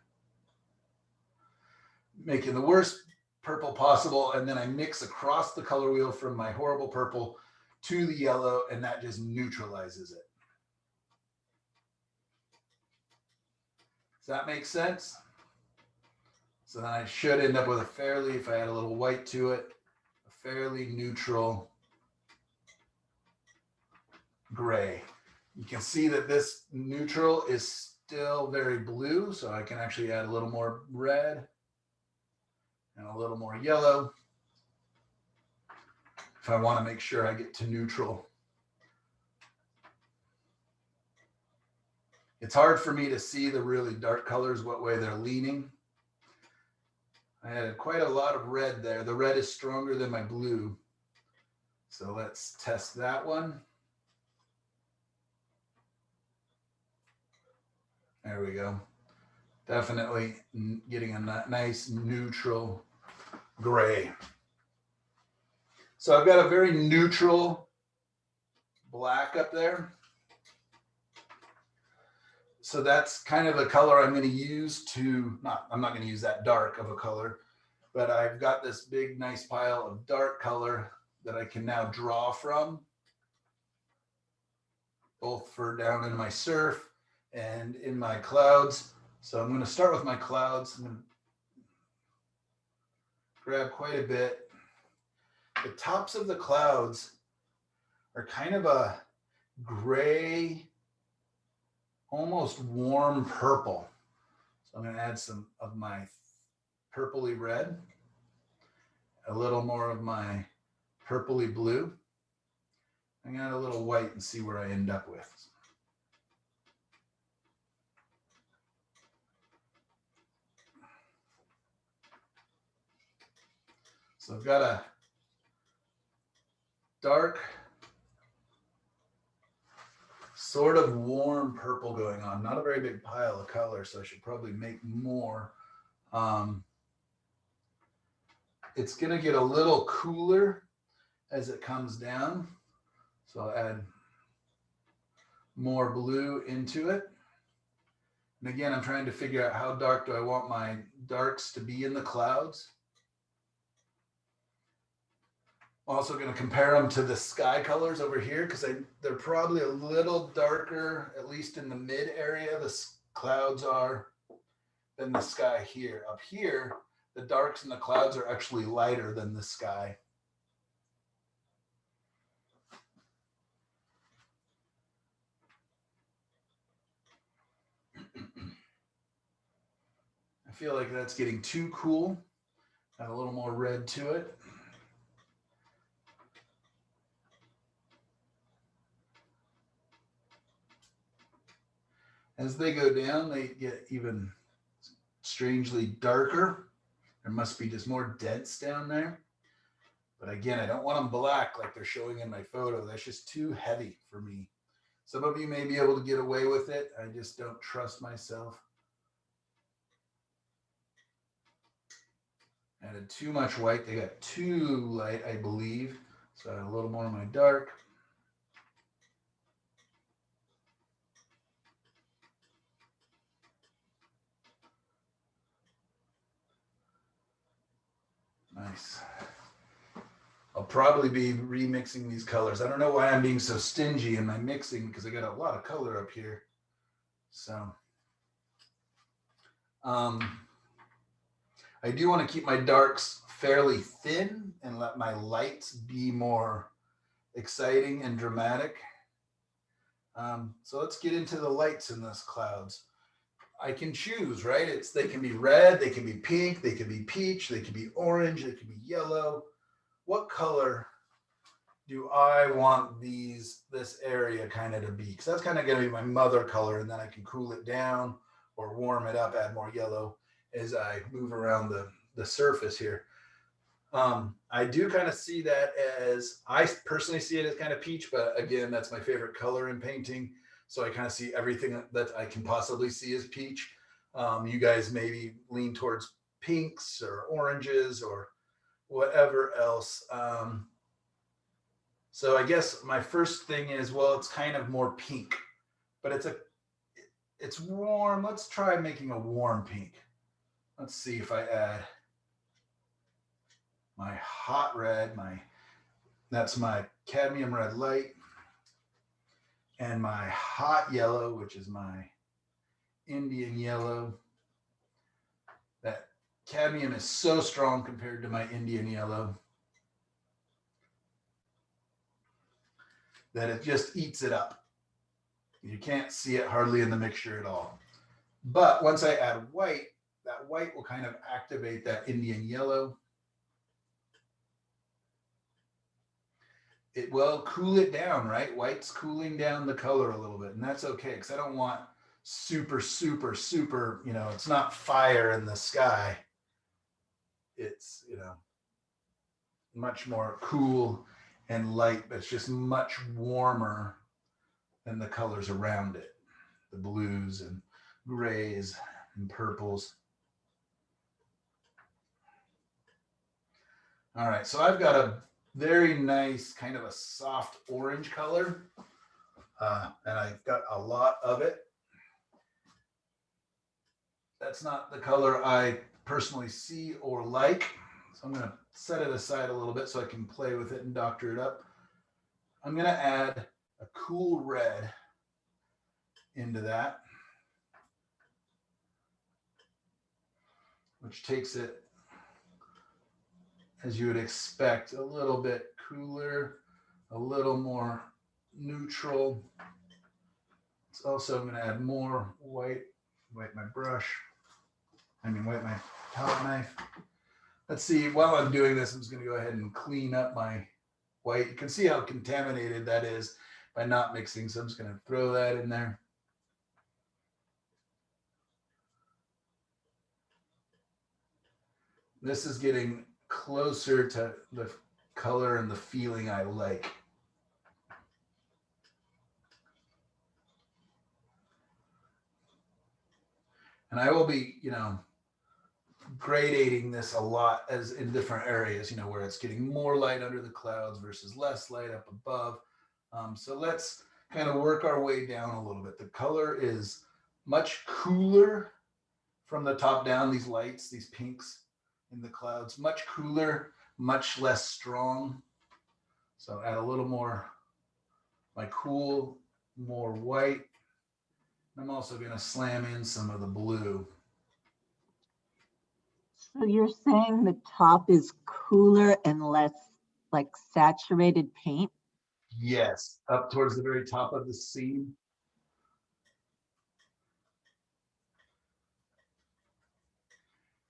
Speaker 2: making the worst purple possible. And then I mix across the color wheel from my horrible purple to the yellow, and that just neutralizes it. Does that make sense? So then I should end up with a fairly, if I add a little white to it, a fairly neutral gray. You can see that this neutral is still very blue, so I can actually add a little more red and a little more yellow if I want to make sure I get to neutral. It's hard for me to see the really dark colors, what way they're leaning. I added quite a lot of red there. The red is stronger than my blue. So let's test that one. There we go. Definitely getting a nice neutral gray. So I've got a very neutral black up there. So that's kind of the color I'm going to use to, I'm not going to use that dark of a color, but I've got this big, nice pile of dark color that I can now draw from, both for down in my surf and in my clouds. So I'm going to start with my clouds. I'm going to grab quite a bit. The tops of the clouds are kind of a gray, almost warm purple. So I'm going to add some of my purpley red, a little more of my purpley blue. I'm going to add a little white and see where I end up with. So I've got a dark, sort of warm purple going on. Not a very big pile of color, so I should probably make more. It's going to get a little cooler as it comes down. So I'll add more blue into it. And again, I'm trying to figure out how dark do I want my darks to be in the clouds. I'm also going to compare them to the sky colors over here because they're probably a little darker, at least in the mid area, the clouds are, than the sky here. Up here, the darks and the clouds are actually lighter than the sky. I feel like that's getting too cool. Add a little more red to it. As they go down, they get even strangely darker. There must be just more dense down there. But again, I don't want them black like they're showing in my photo. That's just too heavy for me. Some of you may be able to get away with it. I just don't trust myself. Added too much white. They got too light, I believe. So I add a little more of my dark. Nice. I'll probably be remixing these colors. I don't know why I'm being so stingy in my mixing because I got a lot of color up here. So I do want to keep my darks fairly thin and let my lights be more exciting and dramatic. So let's get into the lights in those clouds. I can choose, right? They can be red, they can be pink, they can be peach, they can be orange, they can be yellow. What color do I want this area kind of to be? Because that's kind of going to be my mother color, and then I can cool it down or warm it up, add more yellow as I move around the surface here. I do kind of see that as, I personally see it as kind of peach, but again, that's my favorite color in painting. So I kind of see everything that I can possibly see as peach. You guys maybe lean towards pinks or oranges or whatever else. So I guess my first thing is, well, it's kind of more pink, but it's warm. Let's try making a warm pink. Let's see if I add my hot red, that's my Cadmium Red Light, and my hot yellow, which is my Indian yellow. That cadmium is so strong compared to my Indian yellow that it just eats it up. You can't see it hardly in the mixture at all. But once I add white, that white will kind of activate that Indian yellow. It will cool it down, right? White's cooling down the color a little bit, and that's okay because I don't want super, super, super, it's not fire in the sky. It's, much more cool and light, but it's just much warmer than the colors around it. The blues and grays and purples. All right, so I've got a very nice kind of a soft orange color, and I've got a lot of it. That's not the color I personally see or like, so I'm going to set it aside a little bit so I can play with it and doctor it up. I'm going to add a cool red into that, which takes it, as you would expect, a little bit cooler, a little more neutral. It's also, I'm going to add more white, wipe my brush, wipe my palette knife. Let's see, while I'm doing this, I'm just going to go ahead and clean up my white. You can see how contaminated that is by not mixing, so I'm just going to throw that in there. This is getting closer to the color and the feeling I like. And I will be, gradating this a lot as in different areas, where it's getting more light under the clouds versus less light up above. So let's kind of work our way down a little bit. The color is much cooler from the top down, these lights, these pinks in the clouds, much cooler, much less strong. So add a little more my cool, more white. I'm also going to slam in some of the blue.
Speaker 8: So you're saying the top is cooler and less like saturated paint?
Speaker 2: Yes, up towards the very top of the scene.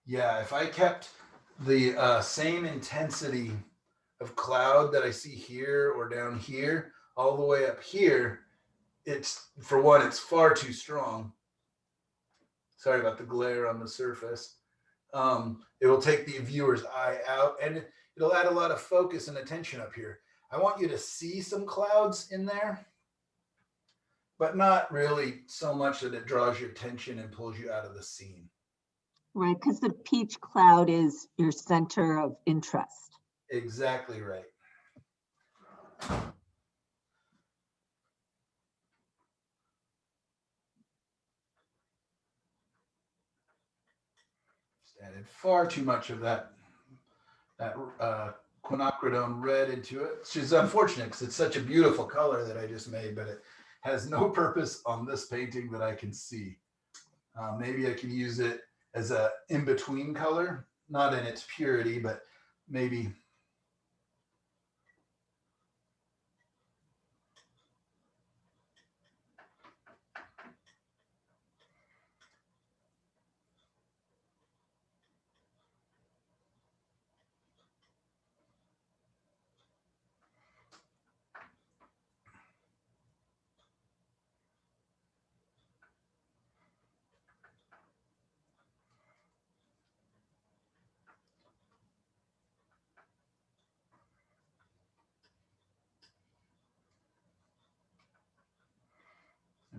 Speaker 2: Yeah, if I kept the same intensity of cloud that I see here or down here, all the way up here, it's, for one, it's far too strong. Sorry about the glare on the surface. It will take the viewer's eye out, and it'll add a lot of focus and attention up here. I want you to see some clouds in there, but not really so much that it draws your attention and pulls you out of the scene.
Speaker 8: Right, because the peach cloud is your center of interest.
Speaker 2: Exactly right. Just added far too much of that Quinacridone Red into it, which is unfortunate because it's such a beautiful color that I just made, but it has no purpose on this painting that I can see. Maybe I can use it as a in-between color, not in its purity, but maybe.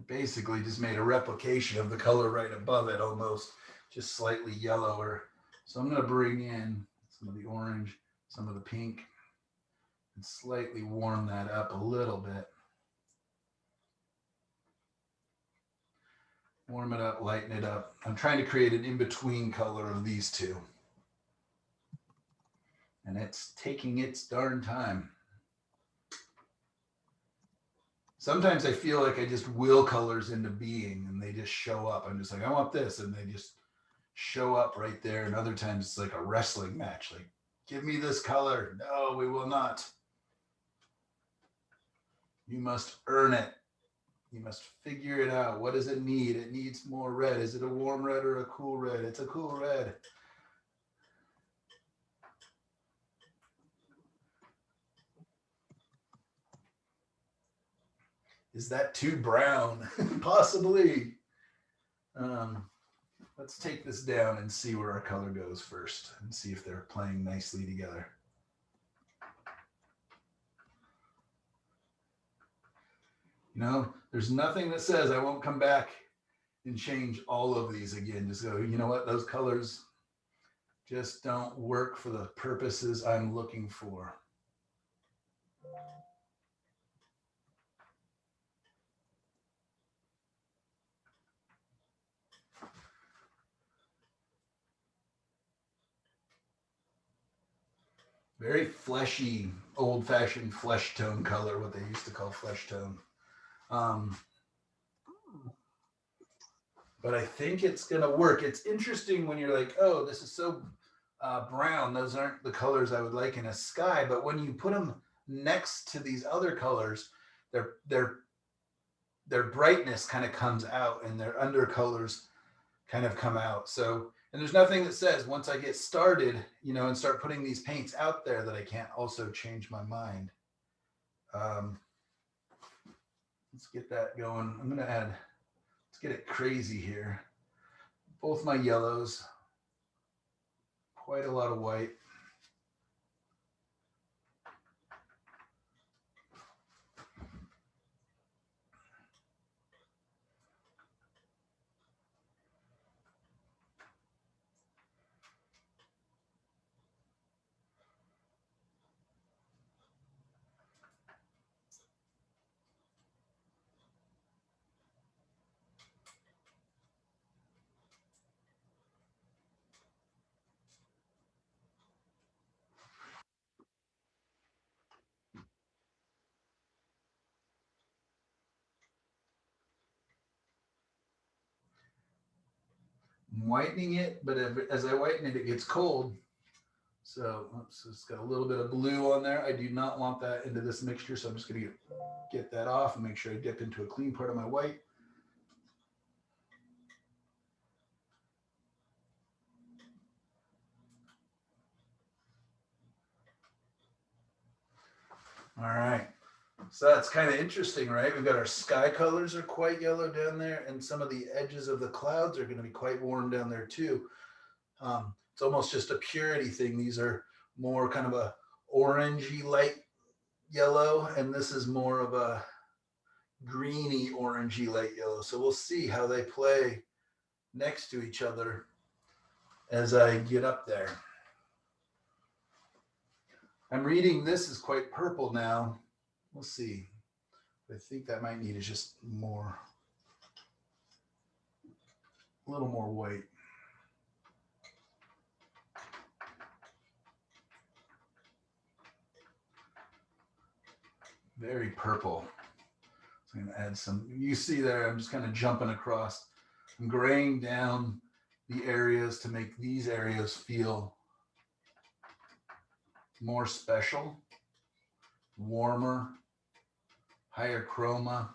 Speaker 2: Basically just made a replication of the color right above it, almost just slightly yellower. So I'm going to bring in some of the orange, some of the pink, and slightly warm that up a little bit. Warm it up, lighten it up. I'm trying to create an in-between color of these two. And it's taking its darn time. Sometimes I feel like I just will colors into being and they just show up. I'm just like, I want this, and they just show up right there. And other times it's like a wrestling match, like, give me this color. No, we will not. You must earn it. You must figure it out. What does it need? It needs more red. Is it a warm red or a cool red? It's a cool red. Is that too brown? Possibly. Let's take this down and see where our color goes first and see if they're playing nicely together. You know, there's nothing that says I won't come back and change all of these again. Just go, you know what, those colors just don't work for the purposes I'm looking for. Very fleshy, old-fashioned flesh tone color, what they used to call flesh tone. But I think it's going to work. It's interesting when you're like, oh, this is so brown. Those aren't the colors I would like in a sky. But when you put them next to these other colors, their brightness kind of comes out and their undercolors kind of come out. So, and there's nothing that says once I get started, you know, and start putting these paints out there that I can't also change my mind. Let's get that going. I'm going to add, let's get it crazy here. Both my yellows, quite a lot of white. I'm whitening it, but as I whiten it, it gets cold. So oops, it's got a little bit of blue on there. I do not want that into this mixture, so I'm just going to get that off and make sure I dip into a clean part of my white. All right, so that's kind of interesting, right? We've got our sky colors are quite yellow down there, and some of the edges of the clouds are going to be quite warm down there too. It's almost just a purity thing. These are more kind of a orangey light yellow, and this is more of a greeny orangey light yellow. So we'll see how they play next to each other as I get up there. I'm reading this is quite purple now. We'll see. I think that might need is just more, a little more white. Very purple. So I'm going to add some, you see there, I'm just kind of jumping across. I'm graying down the areas to make these areas feel more special, warmer, higher chroma.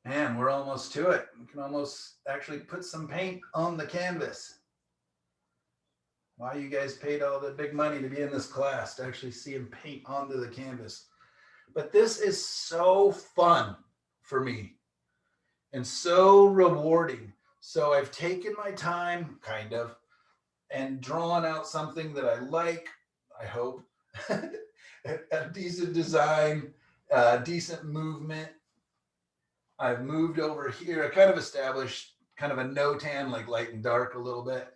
Speaker 2: Man, we're almost to it. We can almost actually put some paint on the canvas. Why you guys paid all the big money to be in this class, to actually see him paint onto the canvas. But this is so fun for me and so rewarding. So I've taken my time, kind of, and drawn out something that I like, I hope, a decent design, decent movement. I've moved over here. I kind of established kind of a no tan, like light and dark a little bit.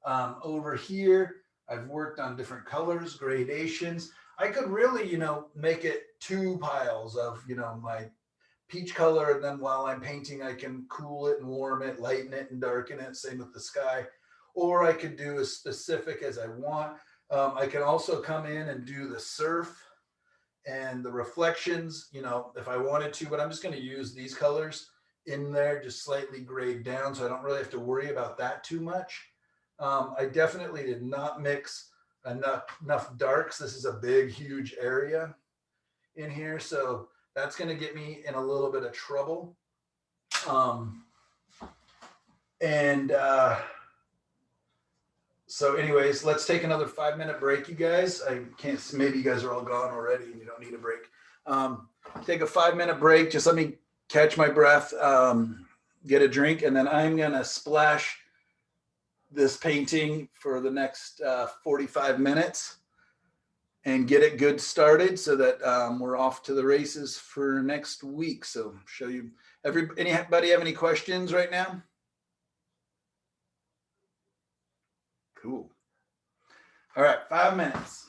Speaker 2: Over here, I've worked on different colors, gradations. I could really, you know, make it two piles of, you know, my peach color. And then while I'm painting, I can cool it and warm it, lighten it and darken it. Same with the sky. Or I could do as specific as I want. I can also come in and do the surf and the reflections, you know, if I wanted to, but I'm just going to use these colors in there, just slightly grayed down. So I don't really have to worry about that too much. I definitely did not mix enough darks. This is a big, huge area in here. So that's going to get me in a little bit of trouble. So anyways, let's take another 5-minute break, you guys. I can't, maybe you guys are all gone already and you don't need a break. Take a 5-minute break. Just let me catch my breath, get a drink, and then I'm going to splash this painting for the next 45 minutes and get it good started so that we're off to the races for next week. So show you, anybody have any questions right now? Cool. All right, 5 minutes.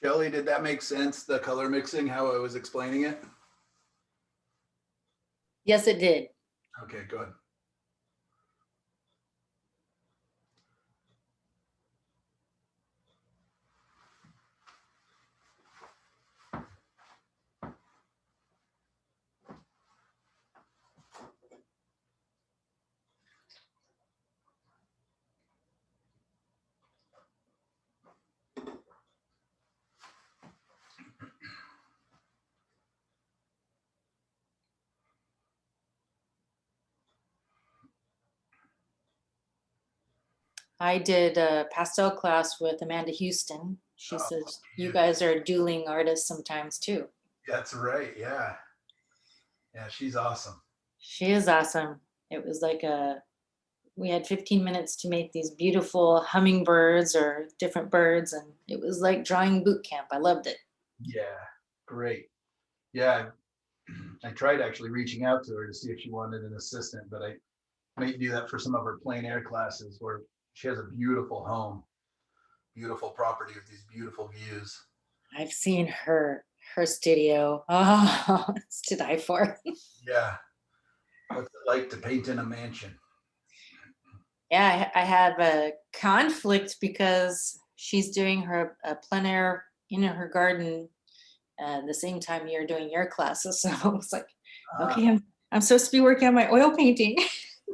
Speaker 2: Shelley, did that make sense? The color mixing, how I was explaining it?
Speaker 6: Yes, it did.
Speaker 2: Okay, good.
Speaker 12: I did a pastel class with Amanda Houston. She says you guys are dueling artists sometimes too.
Speaker 2: That's right. Yeah. Yeah, she's awesome.
Speaker 12: She is awesome. It was like we had 15 minutes to make these beautiful hummingbirds or different birds, and it was like drawing boot camp. I loved it.
Speaker 2: Yeah, great. Yeah, I tried actually reaching out to her to see if she wanted an assistant, but I might do that for some of her plein air classes where she has a beautiful home, beautiful property with these beautiful views.
Speaker 12: I've seen her studio. Oh, it's to die for.
Speaker 2: Yeah. What's it like to paint in a mansion?
Speaker 12: Yeah, I have a conflict because she's doing her plein air in her garden the same time you're doing your classes. So I was like, okay, I'm supposed to be working on my oil painting.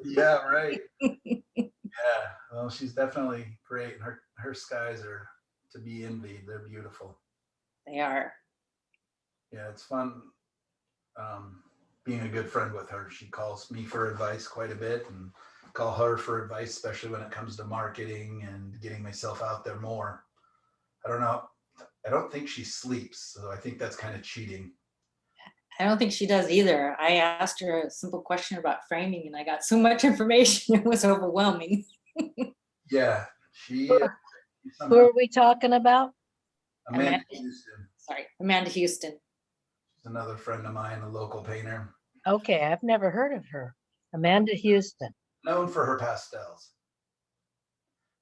Speaker 2: Yeah, right. Yeah, well, she's definitely great. And her skies are to be envied. They're beautiful.
Speaker 12: They are.
Speaker 2: Yeah, it's fun being a good friend with her. She calls me for advice quite a bit and call her for advice, especially when it comes to marketing and getting myself out there more. I don't know. I don't think she sleeps, so I think that's kind of cheating.
Speaker 12: I don't think she does either. I asked her a simple question about framing and I got so much information, it was overwhelming.
Speaker 2: Yeah, she.
Speaker 1: Who are we talking about?
Speaker 2: Amanda Houston.
Speaker 12: Sorry, Amanda Houston.
Speaker 2: She's another friend of mine, a local painter.
Speaker 1: Okay, I've never heard of her. Amanda Houston.
Speaker 2: Known for her pastels.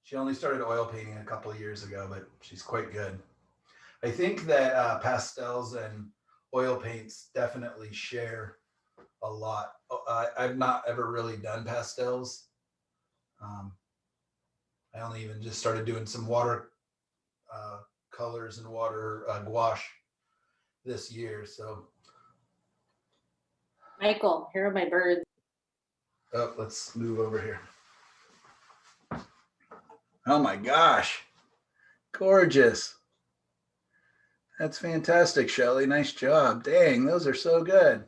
Speaker 2: She only started oil painting a couple of years ago, but she's quite good. I think that pastels and oil paints definitely share a lot. I've not ever really done pastels. I only even just started doing some water colors and water gouache this year. So,
Speaker 12: Michael, here are my birds.
Speaker 2: oh, let's move over here. Oh my gosh, gorgeous. That's fantastic, Shelley. Nice job. Dang, those are so good.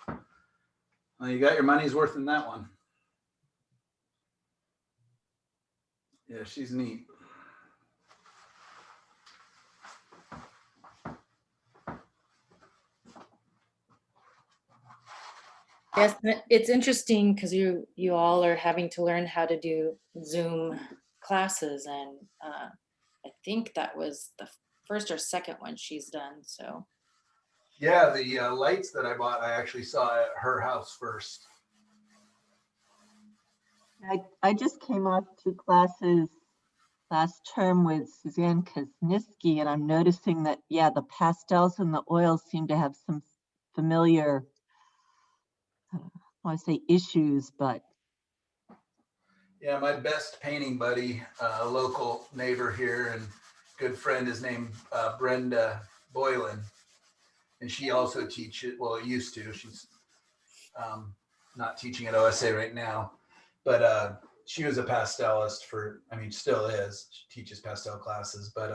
Speaker 2: Well, you got your money's worth in that one. Yeah, she's neat.
Speaker 12: Yes, it's interesting because you all are having to learn how to do Zoom classes, and I think that was the first or second one she's done. So
Speaker 2: yeah, the lights that I bought, I actually saw at her house first.
Speaker 8: I just came off 2 classes last term with Suzanne Kosniski, and I'm noticing that, yeah, the pastels and the oils seem to have some familiar, I want to say issues, but.
Speaker 2: Yeah, my best painting buddy, a local neighbor here and good friend is named Brenda Boylan. And she also teaches, well, used to, she's not teaching at OSA right now, but she was a pastelist for, I mean, still is, she teaches pastel classes, but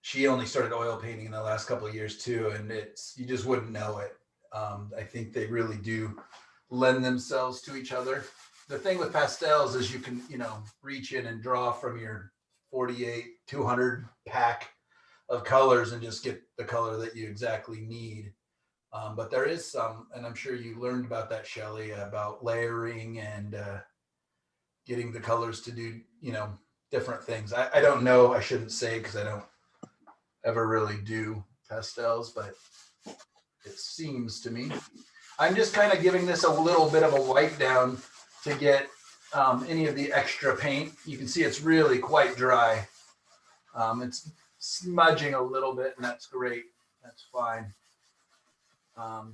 Speaker 2: she only started oil painting in the last couple of years too. And you just wouldn't know it. I think they really do lend themselves to each other. The thing with pastels is you can, reach in and draw from your 48, 200 pack of colors and just get the color that you exactly need. But there is some, and I'm sure you learned about that, Shelley, about layering and getting the colors to do, different things. I don't know, I shouldn't say because I don't ever really do pastels, but it seems to me. I'm just kind of giving this a little bit of a wipe down to get any of the extra paint. You can see it's really quite dry. It's smudging a little bit, and that's great. That's fine. But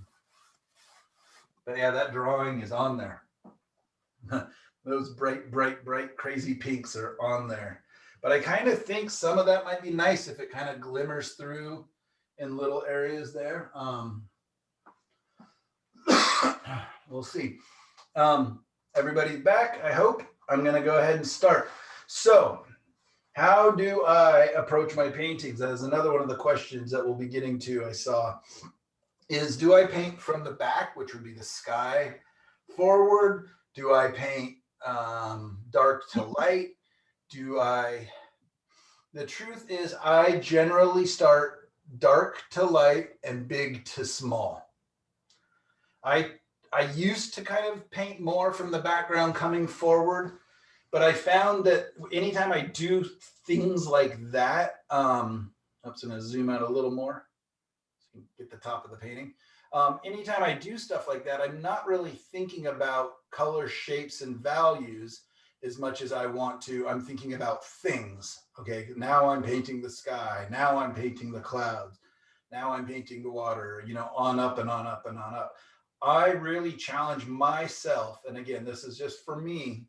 Speaker 2: yeah, that drawing is on there. Those bright, bright, bright, crazy pinks are on there. But I kind of think some of that might be nice if it kind of glimmers through in little areas there. We'll see. Everybody's back, I hope. I'm going to go ahead and start. So how do I approach my paintings? That is another one of the questions that we'll be getting to, I saw, is do I paint from the back, which would be the sky, forward? Do I paint dark to light? The truth is I generally start dark to light and big to small. I used to kind of paint more from the background coming forward, but I found that anytime I do things like that, I'm going to zoom out a little more so you can get the top of the painting. Anytime I do stuff like that, I'm not really thinking about color, shapes, and values as much as I want to. I'm thinking about things. Okay, now I'm painting the sky. Now I'm painting the clouds. Now I'm painting the water, you know, on up and on up and on up. I really challenge myself. And again, this is just for me.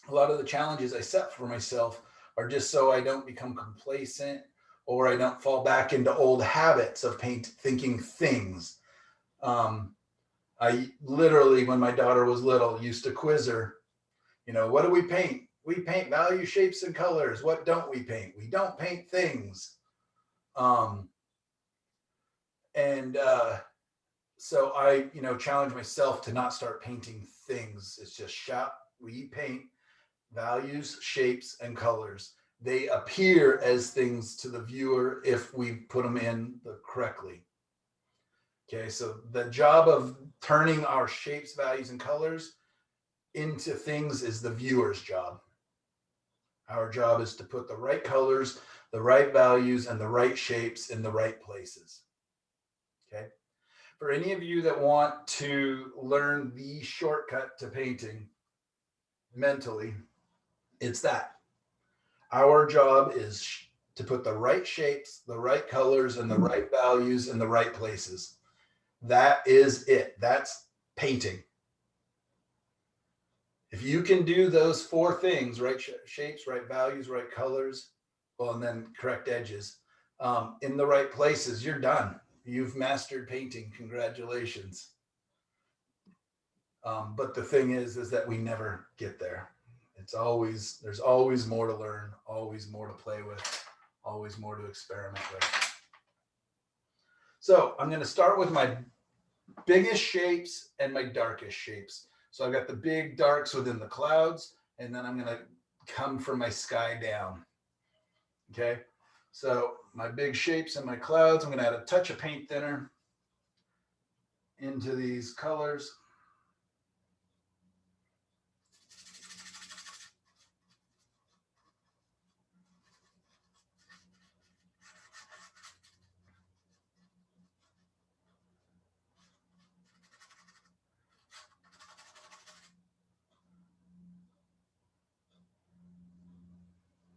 Speaker 2: A lot of the challenges I set for myself are just so I don't become complacent or I don't fall back into old habits of thinking things. I literally, when my daughter was little, used to quiz her, you know, what do we paint? We paint value, shapes, and colors. What don't we paint? We don't paint things. So I, you know, challenge myself to not start painting things. It's just we paint values, shapes, and colors. They appear as things to the viewer if we put them in correctly. Okay, so the job of turning our shapes, values, and colors into things is the viewer's job. Our job is to put the right colors, the right values, and the right shapes in the right places. Okay. For any of you that want to learn the shortcut to painting mentally, it's that. Our job is to put the right shapes, the right colors, and the right values in the right places. That is it. That's painting. If you can do those 4 things, right shapes, right values, right colors, well, and then correct edges, in the right places, you're done. You've mastered painting. Congratulations. But the thing is that we never get there. There's always more to learn, always more to play with, always more to experiment with. So I'm going to start with my biggest shapes and my darkest shapes. So I've got the big darks within the clouds, and then I'm going to come from my sky down. Okay. So my big shapes and my clouds, I'm going to add a touch of paint thinner into these colors.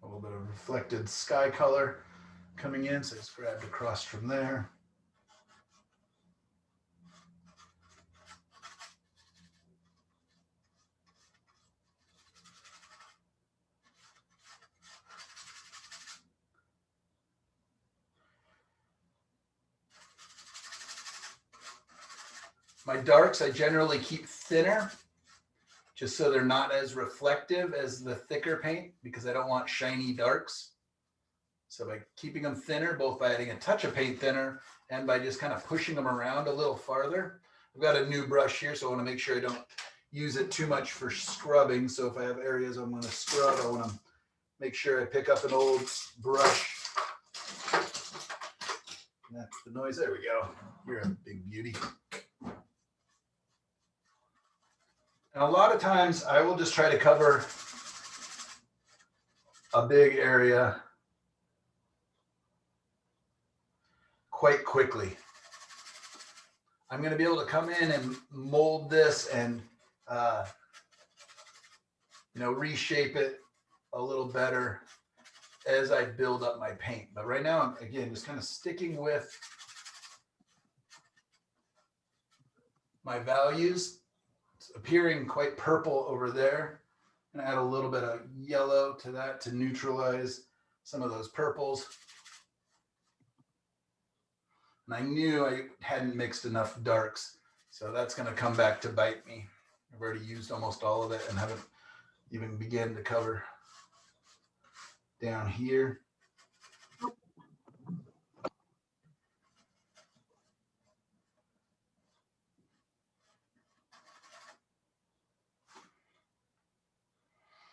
Speaker 2: A little bit of reflected sky color coming in, so it's grabbed across from there. My darks, I generally keep thinner, just so they're not as reflective as the thicker paint, because I don't want shiny darks. So by keeping them thinner, both by adding a touch of paint thinner and by just kind of pushing them around a little farther. I've got a new brush here, so I want to make sure I don't use it too much for scrubbing. So if I have areas I'm going to scrub, I want to make sure I pick up an old brush. That's the noise. There we go. You're a big beauty. And a lot of times I will just try to cover a big area quite quickly. I'm going to be able to come in and mold this and reshape it a little better as I build up my paint. But right now, I'm again just kind of sticking with my values. It's appearing quite purple over there. And add a little bit of yellow to that to neutralize some of those purples. And I knew I hadn't mixed enough darks, so that's going to come back to bite me. I've already used almost all of it and haven't even begun to cover down here.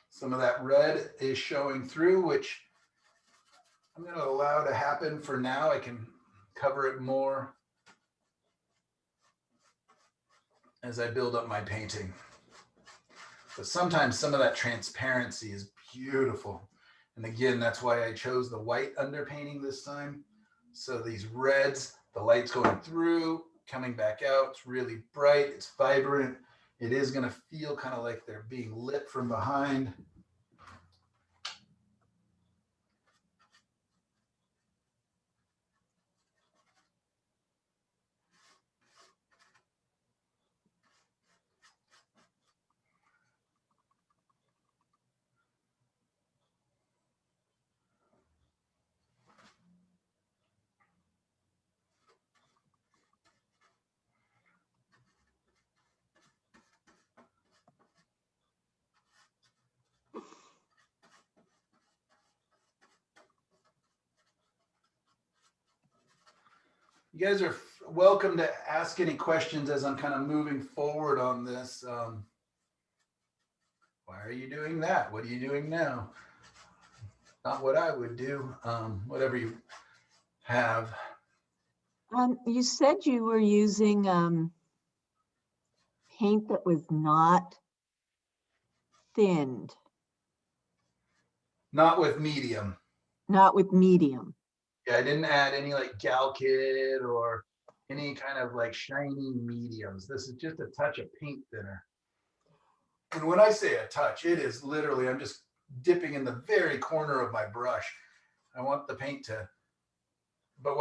Speaker 2: Some of that red is showing through, which I'm going to allow to happen for now. I can cover it more as I build up my painting. But sometimes some of that transparency is beautiful. And again, that's why I chose the white underpainting this time. So these reds, the light's going through, coming back out. It's really bright, it's vibrant. It is going to feel kind of like they're being lit from behind. You guys are welcome to ask any questions as I'm kind of moving forward on this. Why are you doing that? What are you doing now? Not what I would do, whatever you have.
Speaker 8: You said you were using paint that was not thinned,
Speaker 2: Not with medium.
Speaker 8: not with medium.
Speaker 2: Yeah, I didn't add any like gal kit or any kind of like shiny mediums. This is just a touch of paint thinner. And when I say a touch, it is literally, I'm just dipping in the very corner of my brush. I want the paint to, but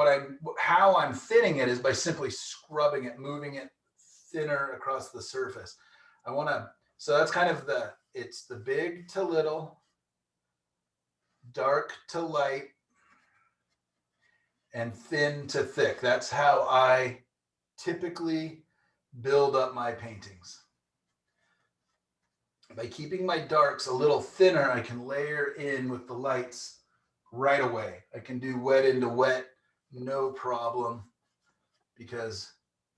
Speaker 2: how I'm thinning it is by simply scrubbing it, moving it thinner across the surface. So that's kind of it's the big to little, dark to light, and thin to thick. That's how I typically build up my paintings. By keeping my darks a little thinner, I can layer in with the lights right away. I can do wet into wet, no problem, because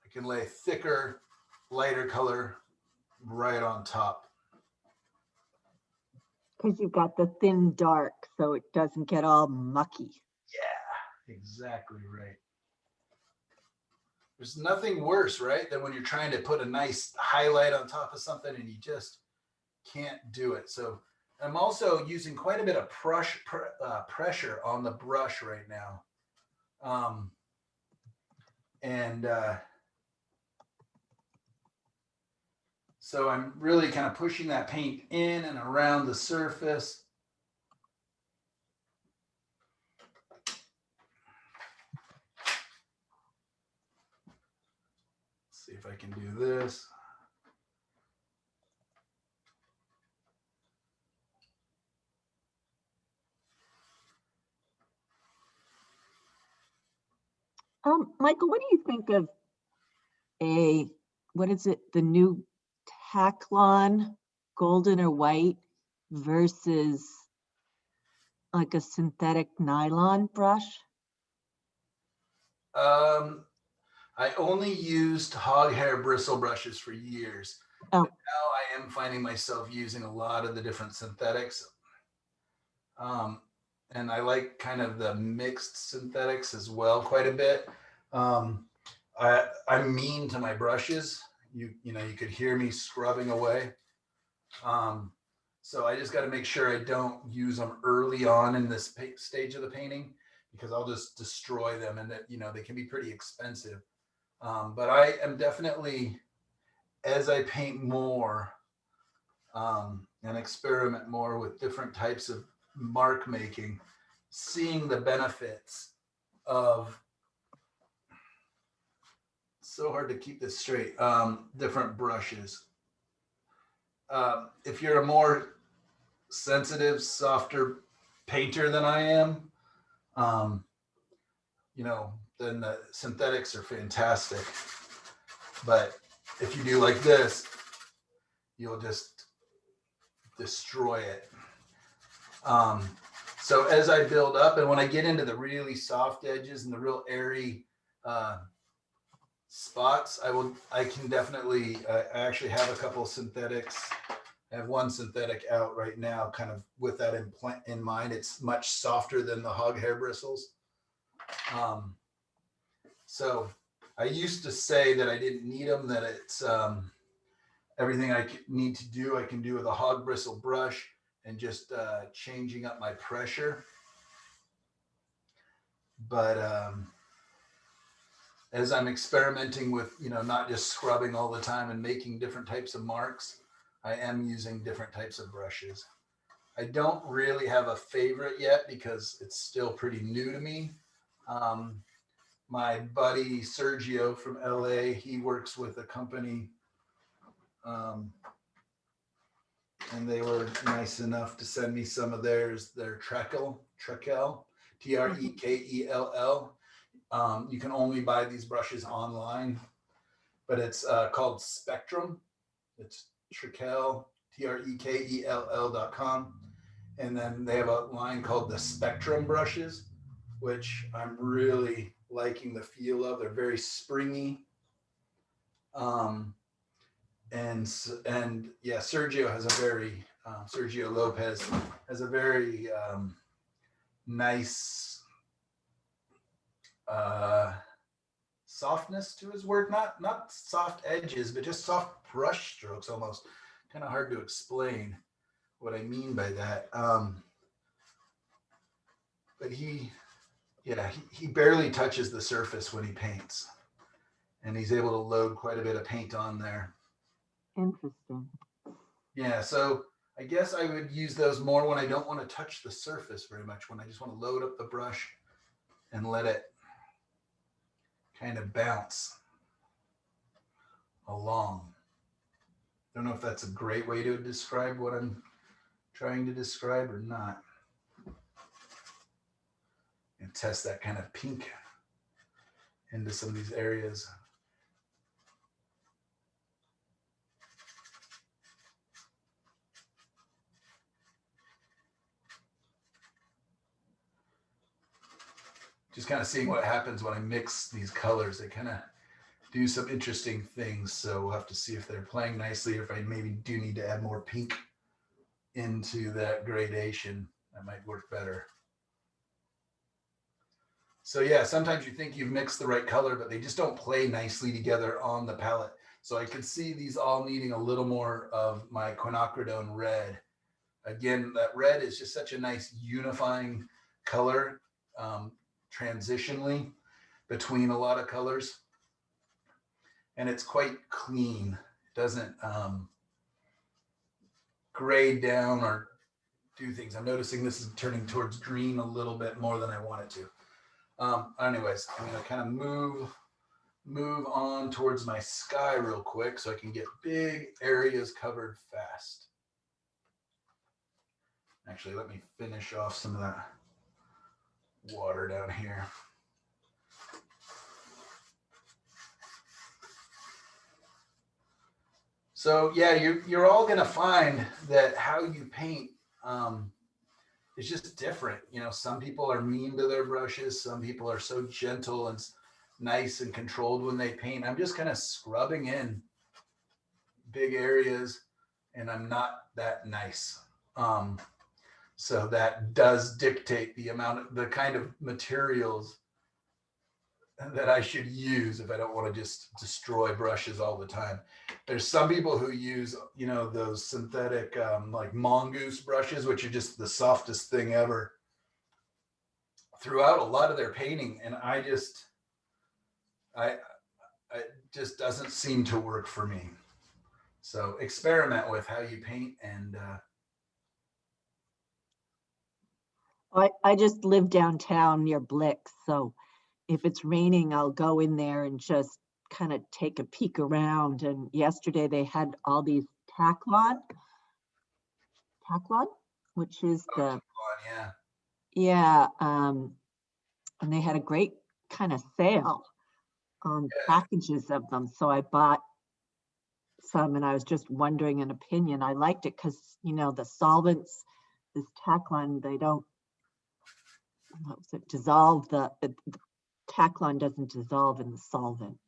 Speaker 2: I can lay thicker, lighter color right on top.
Speaker 8: Because you've got the thin dark, so it doesn't get all mucky.
Speaker 2: Yeah, exactly right. There's nothing worse, right, than when you're trying to put a nice highlight on top of something and you just can't do it. So I'm also using quite a bit of pressure on the brush right now. So I'm really kind of pushing that paint in and around the surface. Let's see if I can do this.
Speaker 8: Michael, what do you think of what is it, the new Taclon golden or white versus like a synthetic nylon brush?
Speaker 2: I only used hog hair bristle brushes for years.
Speaker 8: Oh.
Speaker 2: But now I am finding myself using a lot of the different synthetics. And I like kind of the mixed synthetics as well quite a bit. I'm mean to my brushes. You could hear me scrubbing away. So I just got to make sure I don't use them early on in this stage of the painting, because I'll just destroy them, and that, they can be pretty expensive. But I am definitely, as I paint more and experiment more with different types of mark making, seeing the benefits of, so hard to keep this straight, different brushes. If you're a more sensitive, softer painter than I am, you know, then the synthetics are fantastic. But if you do like this, you'll just destroy it. So as I build up, and when I get into the really soft edges and the real airy spots, I can definitely, I actually have a couple of synthetics. I have one synthetic out right now, kind of with that in mind. It's much softer than the hog hair bristles. So I used to say that I didn't need them, that it's everything I need to do, I can do with a hog bristle brush and just changing up my pressure. But as I'm experimenting with, you know, not just scrubbing all the time and making different types of marks, I am using different types of brushes. I don't really have a favorite yet because it's still pretty new to me. My buddy Sergio from LA, he works with a company, and they were nice enough to send me some of theirs, their Trekel, T-R-E-K-E-L-L. You can only buy these brushes online, but it's called Spectrum. It's Trekel, Trekel.com. And then they have a line called the Spectrum brushes, which I'm really liking the feel of. They're very springy. And yeah, Sergio has a very, Sergio Lopez has a very nice softness to his work. Not soft edges, but just soft brush strokes almost. Kind of hard to explain what I mean by that. But he barely touches the surface when he paints, and he's able to load quite a bit of paint on there.
Speaker 8: Interesting.
Speaker 2: Yeah, so I guess I would use those more when I don't want to touch the surface very much, when I just want to load up the brush and let it kind of bounce along. Don't know if that's a great way to describe what I'm trying to describe or not. And test that kind of pink into some of these areas. Just kind of seeing what happens when I mix these colors. They kind of do some interesting things. So we'll have to see if they're playing nicely, or if I maybe do need to add more pink into that gradation. That might work better. So yeah, sometimes you think you've mixed the right color, but they just don't play nicely together on the palette. So I could see these all needing a little more of my Quinacridone Red. Again, that red is just such a nice unifying color, transitionally between a lot of colors. And it's quite clean. It doesn't grade down or do things. I'm noticing this is turning towards green a little bit more than I want it to. Anyways, I'm gonna kind of move on towards my sky real quick so I can get big areas covered fast. Actually, let me finish off some of that water down here. So yeah, you're all gonna find that how you paint is just different. You know, some people are mean to their brushes. Some people are so gentle and nice and controlled when they paint. I'm just kind of scrubbing in big areas, and I'm not that nice. So that does dictate the kind of materials that I should use if I don't want to just destroy brushes all the time. There's some people who use, you know, those synthetic like mongoose brushes, which are just the softest thing ever, throughout a lot of their painting, and it just doesn't seem to work for me. So experiment with how you paint, and
Speaker 8: I just live downtown near Blix, so if it's raining, I'll go in there and just kind of take a peek around. And yesterday they had all these tacklon, which is the,
Speaker 2: Yeah.
Speaker 8: and they had a great kind of sale on packages of them. So I bought some, and I was just wondering an opinion. I liked it because, you know, the solvents, this tacklon, they don't, what was it, dissolve the tacklon doesn't dissolve in the solvent.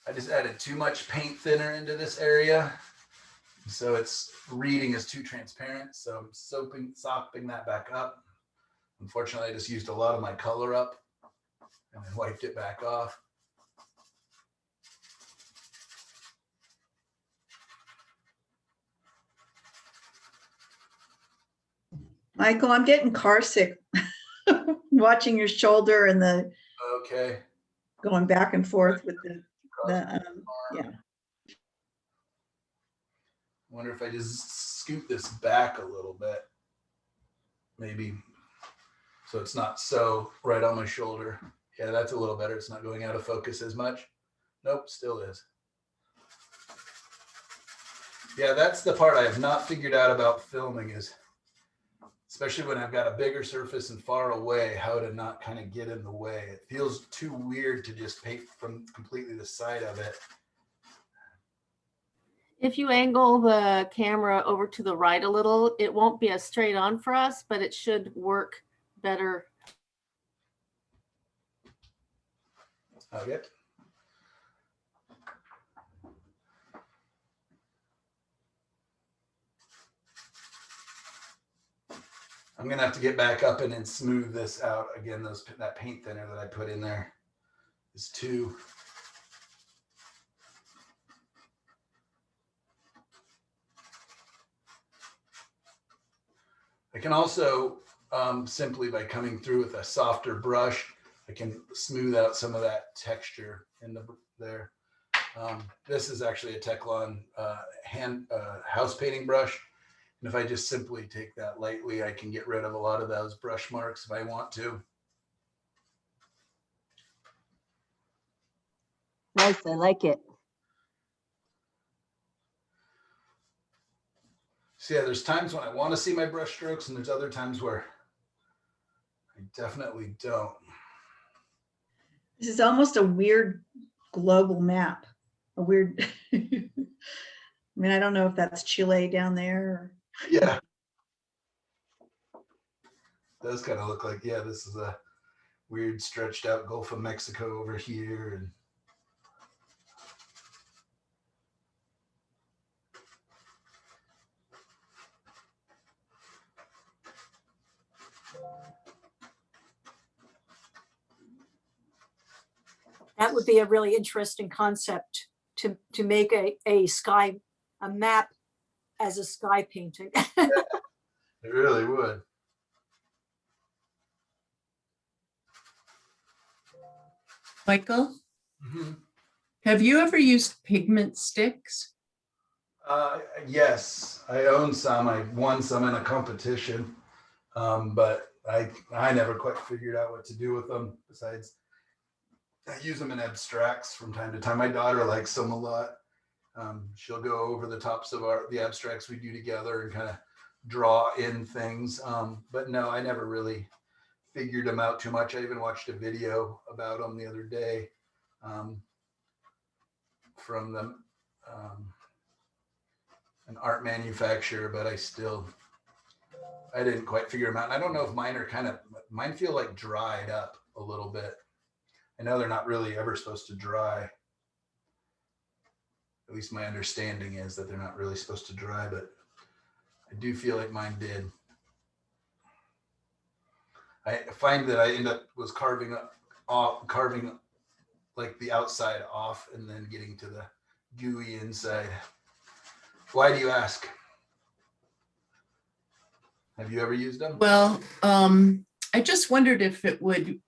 Speaker 2: I just added too much paint thinner into this area. So it's reading is too transparent. So I'm sopping that back up. Unfortunately, I just used a lot of my color up and then wiped it back off.
Speaker 13: Michael, I'm getting car sick watching your shoulder and the
Speaker 2: Okay.
Speaker 13: going back and forth with yeah.
Speaker 2: Wonder if I just scoot this back a little bit, maybe, so it's not so right on my shoulder. Yeah, that's a little better. It's not going out of focus as much. Nope, still is. Yeah, that's the part I have not figured out about filming is, especially when I've got a bigger surface and far away, how to not kind of get in the way. It feels too weird to just paint from completely the side of it.
Speaker 6: If you angle the camera over to the right a little, it won't be as straight on for us, but it should work better.
Speaker 2: Okay. I'm gonna have to get back up and then smooth this out again. That paint thinner that I put in there is too. I can also simply by coming through with a softer brush, I can smooth out some of that texture in there. This is actually a Teflon house painting brush. And if I just simply take that lightly, I can get rid of a lot of those brush marks if I want to.
Speaker 8: Nice, I like it.
Speaker 2: So yeah, there's times when I want to see my brush strokes and there's other times where I definitely don't.
Speaker 13: This is almost a weird global map, a weird, I mean, I don't know if that's Chile down there. Or...
Speaker 2: Yeah. Does kind of look like, yeah, this is a weird stretched out Gulf of Mexico over here. And
Speaker 10: That would be a really interesting concept to make a map as a sky painting.
Speaker 2: it really would.
Speaker 11: Michael, have you ever used pigment sticks?
Speaker 2: Yes, I own some. I won some in a competition, but I never quite figured out what to do with them. Besides, I use them in abstracts from time to time. My daughter likes them a lot. She'll go over the tops of the abstracts we do together and kind of draw in things. But no, I never really figured them out too much. I even watched a video about them the other day from them. An art manufacturer, but I didn't quite figure them out. And I don't know if mine feel like dried up a little bit. I know they're not really ever supposed to dry. At least my understanding is that they're not really supposed to dry, but I do feel like mine did. I find that I was carving like the outside off and then getting to the gooey inside. Why do you ask? Have you ever used them?
Speaker 11: Well, I just wondered if it would,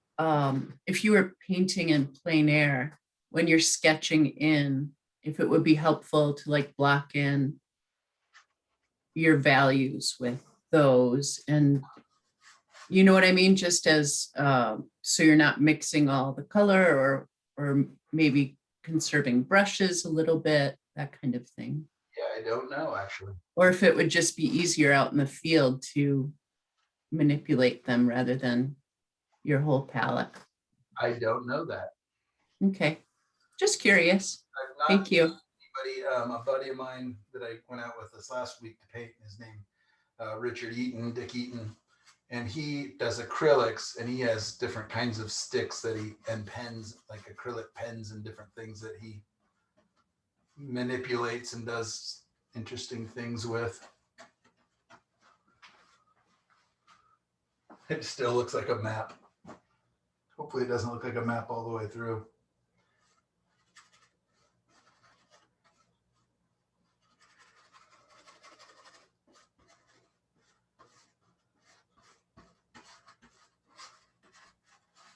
Speaker 11: if you were painting in plein air, when you're sketching in, if it would be helpful to like block in your values with those. And You know what I mean? Just as, so you're not mixing all the color or maybe conserving brushes a little bit, that kind of thing.
Speaker 2: Yeah, I don't know, actually.
Speaker 11: Or if it would just be easier out in the field to manipulate them rather than your whole palette.
Speaker 2: I don't know that.
Speaker 11: Okay, just curious.
Speaker 2: I've not
Speaker 11: Thank you.
Speaker 2: Anybody, a buddy of mine that I went out with this last week to paint, his name, Richard Eaton, Dick Eaton, and he does acrylics, and he has different kinds of sticks that and pens, like acrylic pens and different things that he manipulates and does interesting things with. It still looks like a map. Hopefully it doesn't look like a map all the way through.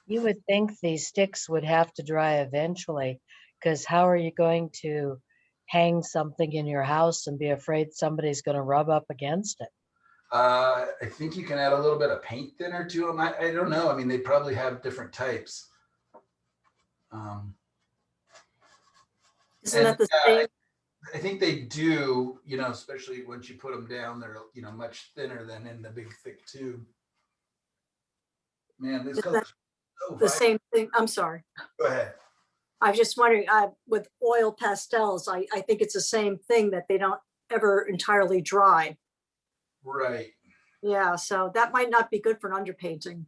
Speaker 1: You would think these sticks would have to dry eventually, because how are you going to hang something in your house and be afraid somebody's going to rub up against it?
Speaker 2: I think you can add a little bit of paint thinner to them. I don't know. I mean, they probably have different types.
Speaker 10: Isn't that the same?
Speaker 2: I think they do, you know, especially once you put them down, they're, you know, much thinner than in the big thick tube. Man, this
Speaker 10: Isn't
Speaker 2: color
Speaker 10: that
Speaker 2: is so
Speaker 10: the
Speaker 2: vibrant.
Speaker 10: same thing? I'm sorry.
Speaker 2: Go ahead.
Speaker 10: I was just wondering, with oil pastels, I think it's the same thing, that they don't ever entirely dry.
Speaker 2: Right.
Speaker 10: Yeah, so that might not be good for an underpainting.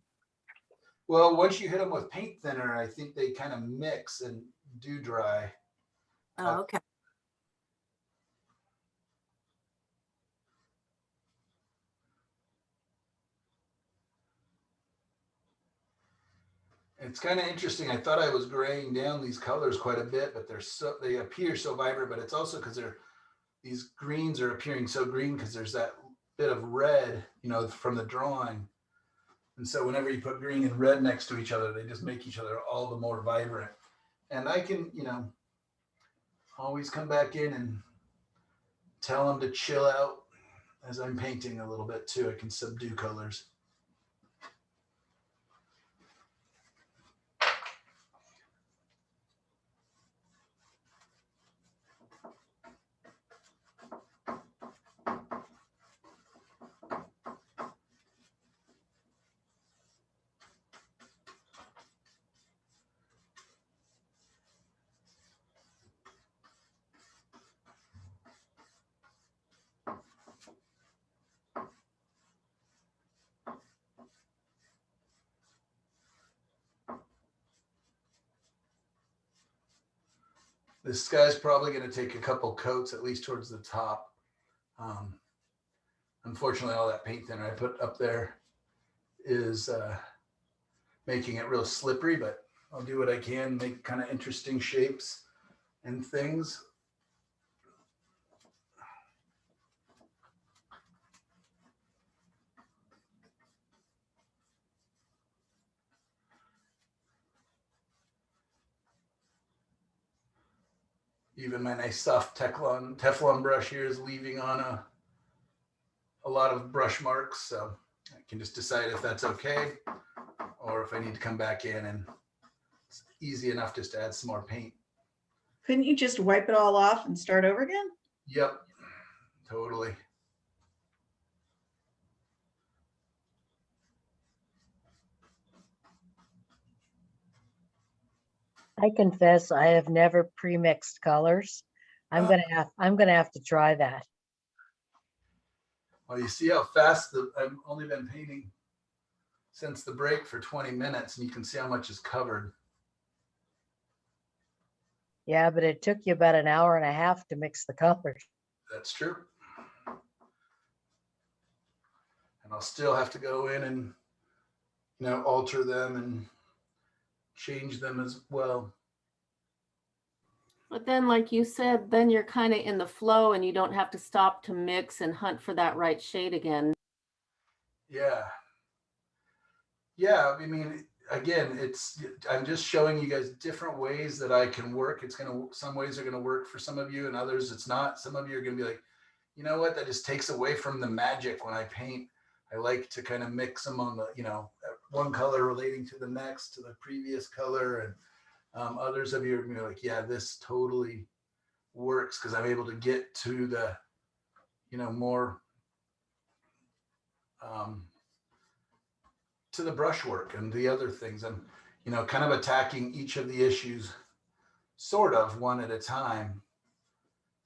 Speaker 2: Well, once you hit them with paint thinner, I think they kind of mix and do dry.
Speaker 10: Oh, okay.
Speaker 2: It's kind of interesting. I thought I was graying down these colors quite a bit, but they appear so vibrant, but it's also because these greens are appearing so green because there's that bit of red, you know, from the drawing. And so whenever you put green and red next to each other, they just make each other all the more vibrant. And I can, you know, always come back in and tell them to chill out as I'm painting a little bit too. I can subdue colors. This guy's probably going to take a couple coats, at least towards the top. Unfortunately, all that paint thinner I put up there is making it real slippery, but I'll do what I can, make kind of interesting shapes and things. Even my nice soft Teflon brush here is leaving on a lot of brush marks. So I can just decide if that's okay or if I need to come back in, and it's easy enough just to add some more paint.
Speaker 13: Couldn't you just wipe it all off and start over again?
Speaker 2: Yep, totally.
Speaker 1: I confess I have never pre-mixed colors. I'm gonna have to try that.
Speaker 2: Well, you see how fast I've only been painting since the break for 20 minutes, and you can see how much is covered.
Speaker 1: Yeah, but it took you about an hour and a half to mix the colors.
Speaker 2: That's true. And I'll still have to go in and, you know, alter them and change them as well.
Speaker 6: But then, like you said, then you're kind of in the flow and you don't have to stop to mix and hunt for that right shade again.
Speaker 2: Yeah. Yeah, I mean, again, I'm just showing you guys different ways that I can work. Some ways are gonna work for some of you and others it's not. Some of you are gonna be like, you know what, that just takes away from the magic when I paint. I like to kind of mix them on the, one color relating to the next, to the previous color. And others of you are gonna be like, yeah, this totally works because I'm able to get to the, more to the brushwork and the other things. I'm, kind of attacking each of the issues sort of one at a time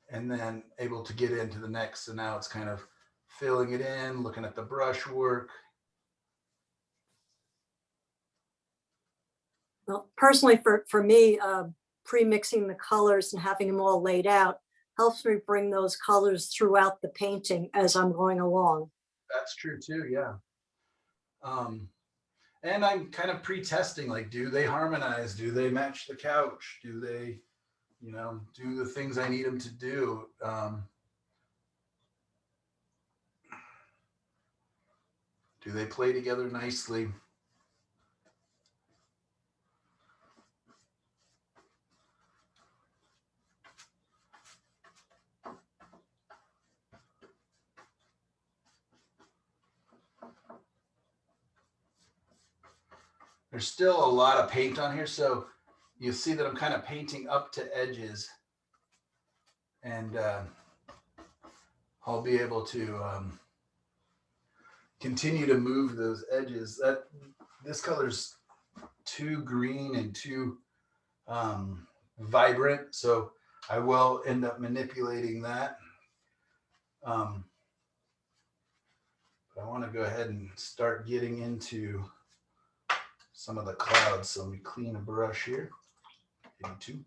Speaker 2: and then able to get into the next. So now it's kind of filling it in, looking at the brushwork.
Speaker 10: Well, personally, for me, pre-mixing the colors and having them all laid out helps me bring those colors throughout the painting as I'm going along.
Speaker 2: That's true too, yeah. And I'm kind of pre-testing, like, do they harmonize? Do they match the couch? Do they, do the things I need them to do? Do they play together nicely? There's still a lot of paint on here, so you see that I'm kind of painting up to edges, and I'll be able to continue to move those edges. This color's too green and too vibrant, so I will end up manipulating that. But I want to go ahead and start getting into some of the clouds. So let me clean a brush here. Maybe two.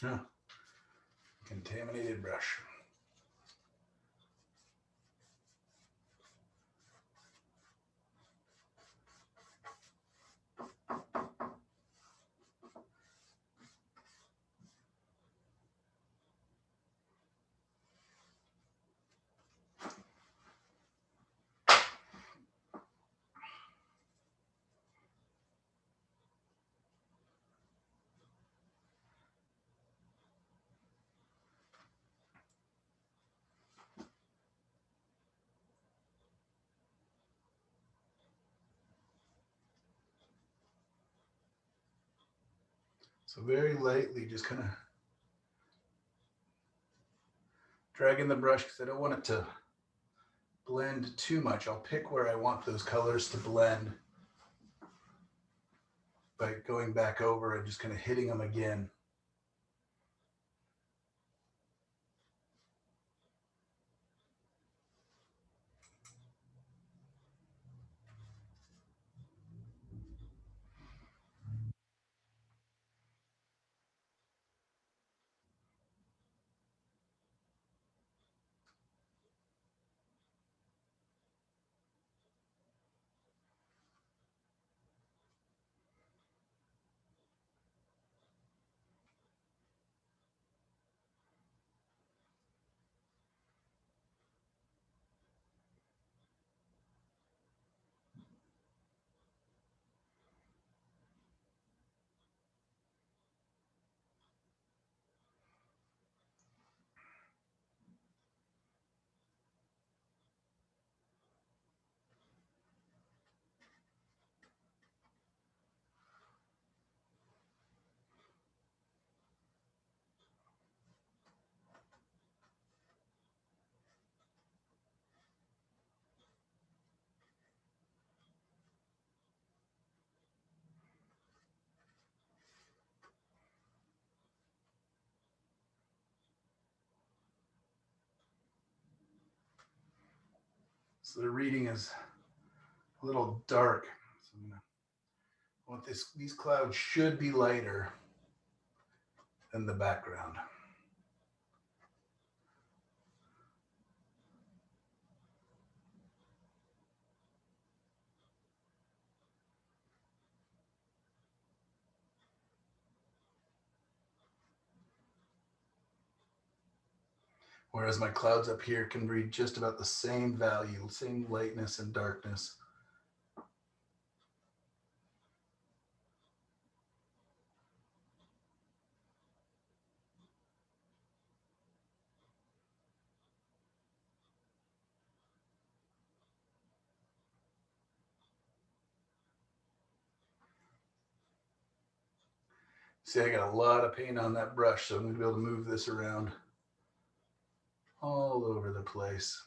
Speaker 2: Yeah. Contaminated brush. So very lightly, just kind of dragging the brush because I don't want it to blend too much. I'll pick where I want those colors to blend by going back over and just kind of hitting them again. So the reading is a little dark. So I'm gonna want these clouds should be lighter than the background. Whereas my clouds up here can read just about the same value, same lightness and darkness. See, I got a lot of paint on that brush, so I'm going to be able to move this around all over the place.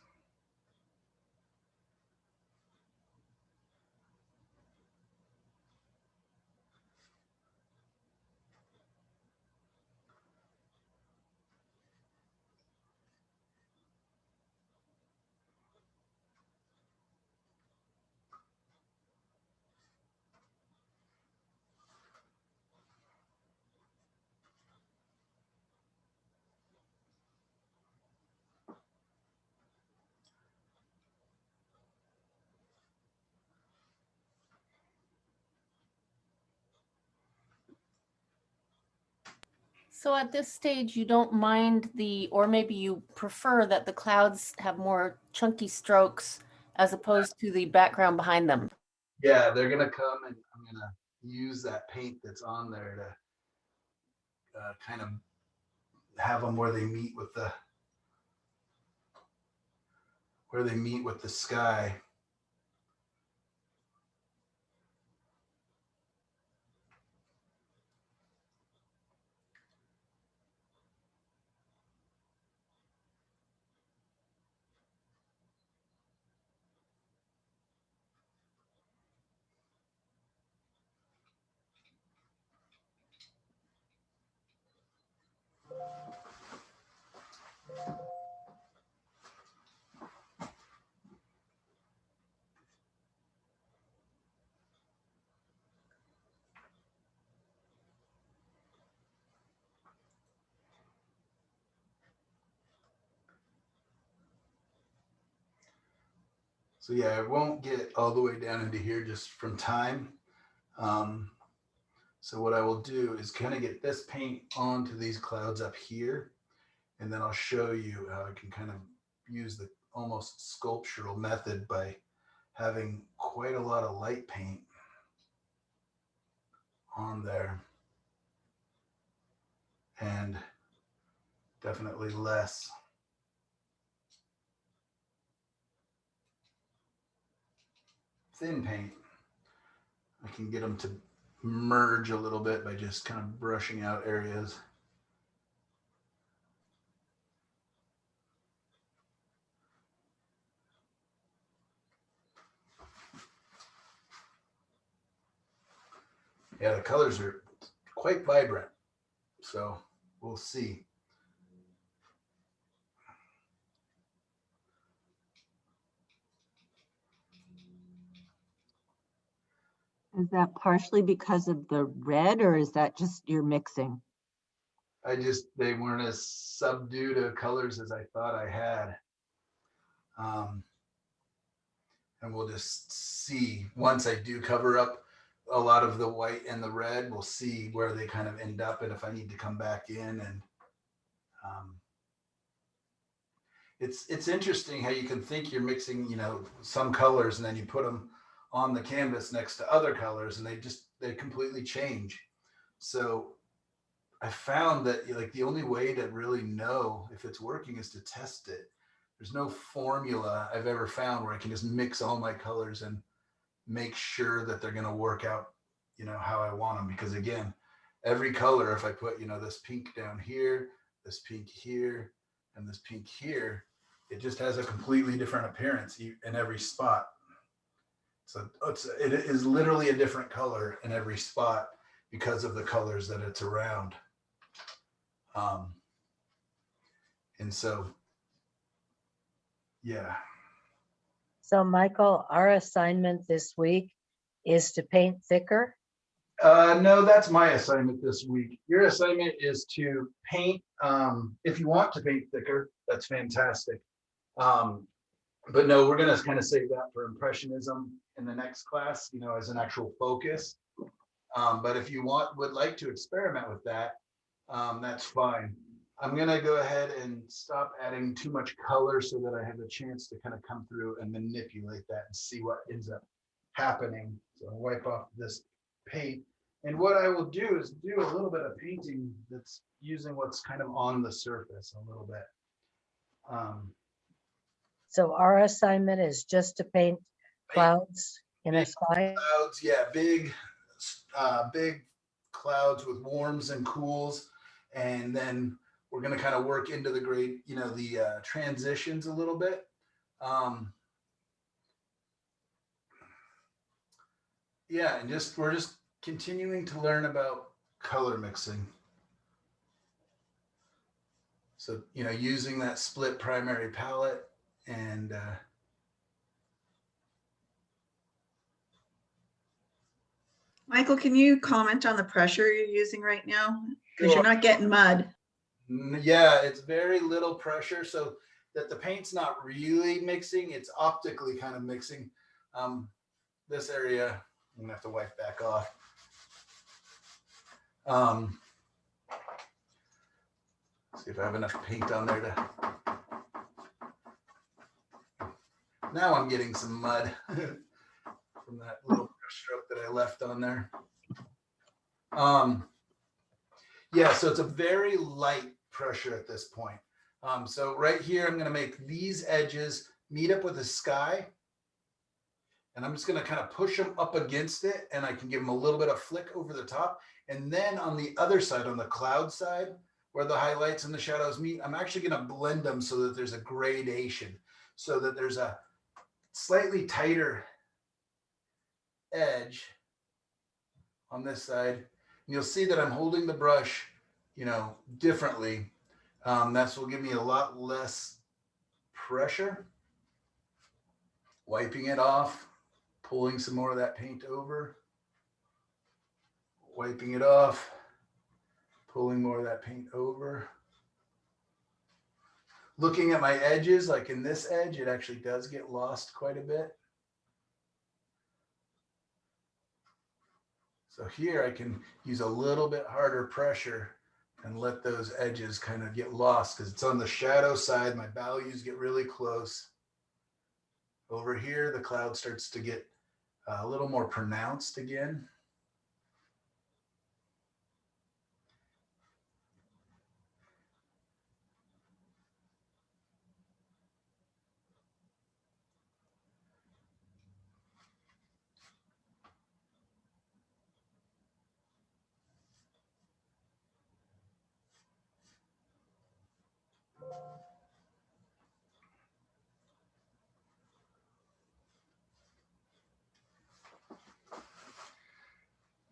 Speaker 6: So at this stage, you don't mind or maybe you prefer that the clouds have more chunky strokes as opposed to the background behind them.
Speaker 2: Yeah, they're going to come and I'm going to use that paint that's on there to kind of have them where they meet with the sky. So yeah, I won't get all the way down into here just from time. So what I will do is kind of get this paint onto these clouds up here, and then I'll show you how I can kind of use the almost sculptural method by having quite a lot of light paint on there and definitely less thin paint. I can get them to merge a little bit by just kind of brushing out areas. Yeah, the colors are quite vibrant, so we'll see.
Speaker 8: Is that partially because of the red, or is that just your mixing?
Speaker 2: They weren't as subdued of colors as I thought I had. And we'll just see, once I do cover up a lot of the white and the red, we'll see where they kind of end up and if I need to come back in. And it's interesting how you can think you're mixing, some colors and then you put them on the canvas next to other colors and they completely change. So I found that like the only way to really know if it's working is to test it. There's no formula I've ever found where I can just mix all my colors and make sure that they're going to work out, how I want them. Because again, every color, if I put, this pink down here, this pink here, and this pink here, it just has a completely different appearance in every spot. So it is literally a different color in every spot because of the colors that it's around. And so, yeah.
Speaker 1: So Michael, our assignment this week is to paint thicker.
Speaker 2: No, that's my assignment this week. Your assignment is to paint, if you want to paint thicker, that's fantastic. But no, we're gonna kind of save that for impressionism in the next class, you know, as an actual focus. But if you would like to experiment with that, that's fine. I'm gonna go ahead and stop adding too much color so that I have a chance to kind of come through and manipulate that and see what ends up happening. So I'll wipe off this paint. And what I will do is do a little bit of painting that's using what's kind of on the surface a little bit.
Speaker 1: So our assignment is just to paint clouds in a sky.
Speaker 2: Clouds, yeah, big clouds with warms and cools, and then we're going to kind of work into the grade, you know, the transitions a little bit. Yeah, and we're just continuing to learn about color mixing. So, you know, using that split primary palette and
Speaker 13: Michael, can you comment on the pressure you're using right now? Because
Speaker 2: Sure.
Speaker 13: you're not getting mud.
Speaker 2: Yeah, it's very little pressure, so that the paint's not really mixing, it's optically kind of mixing. This area, I'm gonna have to wipe back off. See if I have enough paint on there to. Now I'm getting some mud from that little brush stroke that I left on there. Yeah, so it's a very light pressure at this point. So right here, I'm going to make these edges meet up with the sky. And I'm just going to kind of push them up against it, and I can give them a little bit of flick over the top. And then on the other side, on the cloud side, where the highlights and the shadows meet, I'm actually going to blend them so that there's a gradation, so that there's a slightly tighter edge on this side. And you'll see that I'm holding the brush, you know, differently. That's will give me a lot less pressure. Wiping it off, pulling some more of that paint over, wiping it off, pulling more of that paint over. Looking at my edges, like in this edge, it actually does get lost quite a bit. So here I can use a little bit harder pressure and let those edges kind of get lost because it's on the shadow side. My values get really close. Over here, the cloud starts to get a little more pronounced again.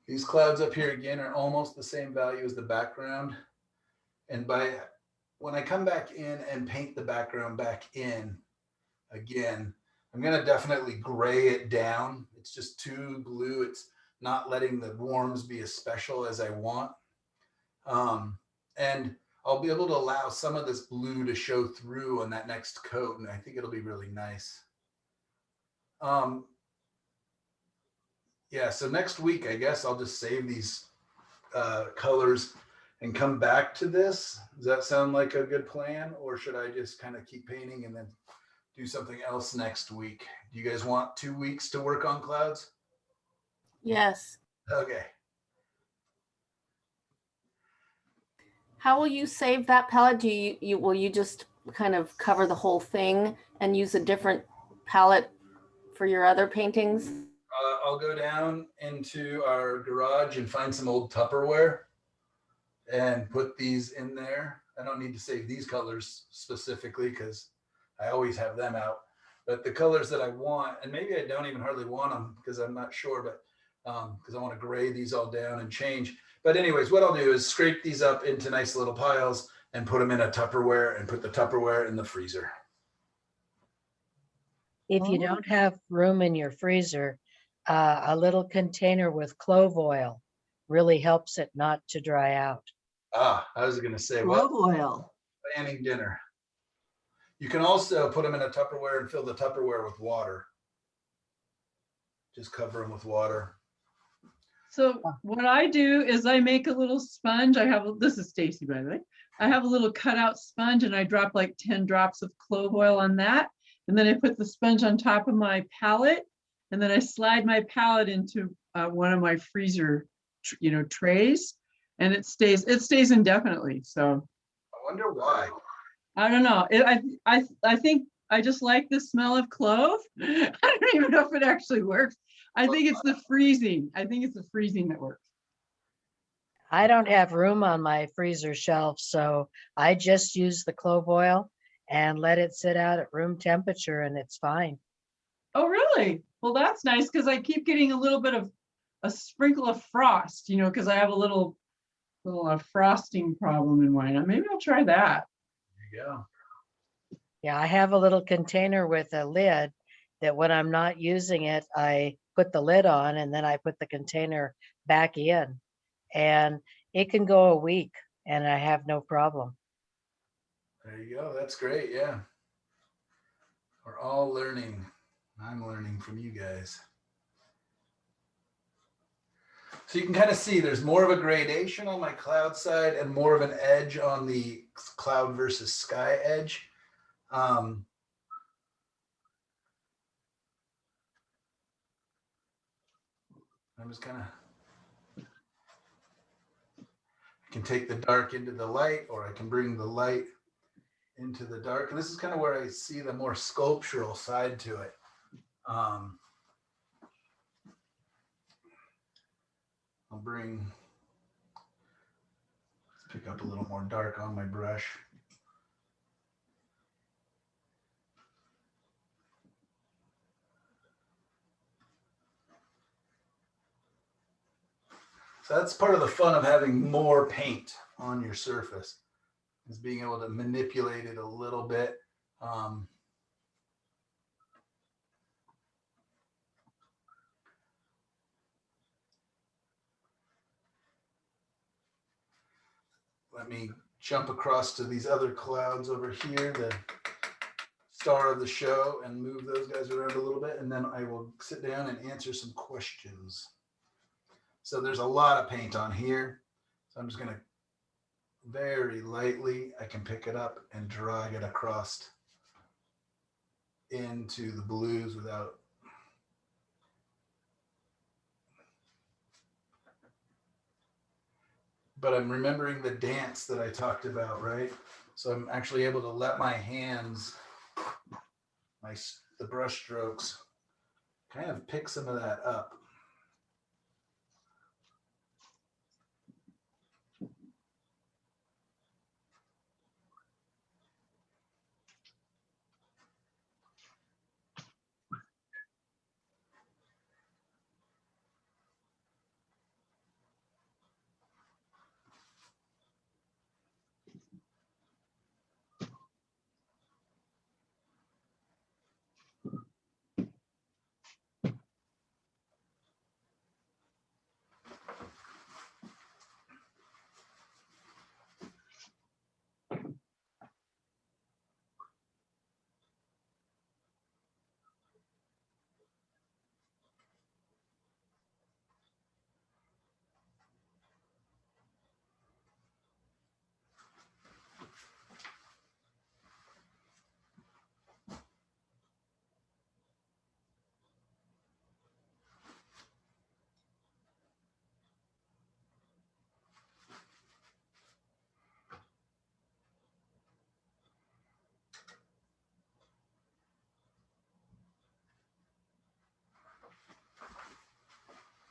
Speaker 2: These clouds up here again are almost the same value as the background. And when I come back in and paint the background back in again, I'm going to definitely gray it down. It's just too blue. It's not letting the warms be as special as I want. And I'll be able to allow some of this blue to show through on that next coat. And I think it'll be really nice. Yeah, so next week, I guess I'll just save these colors and come back to this. Does that sound like a good plan? Or should I just kind of keep painting and then do something else next week? Do you guys want 2 weeks to work on clouds?
Speaker 6: Yes.
Speaker 2: Okay.
Speaker 6: How will you save that palette? Do you will you just kind of cover the whole thing and use a different palette for your other paintings?
Speaker 2: I'll go down into our garage and find some old Tupperware and put these in there. I don't need to save these colors specifically because I always have them out. But the colors that I want, and maybe I don't even hardly want them because I'm not sure, but because I want to gray these all down and change. But anyways, what I'll do is scrape these up into nice little piles and put them in a Tupperware and put the Tupperware in the freezer.
Speaker 1: If you
Speaker 8: Oh.
Speaker 1: don't have room in your freezer, a little container with clove oil really helps it not to dry out.
Speaker 2: Ah, I was going to say,
Speaker 8: Clove
Speaker 2: well,
Speaker 8: oil.
Speaker 2: planning dinner. You can also put them in a Tupperware and fill the Tupperware with water. Just cover them with water.
Speaker 14: So what I do is I make a little sponge. This is Stacy, by the way. I have a little cutout sponge and I drop like 10 drops of clove oil on that. And then I put the sponge on top of my palette. And then I slide my palette into one of my freezer, trays. And it stays indefinitely. So
Speaker 2: I wonder why.
Speaker 14: I don't know. I think I just like the smell of clove. I don't even know if it actually works. I think it's the freezing. I think it's the freezing that works.
Speaker 1: I don't have room on my freezer shelf, so I just use the clove oil and let it sit out at room temperature and it's fine.
Speaker 14: Oh, really? Well, that's nice because I keep getting a little bit of a sprinkle of frost, because I have a little frosting problem in mine. Maybe I'll try that.
Speaker 2: There you go.
Speaker 1: Yeah, I have a little container with a lid that when I'm not using it, I put the lid on and then I put the container back in. And it can go a week and I have no problem.
Speaker 2: There you go. That's great. Yeah. We're all learning. I'm learning from you guys. So you can kind of see there's more of a gradation on my cloud side and more of an edge on the cloud versus sky edge. I'm just kind of, I can take the dark into the light, or I can bring the light into the dark. And this is kind of where I see the more sculptural side to it. I'll bring, let's pick up a little more dark on my brush. So that's part of the fun of having more paint on your surface, is being able to manipulate it a little bit. Let me jump across to these other clouds over here, the star of the show, and move those guys around a little bit, and then I will sit down and answer some questions. So there's a lot of paint on here. So I'm just going to very lightly, I can pick it up and drag it across into the blues without. But I'm remembering the dance that I talked about, right? So I'm actually able to let my hands, the brush strokes, kind of pick some of that up.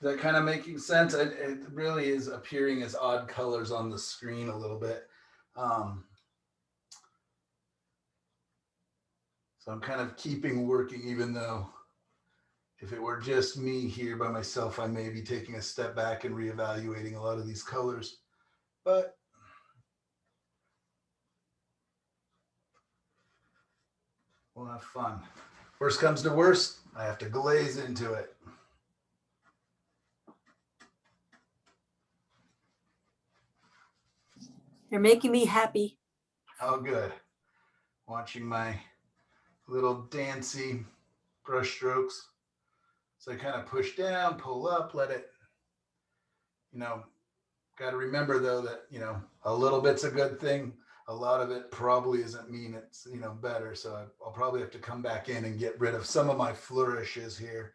Speaker 2: Is that kind of making sense? It really is appearing as odd colors on the screen a little bit. So I'm kind of keeping working, even though if it were just me here by myself, I may be taking a step back and reevaluating a lot of these colors. But we'll have fun. Worst comes to worst, I have to glaze into it.
Speaker 10: You're making me happy.
Speaker 2: Oh, good. Watching my little dancy brush strokes. So I kind of push down, pull up, let it, got to remember though that, a little bit's a good thing. A lot of it probably isn't mean it's, better. So I'll probably have to come back in and get rid of some of my flourishes here.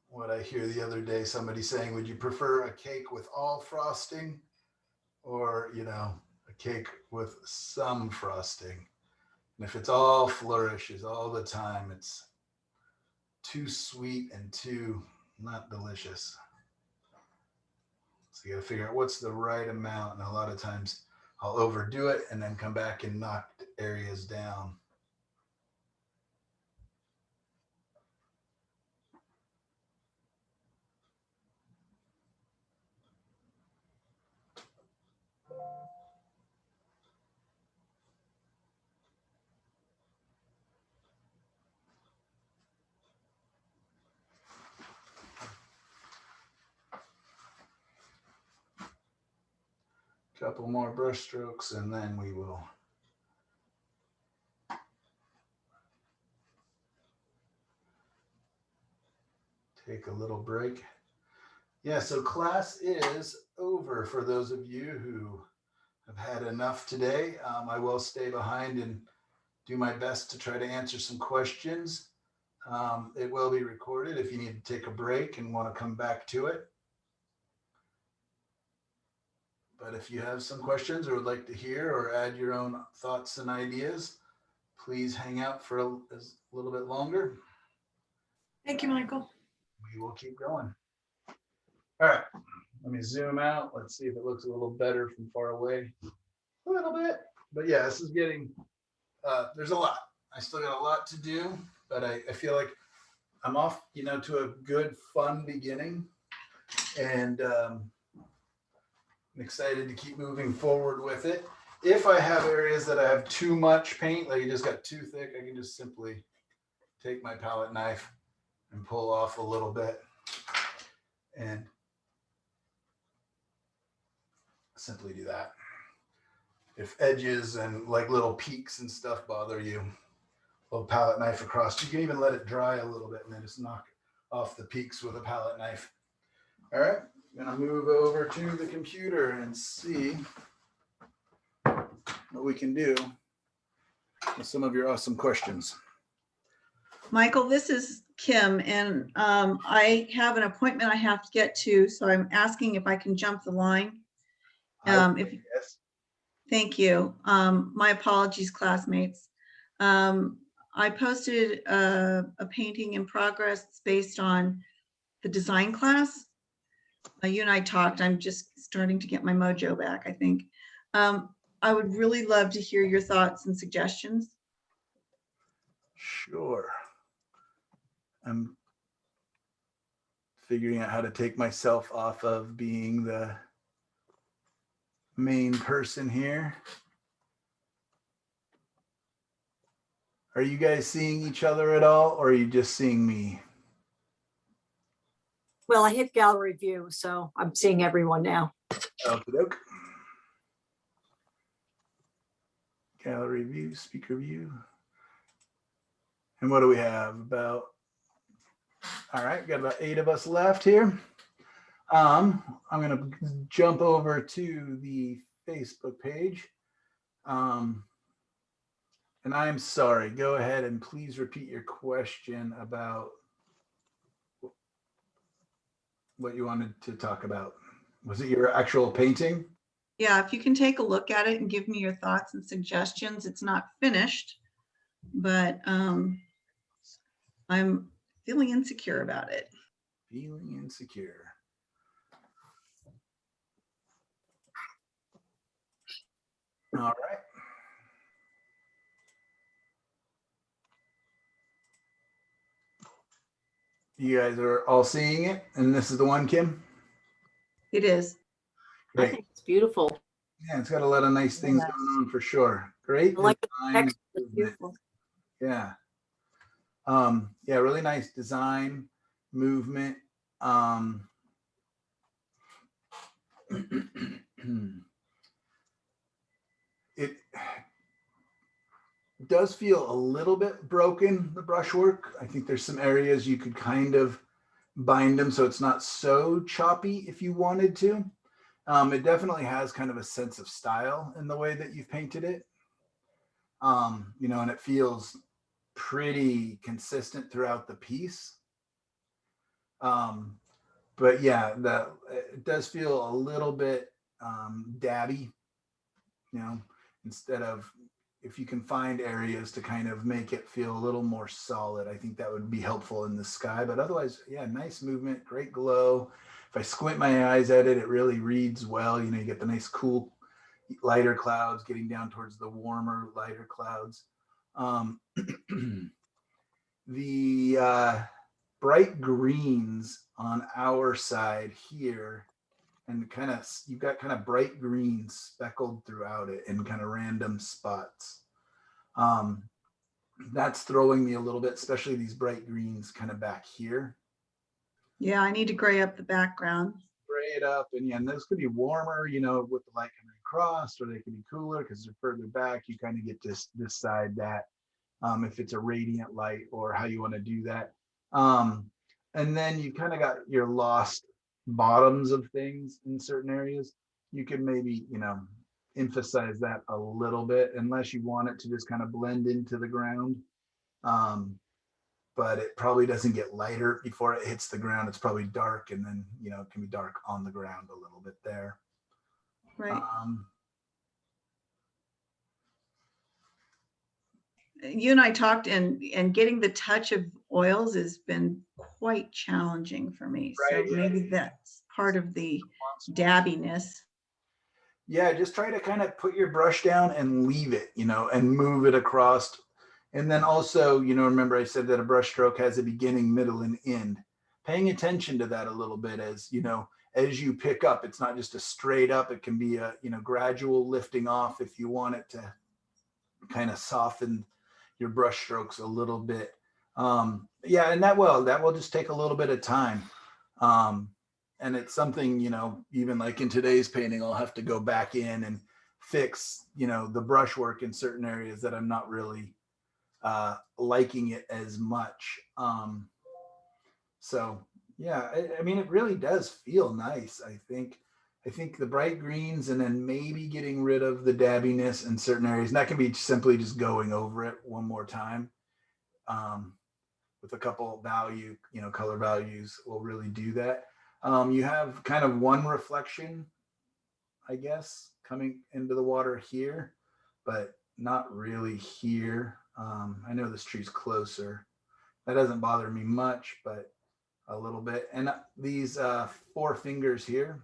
Speaker 2: What I hear the other day, somebody saying, would you prefer a cake with all frosting or, a cake with some frosting? And if it's all flourishes all the time, it's too sweet and too not delicious. So you got to figure out what's the right amount. And a lot of times I'll overdo it and then come back and knock areas down. Couple more brush strokes and then we will take a little break. Yeah, so class is over for those of you who have had enough today. I will stay behind and do my best to try to answer some questions. It will be recorded if you need to take a break and want to come back to it. But if you have some questions or would like to hear or add your own thoughts and ideas, please hang out for a little bit longer.
Speaker 3: Thank you, Michael.
Speaker 2: We will keep going. All right, let me zoom out. Let's see if it looks a little better from far away. A little bit, but yeah, this is getting, there's a lot. I still got a lot to do, but I feel like I'm off, to a good, fun beginning. And I'm excited to keep moving forward with it. If I have areas that I have too much paint, like it just got too thick, I can just simply take my palette knife and pull off a little bit and simply do that. If edges and like little peaks and stuff bother you, little palette knife across, you can even let it dry a little bit and then just knock off the peaks with a palette knife. All right, I'm gonna move over to the computer and see what we can do with some of your awesome questions.
Speaker 13: Michael, this is Kim, and I have an appointment I have to get to, so I'm asking if I can jump the line.
Speaker 2: Yes.
Speaker 13: Thank you. My apologies, classmates. I posted a painting in progress based on the design class. You and I talked. I'm just starting to get my mojo back, I think. I would really love to hear your thoughts and suggestions.
Speaker 2: Sure. I'm figuring out how to take myself off of being the main person here. Are you guys seeing each other at all, or are you just seeing me?
Speaker 10: Well, I hit gallery view, so I'm seeing everyone now.
Speaker 2: Okey-doke. Gallery view, speaker view. And what do we have? About, all right, got about 8 of us left here. I'm gonna jump over to the Facebook page. And I am sorry, go ahead and please repeat your question about what you wanted to talk about. Was it your actual painting?
Speaker 13: Yeah, if you can take a look at it and give me your thoughts and suggestions. It's not finished, but I'm feeling insecure about it.
Speaker 2: Feeling insecure. All right. You guys are all seeing it, and this is the one, Kim?
Speaker 13: It is.
Speaker 6: I think it's beautiful.
Speaker 2: Yeah, it's got a lot of nice things going on for sure. Great
Speaker 10: I like the
Speaker 2: design
Speaker 10: text, it's
Speaker 2: movement.
Speaker 10: beautiful.
Speaker 2: Yeah. Yeah, really nice design, movement. It does feel a little bit broken, the brushwork. I think there's some areas you could kind of bind them so it's not so choppy if you wanted to. It definitely has kind of a sense of style in the way that you've painted it. You know, and it feels pretty consistent throughout the piece. But yeah, it does feel a little bit dabby, you know, instead of, if you can find areas to kind of make it feel a little more solid, I think that would be helpful in the sky. But otherwise, yeah, nice movement, great glow. If I squint my eyes at it, it really reads well. You know, you get the nice cool lighter clouds getting down towards the warmer, lighter clouds. The bright greens on our side here, and kind of, you've got kind of bright greens speckled throughout it in kind of random spots. That's throwing me a little bit, especially these bright greens kind of back here.
Speaker 13: Yeah, I need to gray up the background.
Speaker 2: Gray it up, and yeah, and those could be warmer, you know, with the light coming across, or they could be cooler because they're further back. You kind of get to decide that if it's a radiant light or how you want to do that. And then you kind of got your lost bottoms of things in certain areas. You can maybe, you know, emphasize that a little bit, unless you want it to just kind of blend into the ground. But it probably doesn't get lighter before it hits the ground. It's probably dark, and then, you know, it can be dark on the ground a little bit there.
Speaker 13: Right. You and I talked, and getting the touch of oils has been quite challenging for me.
Speaker 2: Right,
Speaker 13: So
Speaker 2: yeah.
Speaker 13: maybe that's part of the dabbiness.
Speaker 2: Yeah, just try to kind of put your brush down and leave it, you know, and move it across. And then also, you know, remember I said that a brush stroke has a beginning, middle, and end. Paying attention to that a little bit as, you know, as you pick up. It's not just a straight up, it can be a, you know, gradual lifting off if you want it to kind of soften your brush strokes a little bit. Yeah, and that will just take a little bit of time. And it's something, you know, even like in today's painting, I'll have to go back in and fix, you know, the brushwork in certain areas that I'm not really liking it as much. So yeah, I mean, it really does feel nice. I think the bright greens, and then maybe getting rid of the dabbiness in certain areas. And that can be simply just going over it one more time with a couple value, you know, color values will really do that. You have kind of one reflection, I guess, coming into the water here, but not really here. I know this tree's closer. That doesn't bother me much, but a little bit. And these 4 fingers here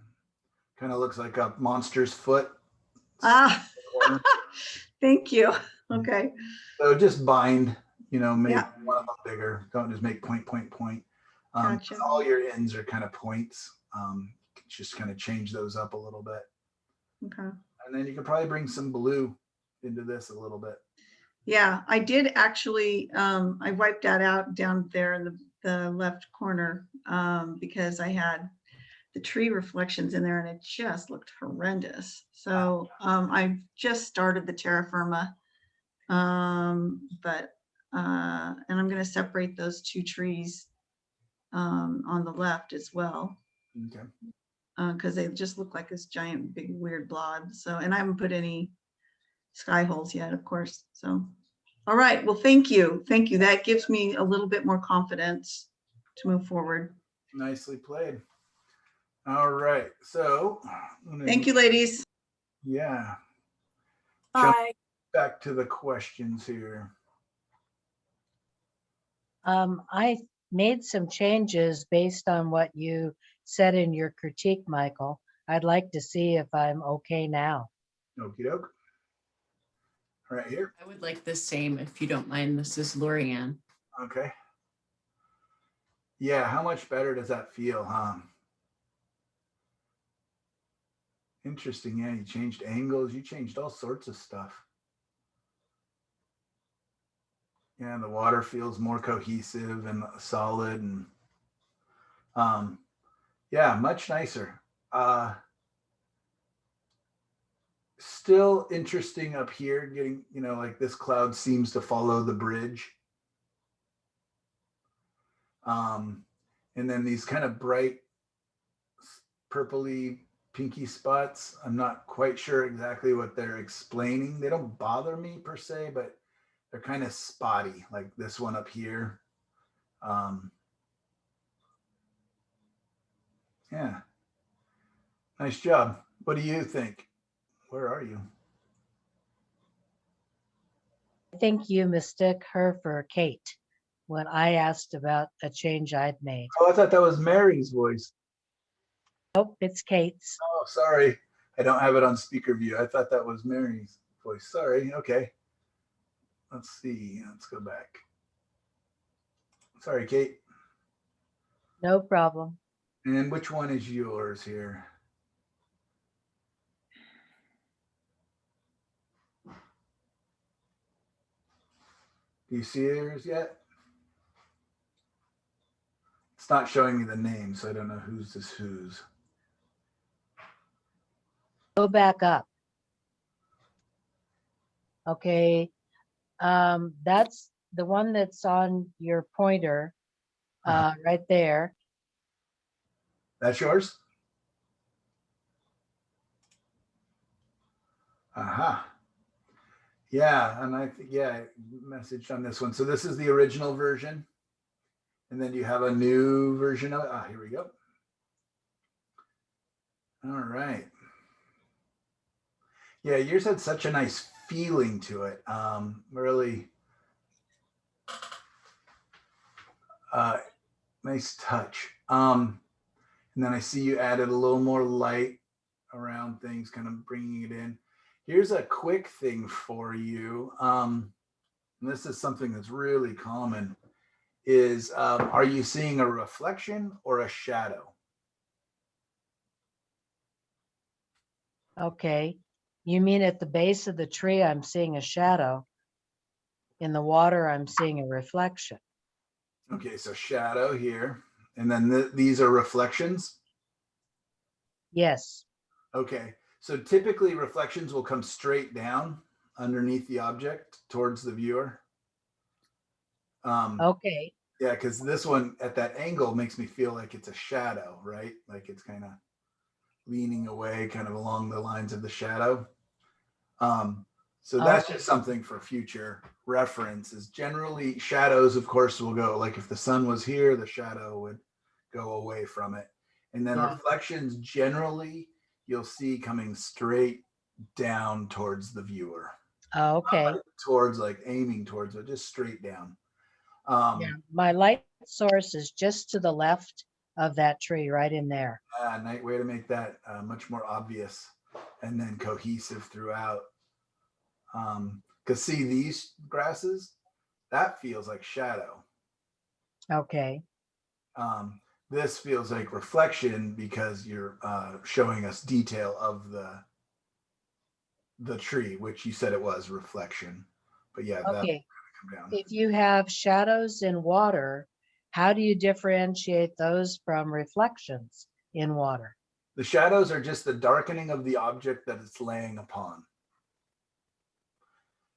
Speaker 2: kind of looks like a monster's foot.
Speaker 13: Ah, thank you. Okay.
Speaker 2: So just bind, you know, make
Speaker 13: Yeah.
Speaker 2: one of them bigger. Don't just make point, point, point.
Speaker 13: Gotcha.
Speaker 2: All your ends are kind of points. Just kind of change those up a little bit.
Speaker 13: Okay.
Speaker 2: And then you can probably bring some blue into this a little bit.
Speaker 13: Yeah, I did actually, I wiped that out down there in the left corner because I had the tree reflections in there and it just looked horrendous. So I've just started the terra firma, and I'm going to separate those 2 trees on the left as well.
Speaker 2: Okay.
Speaker 13: Because they just look like this giant, big, weird blob. So, and I haven't put any sky holes yet, of course. So, all right. Well, thank you. Thank you. That gives me a little bit more confidence to move forward.
Speaker 2: Nicely played. All right. So
Speaker 13: Thank you, ladies.
Speaker 2: Yeah.
Speaker 10: Bye.
Speaker 2: Back to the questions here.
Speaker 1: I made some changes based on what you said in your critique, Michael. I'd like to see if I'm okay now.
Speaker 2: Okie doke. Right here.
Speaker 11: I would like the same, if you don't mind. This is Lorianne.
Speaker 2: Okay. Yeah, how much better does that feel, huh? Interesting. Yeah, you changed angles. You changed all sorts of stuff. Yeah, the water feels more cohesive and solid, and yeah, much nicer. Still interesting up here, getting, you know, like this cloud seems to follow the bridge. And then these kind of bright purpley pinky spots, I'm not quite sure exactly what they're explaining. They don't bother me per se, but they're kind of spotty, like this one up here. Yeah, nice job. What do you think? Where are you?
Speaker 1: I think you mistook her for Kate when I asked about a change I'd made.
Speaker 2: Oh, I thought that was Mary's voice.
Speaker 1: Nope, it's Kate's.
Speaker 2: Oh, sorry. I don't have it on speaker view. I thought that was Mary's voice. Sorry. Okay. Let's see. Let's go back. Sorry, Kate.
Speaker 1: No problem.
Speaker 2: And which one is yours here? Do you see yours yet? It's not showing me the name, so I don't know whose is whose.
Speaker 1: Go back up. Okay. That's the one that's on your pointer right there.
Speaker 2: That's yours? Aha. Yeah, and I think, yeah, I messaged on this one. So this is the original version. And then you have a new version of it. Ah, here we go. All right. Yeah, yours had such a nice feeling to it. Really nice touch. And then I see you added a little more light around things, kind of bringing it in. Here's a quick thing for you. And this is something that's really common is, are you seeing a reflection or a shadow?
Speaker 1: Okay. You mean at the base of the tree, I'm seeing a shadow. In the water, I'm seeing a reflection.
Speaker 2: Okay, so shadow here. And then these are reflections?
Speaker 1: Yes.
Speaker 2: Okay, so typically reflections will come straight down underneath the object towards the viewer.
Speaker 1: Okay.
Speaker 2: Yeah, because this one at that angle makes me feel like it's a shadow, right? Like it's kind of leaning away, kind of along the lines of the shadow. So that's just something for future reference. Is generally shadows, of course, will go, like if the sun was here, the shadow would go away from it. And then reflections generally you'll see coming straight down towards the viewer.
Speaker 1: Okay.
Speaker 2: Not like towards, like aiming towards it, just straight down.
Speaker 1: Yeah, my light source is just to the left of that tree, right in there.
Speaker 2: Nice way to make that much more obvious and then cohesive throughout. Because see these grasses, that feels like shadow.
Speaker 1: Okay.
Speaker 2: This feels like reflection because you're showing us detail of the tree, which you said it was reflection. But yeah,
Speaker 1: Okay.
Speaker 2: come down.
Speaker 1: If you have shadows in water, how do you differentiate those from reflections in water?
Speaker 2: The shadows are just the darkening of the object that it's laying upon.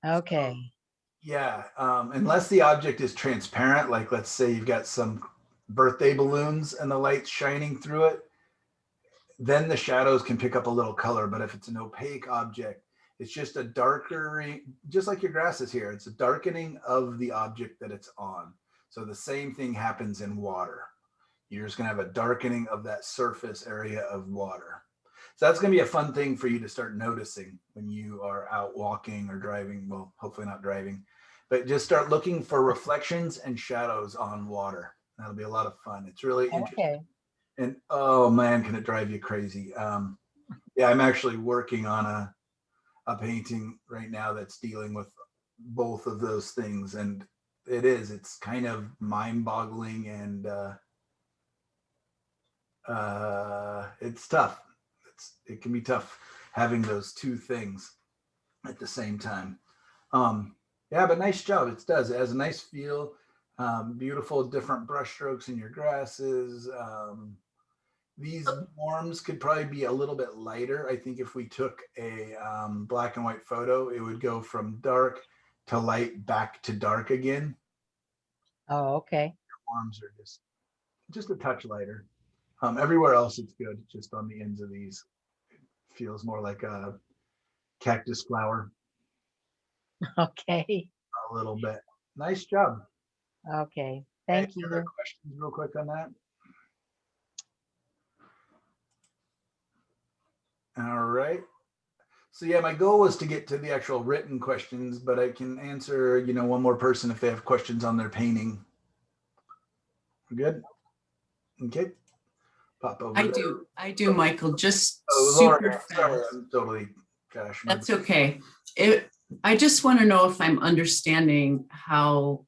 Speaker 1: Okay.
Speaker 2: So, yeah, unless the object is transparent, like let's say you've got some birthday balloons and the light's shining through it, then the shadows can pick up a little color. But if it's an opaque object, it's just a darker, just like your grasses here, it's a darkening of the object that it's on. So the same thing happens in water. You're just gonna have a darkening of that surface area of water. So that's gonna be a fun thing for you to start noticing when you are out walking or driving. Well, hopefully not driving, but just start looking for reflections and shadows on water. That'll be a lot of fun. It's really interesting.
Speaker 1: Okay.
Speaker 2: And oh man, can it drive you crazy? Yeah, I'm actually working on a painting right now that's dealing with both of those things, and it's kind of mind-boggling, and it's tough. It can be tough having those two things at the same time. Yeah, but nice job. It does. It has a nice feel. Beautiful different brush strokes in your grasses. These warms could probably be a little bit lighter. I think if we took a black and white photo, it would go from dark to light back to dark again.
Speaker 1: Oh, okay.
Speaker 2: Warms are just a touch lighter. Everywhere else it's good. Just on the ends of these, it feels more like a cactus flower
Speaker 1: Okay.
Speaker 2: a little bit. Nice job.
Speaker 1: Okay. Thank
Speaker 2: Any other
Speaker 1: you.
Speaker 2: questions real quick on that? All right. So yeah, my goal was to get to the actual written questions, but I can answer, one more person if they have questions on their painting. We're good? Okay. Pop over.
Speaker 11: I do, Michael, just
Speaker 2: Oh,
Speaker 11: super
Speaker 2: Laura, sorry,
Speaker 11: fast.
Speaker 2: I'm totally, gosh.
Speaker 11: That's okay. I just want to know if I'm understanding how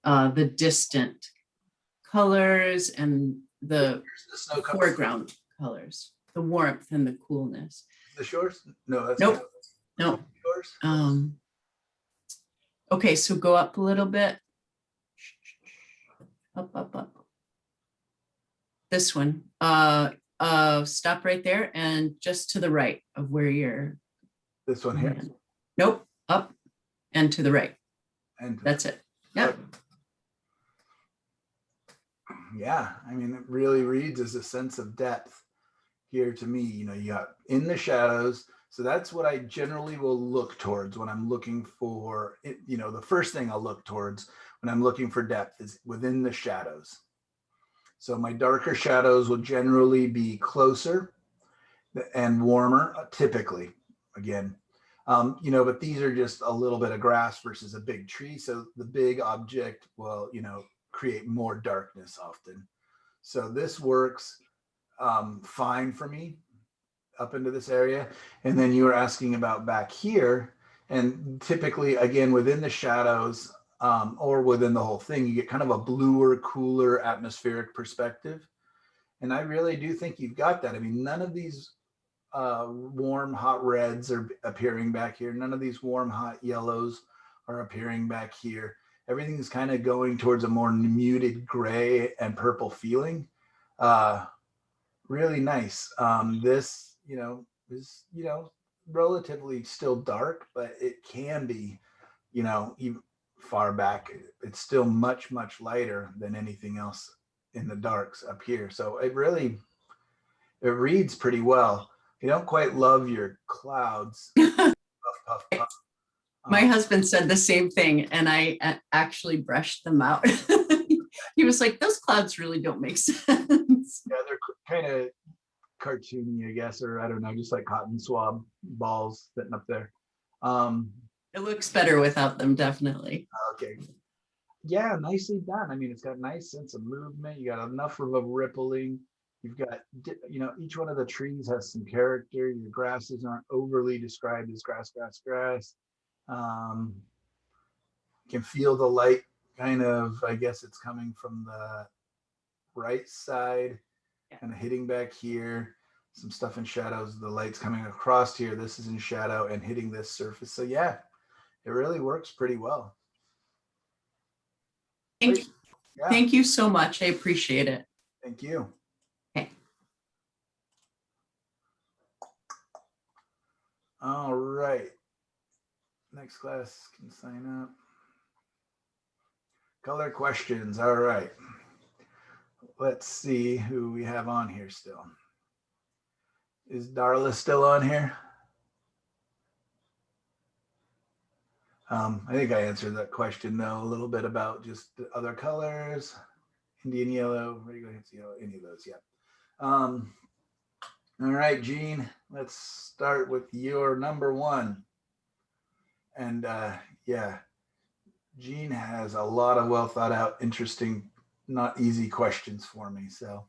Speaker 11: the distant colors and the foreground colors, the warmth and the coolness.
Speaker 2: The shores? No, that's
Speaker 11: Nope. No.
Speaker 2: yours.
Speaker 11: Okay, so go up a little bit. Up. This one. Stop right there and just to the right of where you're.
Speaker 2: This one here?
Speaker 11: Nope, up and to the right.
Speaker 2: And
Speaker 11: that's it. Yep.
Speaker 2: Yeah, I mean, it really reads as a sense of depth here to me. You got in the shadows. So that's what I generally will look towards when I'm looking for it. The first thing I'll look towards when I'm looking for depth is within the shadows. So my darker shadows will generally be closer and warmer, typically, again. But these are just a little bit of grass versus a big tree. So the big object will, create more darkness often. So this works fine for me up into this area. And then you were asking about back here, and typically, again, within the shadows or within the whole thing, you get kind of a bluer, cooler atmospheric perspective. And I really do think you've got that. I mean, none of these warm, hot reds are appearing back here. None of these warm, hot yellows are appearing back here. Everything's kind of going towards a more muted gray and purple feeling. Really nice. This, is, relatively still dark, but it can be, even far back. It's still much, much lighter than anything else in the darks up here. So it reads pretty well. You don't quite love your clouds. Puff, puff, puff.
Speaker 11: My husband said the same thing, and I actually brushed them out. He was like, those clouds really don't make sense.
Speaker 2: Yeah, they're kind of cartoony, I guess, or I don't know, just like cotton swab balls sitting up there.
Speaker 11: It looks better without them, definitely.
Speaker 2: Okay. Yeah, nicely done. I mean, it's got a nice sense of movement. You got enough of a rippling. You've got, each one of the trees has some character. Your grasses aren't overly described as grass. You can feel the light kind of, I guess it's coming from the right side, kind of hitting back here. Some stuff in shadows. The light's coming across here. This is in shadow and hitting this surface. So yeah, it really works pretty well.
Speaker 11: Thank you so much. I appreciate it.
Speaker 2: Thank you.
Speaker 11: Okay.
Speaker 2: All right. Next class can sign up. Color questions. All right. Let's see who we have on here still. Is Darla still on here? I think I answered that question though, a little bit about just the other colors, Indian yellow, regular yellow, any of those, yeah. All right, Jean, let's start with your number one. And yeah, Jean has a lot of well thought out, interesting, not easy questions for me. So,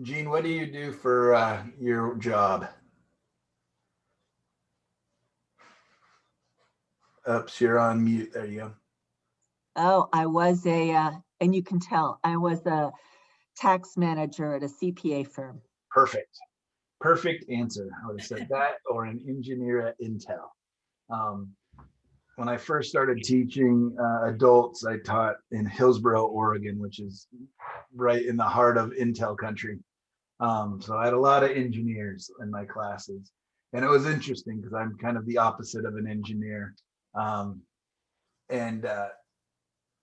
Speaker 2: Jean, what do you do for your job? Oops, you're on mute. There you go.
Speaker 8: Oh, I was and you can tell, I was a tax manager at a CPA firm.
Speaker 2: Perfect. Perfect answer. I would have said that, or an engineer at Intel. When I first started teaching adults, I taught in Hillsboro, Oregon, which is right in the heart of Intel country. So I had a lot of engineers in my classes, and it was interesting because I'm kind of the opposite of an engineer. And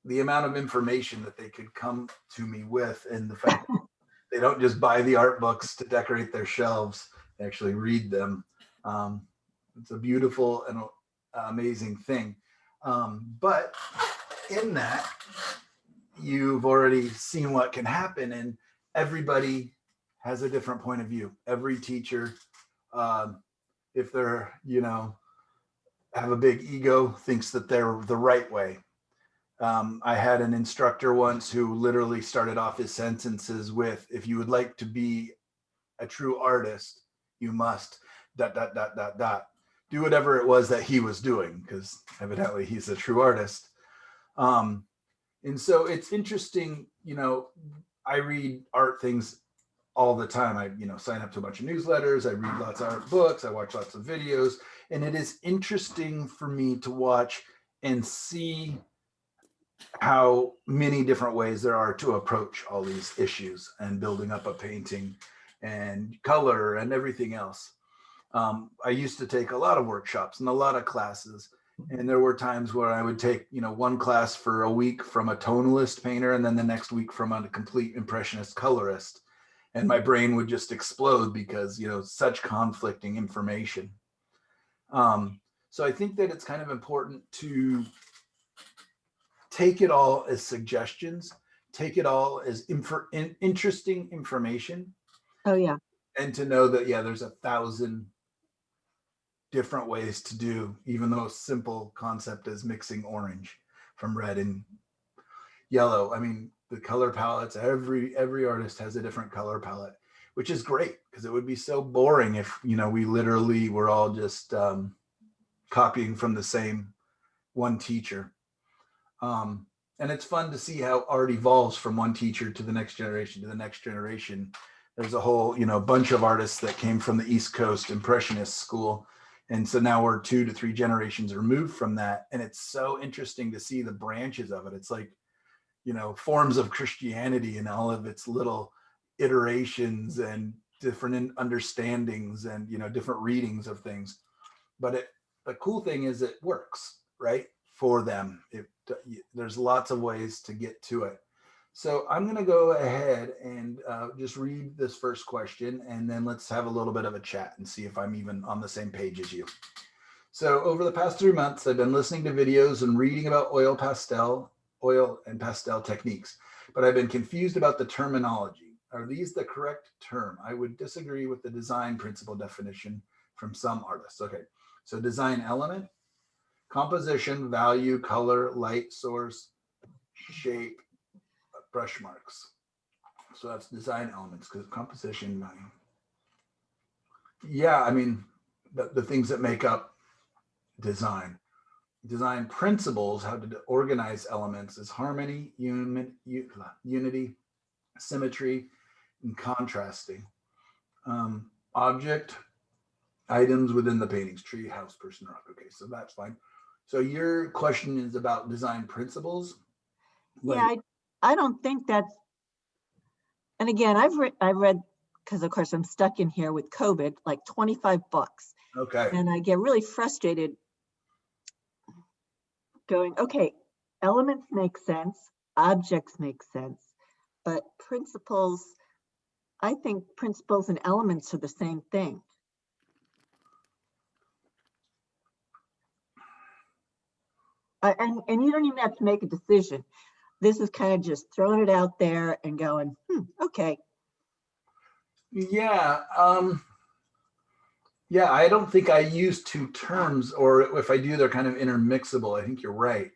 Speaker 2: the amount of information that they could come to me with, and the fact that they don't just buy the art books to decorate their shelves, they actually read them. It's a beautiful and amazing thing. But in that, you've already seen what can happen, and everybody has a different point of view. Every teacher, if they're, have a big ego, thinks that they're the right way. I had an instructor once who literally started off his sentences with, if you would like to be a true artist, you must ... do whatever it was that he was doing, because evidently he's a true artist. And so it's interesting, I read art things all the time. I, sign up to a bunch of newsletters, I read lots of art books, I watch lots of videos, and it is interesting for me to watch and see how many different ways there are to approach all these issues and building up a painting and color and everything else. I used to take a lot of workshops and a lot of classes, and there were times where I would take, one class for a week from a tonalist painter, and then the next week from a complete impressionist colorist. And my brain would just explode because, such conflicting information. So I think that it's kind of important to take it all as suggestions, take it all as interesting information.
Speaker 8: Oh, yeah.
Speaker 2: And to know that, there's 1,000 different ways to do even the most simple concept as mixing orange from red and yellow. I mean, the color palettes, every artist has a different color palette, which is great, because it would be so boring if, we literally were all just copying from the same one teacher. And it's fun to see how art evolves from one teacher to the next generation to the next generation. There's a whole, bunch of artists that came from the East Coast Impressionist school. And so now we're 2 to 3 generations removed from that. And it's so interesting to see the branches of it. It's like, forms of Christianity and all of its little iterations and different understandings and, different readings of things. But the cool thing is it works, right? For them. There's lots of ways to get to it. So I'm going to go ahead and just read this first question, and then let's have a little bit of a chat and see if I'm even on the same page as you. So over the past 3 months, I've been listening to videos and reading about oil and pastel techniques, but I've been confused about the terminology. Are these the correct term? I would disagree with the design principle definition from some artists. Okay, so design element, composition, value, color, light source, shape, brush marks. So that's design elements, because composition, I mean, the things that make up design. Design principles, how to organize elements, is harmony, unity, symmetry, and contrasting. Object, items within the paintings, tree, house, person, rock. Okay, so that's fine. So your question is about design principles?
Speaker 8: Yeah, I don't think that's, and again, I've read, because of course I'm stuck in here with COVID, like 25 books.
Speaker 2: Okay.
Speaker 8: And I get really frustrated going, okay, elements make sense, objects make sense, but principles, I think principles and elements are the same thing. And you don't even have to make a decision. This is kind of just throwing it out there and going, okay.
Speaker 2: Yeah. Yeah, I don't think I use 2 terms, or if I do, they're kind of intermixable. I think you're right.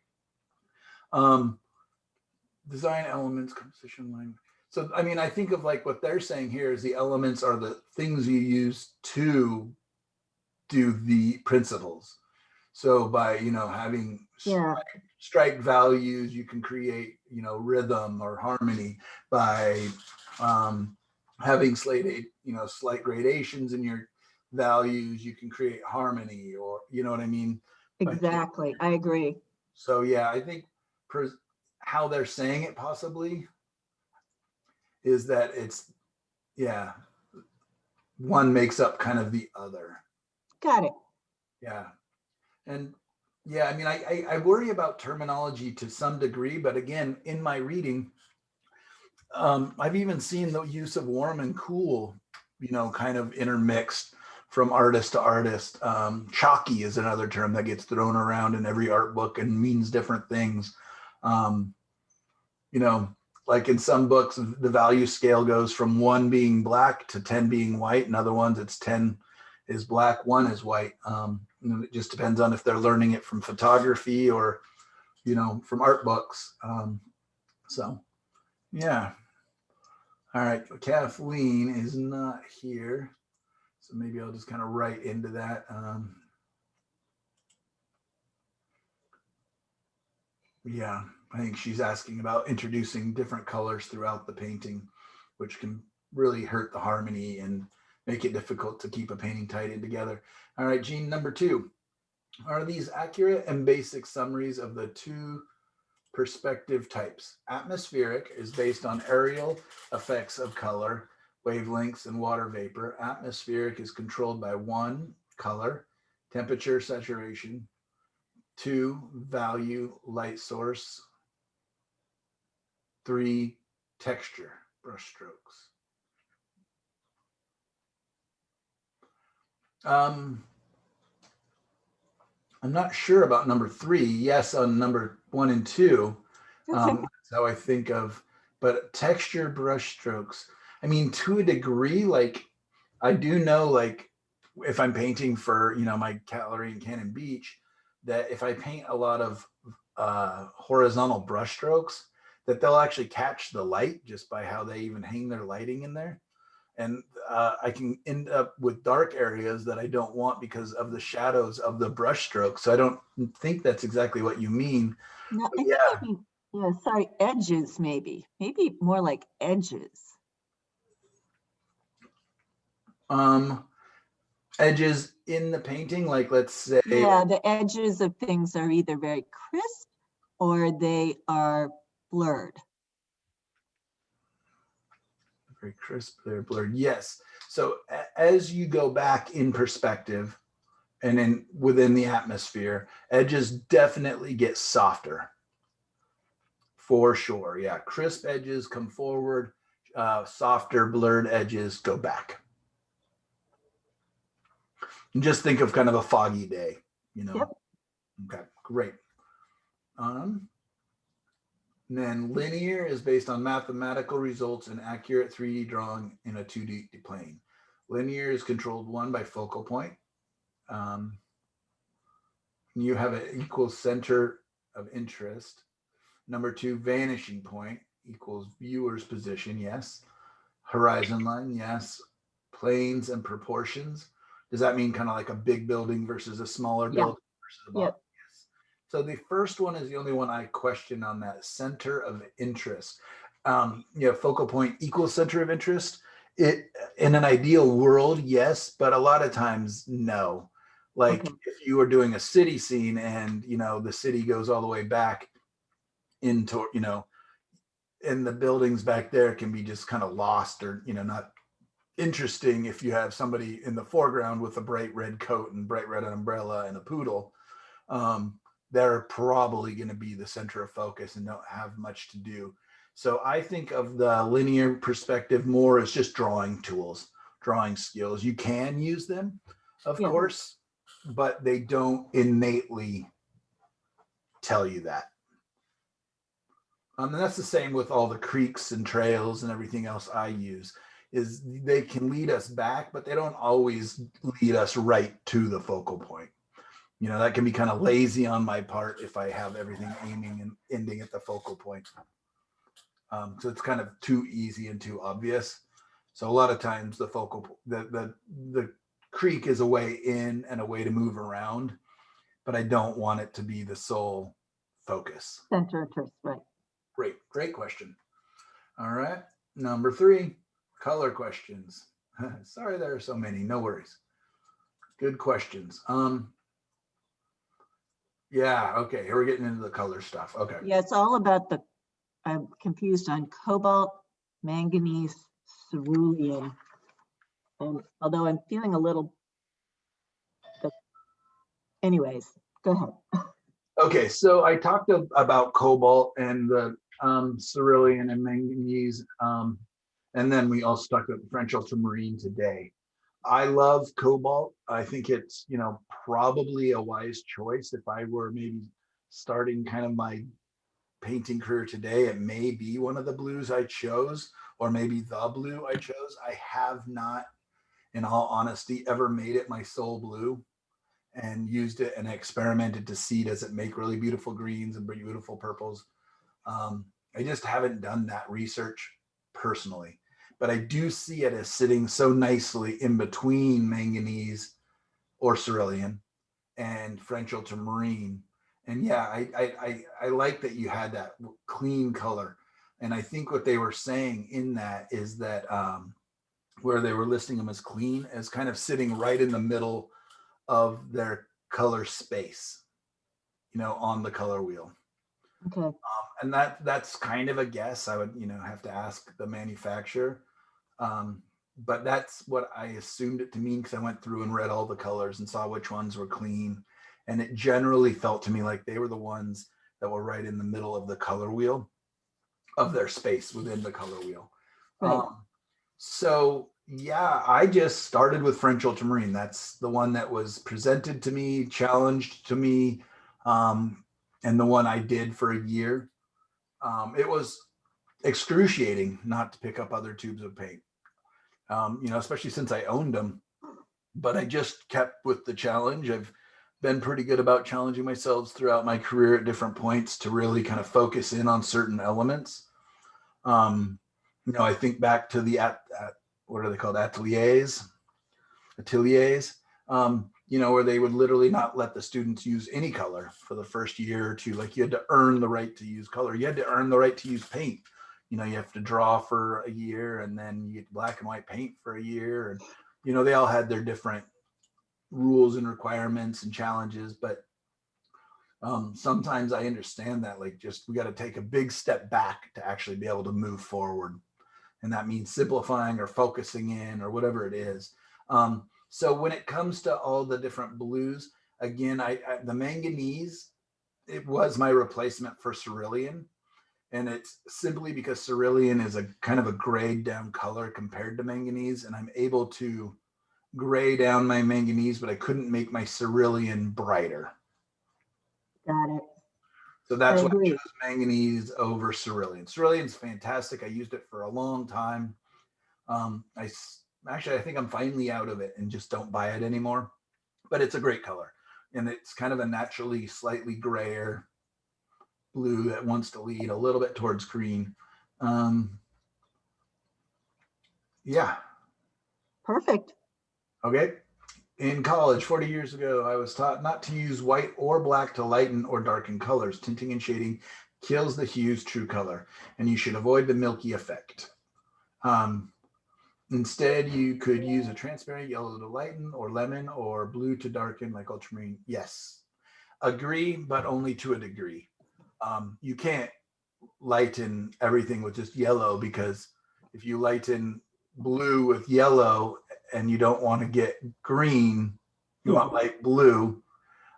Speaker 2: Design elements, composition, language. So, I mean, I think of like what they're saying here is the elements are the things you use to do the principles. So by, having strike values, you can create, rhythm or harmony. By having slight gradations in your values, you can create harmony, or, you know what I mean?
Speaker 8: Exactly. I agree.
Speaker 2: So yeah, I think how they're saying it possibly is that it's, yeah, one makes up kind of the other.
Speaker 8: Got it.
Speaker 2: Yeah. And yeah, I mean, I worry about terminology to some degree, but again, in my reading, I've even seen the use of warm and cool, kind of intermixed from artist to artist. Chalky is another term that gets thrown around in every art book and means different things. Like in some books, the value scale goes from 1 being black to 10 being white. In other ones, it's 10 is black, 1 is white. It just depends on if they're learning it from photography or, from art books. So, yeah. All right, Kathleen is not here. So maybe I'll just kind of write into that. Yeah, I think she's asking about introducing different colors throughout the painting, which can really hurt the harmony and make it difficult to keep a painting tied in together. All right, Jean, number 2. Are these accurate and basic summaries of the 2 perspective types? Atmospheric is based on aerial effects of color, wavelengths, and water vapor. Atmospheric is controlled by 1, color, temperature, saturation, 2, value, light source, 3, texture, brush strokes. I'm not sure about number 3. Yes, on number 1 and 2.
Speaker 8: Okay.
Speaker 2: That's how I think of, but texture, brush strokes. I mean, to a degree, like I do know, like if I'm painting for, my gallery in Cannon Beach, that if I paint a lot of horizontal brush strokes, that they'll actually catch the light just by how they even hang their lighting in there. And I can end up with dark areas that I don't want because of the shadows of the brush strokes. So I don't think that's exactly what you mean.
Speaker 8: No,
Speaker 2: But
Speaker 8: I
Speaker 2: yeah.
Speaker 8: think you mean, sorry, edges maybe more like edges.
Speaker 2: Edges in the painting, like let's say.
Speaker 8: Yeah, the edges of things are either very crisp or they are blurred.
Speaker 2: Very crisp, they're blurred. Yes. So as you go back in perspective and then within the atmosphere, edges definitely get softer. For sure. Yeah. Crisp edges come forward, softer, blurred edges go back. And just think of kind of a foggy day,
Speaker 8: Yep.
Speaker 2: Okay, great. And then linear is based on mathematical results and accurate 3D drawing in a 2D plane. Linear is controlled 1 by focal point. You have an equal center of interest. Number 2, vanishing point equals viewer's position. Yes. Horizon line. Yes. Planes and proportions. Does that mean kind of like a big building versus a smaller building versus a box? Yes. So the first one is the only one I question on that center of interest. Focal point equals center of interest. It in an ideal world, yes, but a lot of times, no. Like if you were doing a city scene and, the city goes all the way back into, and the buildings back there can be just kind of lost or, not interesting if you have somebody in the foreground with a bright red coat and bright red umbrella and a poodle. They're probably going to be the center of focus and don't have much to do. So I think of the linear perspective more as just drawing tools, drawing skills. You can use them, of course, but they don't innately tell you that. And that's the same with all the creeks and trails and everything else I use, is they can lead us back, but they don't always lead us right to the focal point. That can be kind of lazy on my part if I have everything aiming and ending at the focal point. So it's kind of too easy and too obvious. So a lot of times the creek is a way in and a way to move around, but I don't want it to be the sole focus.
Speaker 8: Center interest, right.
Speaker 2: Great question. All right, number 3, color questions. Sorry, there are so many, no worries. Good questions. Yeah, okay, here we're getting into the color stuff. Okay.
Speaker 8: Yeah, it's all about the, I'm confused on cobalt, manganese, cerulean. Although I'm feeling a little, anyways, go ahead.
Speaker 2: Okay, so I talked about cobalt and the cerulean and manganese, and then we also talked about the French ultramarine today. I love cobalt. I think it's, you know, probably a wise choice. If I were maybe starting kind of my painting career today, it may be one of the blues I chose, or maybe the blue I chose. I have not, in all honesty, ever made it my sole blue and used it and experimented to see, does it make really beautiful greens and beautiful purples. I just haven't done that research personally, but I do see it as sitting so nicely in between manganese or cerulean and French ultramarine. And yeah, I like that you had that clean color. And I think what they were saying in that is that where they were listing them as clean, as kind of sitting right in the middle of their color space, you know, on the color wheel.
Speaker 8: Okay.
Speaker 2: And that's kind of a guess. I would, you know, have to ask the manufacturer. But that's what I assumed it to mean, because I went through and read all the colors and saw which ones were clean. And it generally felt to me like they were the ones that were right in the middle of the color wheel, of their space within the color wheel.
Speaker 8: Right.
Speaker 2: So yeah, I just started with French ultramarine. That's the one that was presented to me, challenged to me, and the one I did for a year. It was excruciating not to pick up other tubes of paint, you know, especially since I owned them. But I just kept with the challenge. I've been pretty good about challenging myself throughout my career at different points to really kind of focus in on certain elements. You know, I think back to the what are they called? Ateliers, you know, where they would literally not let the students use any color for the first year or two. Like, you had to earn the right to use color. You had to earn the right to use paint. You know, you have to draw for a year, and then you get black and white paint for a year. And, you know, they all had their different rules and requirements and challenges. But sometimes I understand that, like, just, we got to take a big step back to actually be able to move forward. And that means simplifying or focusing in or whatever it is. So when it comes to all the different blues, again, the manganese, it was my replacement for cerulean. And it's simply because cerulean is a kind of a grayed down color compared to manganese. And I'm able to gray down my manganese, but I couldn't make my cerulean brighter.
Speaker 8: Got it.
Speaker 2: So that's
Speaker 8: I
Speaker 2: why I
Speaker 8: agree.
Speaker 2: chose manganese over cerulean. Cerulean's fantastic. I used it for a long time. I think I'm finally out of it and just don't buy it anymore. But it's a great color, and it's kind of a naturally slightly grayer blue that wants to lead a little bit towards green. Yeah.
Speaker 8: Perfect.
Speaker 2: Okay. In college, 40 years ago, I was taught not to use white or black to lighten or darken colors. Tinting and shading kills the hue's true color, and you should avoid the milky effect. Instead, you could use a transparent yellow to lighten, or lemon, or blue to darken, like ultramarine. Yes, agree, but only to a degree. You can't lighten everything with just yellow, because if you lighten blue with yellow and you don't want to get green, you want light blue.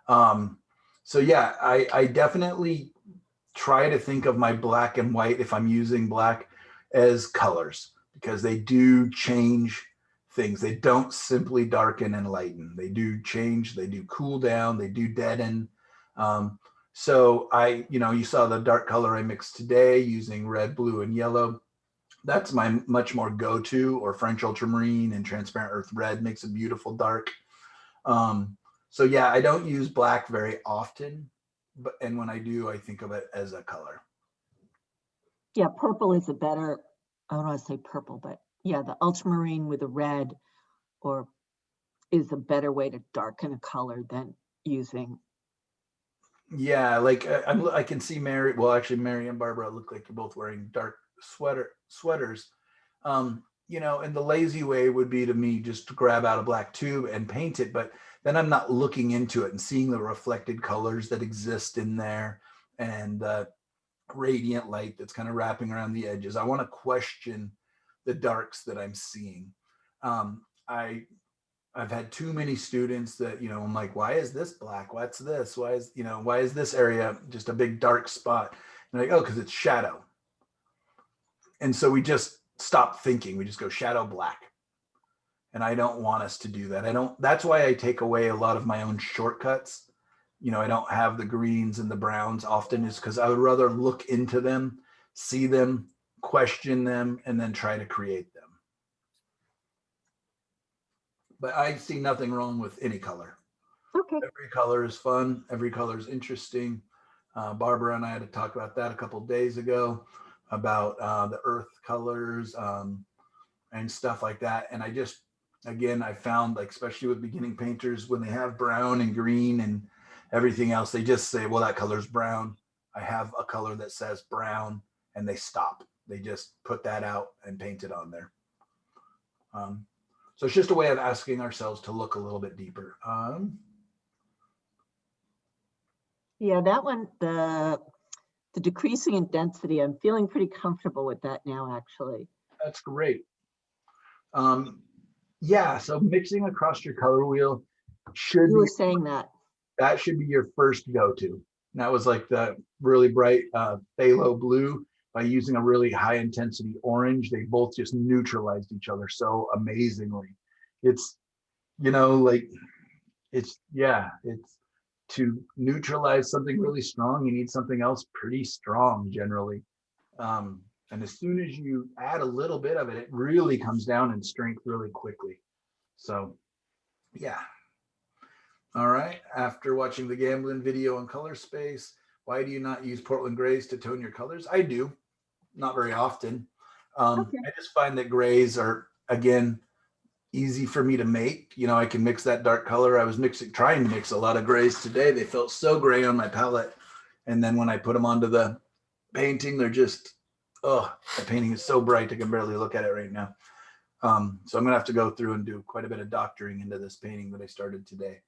Speaker 2: So yeah, I definitely try to think of my black and white, if I'm using black, as colors, because they do change things. They don't simply darken and lighten. They do change, they do cool down, they do deaden. So you saw the dark color I mixed today using red, blue, and yellow. That's my much more go-to, or French ultramarine and transparent earth red makes a beautiful dark. So yeah, I don't use black very often, and when I do, I think of it as a color.
Speaker 8: Yeah, purple is a better, I don't want to say purple, but yeah, the ultramarine with a red or is a better way to darken a color than using.
Speaker 2: Yeah, like I can see Mary. Well, actually, Mary and Barbara look like you're both wearing dark sweaters. And the lazy way would be to me just to grab out a black tube and paint it. But then I'm not looking into it and seeing the reflected colors that exist in there and the radiant light that's kind of wrapping around the edges. I want to question the darks that I'm seeing. I've had too many students that, you know, I'm like, why is this black? What's this? Why is this area just a big dark spot? And like, oh, because it's shadow. And so we just stop thinking. We just go shadow black. And I don't want us to do that. That's why I take away a lot of my own shortcuts. You know, I don't have the greens and the browns often, is because I would rather look into them, see them, question them, and then try to create them. But I see nothing wrong with any color.
Speaker 8: Okay.
Speaker 2: Every color is fun. Every color is interesting. Barbara and I had to talk about that a couple of days ago, about the earth colors and stuff like that. And I just, again, I found, like, especially with beginning painters, when they have brown and green and everything else, they just say, well, that color's brown. I have a color that says brown, and they stop. They just put that out and paint it on there. So it's just a way of asking ourselves to look a little bit deeper.
Speaker 8: Yeah, that one, the decreasing in density, I'm feeling pretty comfortable with that now, actually.
Speaker 2: That's great. Yeah, so mixing across your color wheel should
Speaker 8: You were saying
Speaker 2: that should be your first go-to. And that was like the really bright phthalo blue. By using a really high intensity orange, they both just neutralized each other so amazingly. It's, you know, like, it's to neutralize something really strong, you need something else pretty strong generally. And as soon as you add a little bit of it, it really comes down in strength really quickly. So yeah. All right, after watching the Gamblin video on color space, why do you not use Portland grays to tone your colors? I do, not very often.
Speaker 8: Okay.
Speaker 2: I just find that grays are, again, easy for me to make. You know, I can mix that dark color. I was trying to mix a lot of grays today. They felt so gray on my palette. And then when I put them onto the painting, they're just, oh, the painting is so bright I can barely look at it right now. So I'm gonna have to go through and do quite a bit of doctoring into this painting that I started today.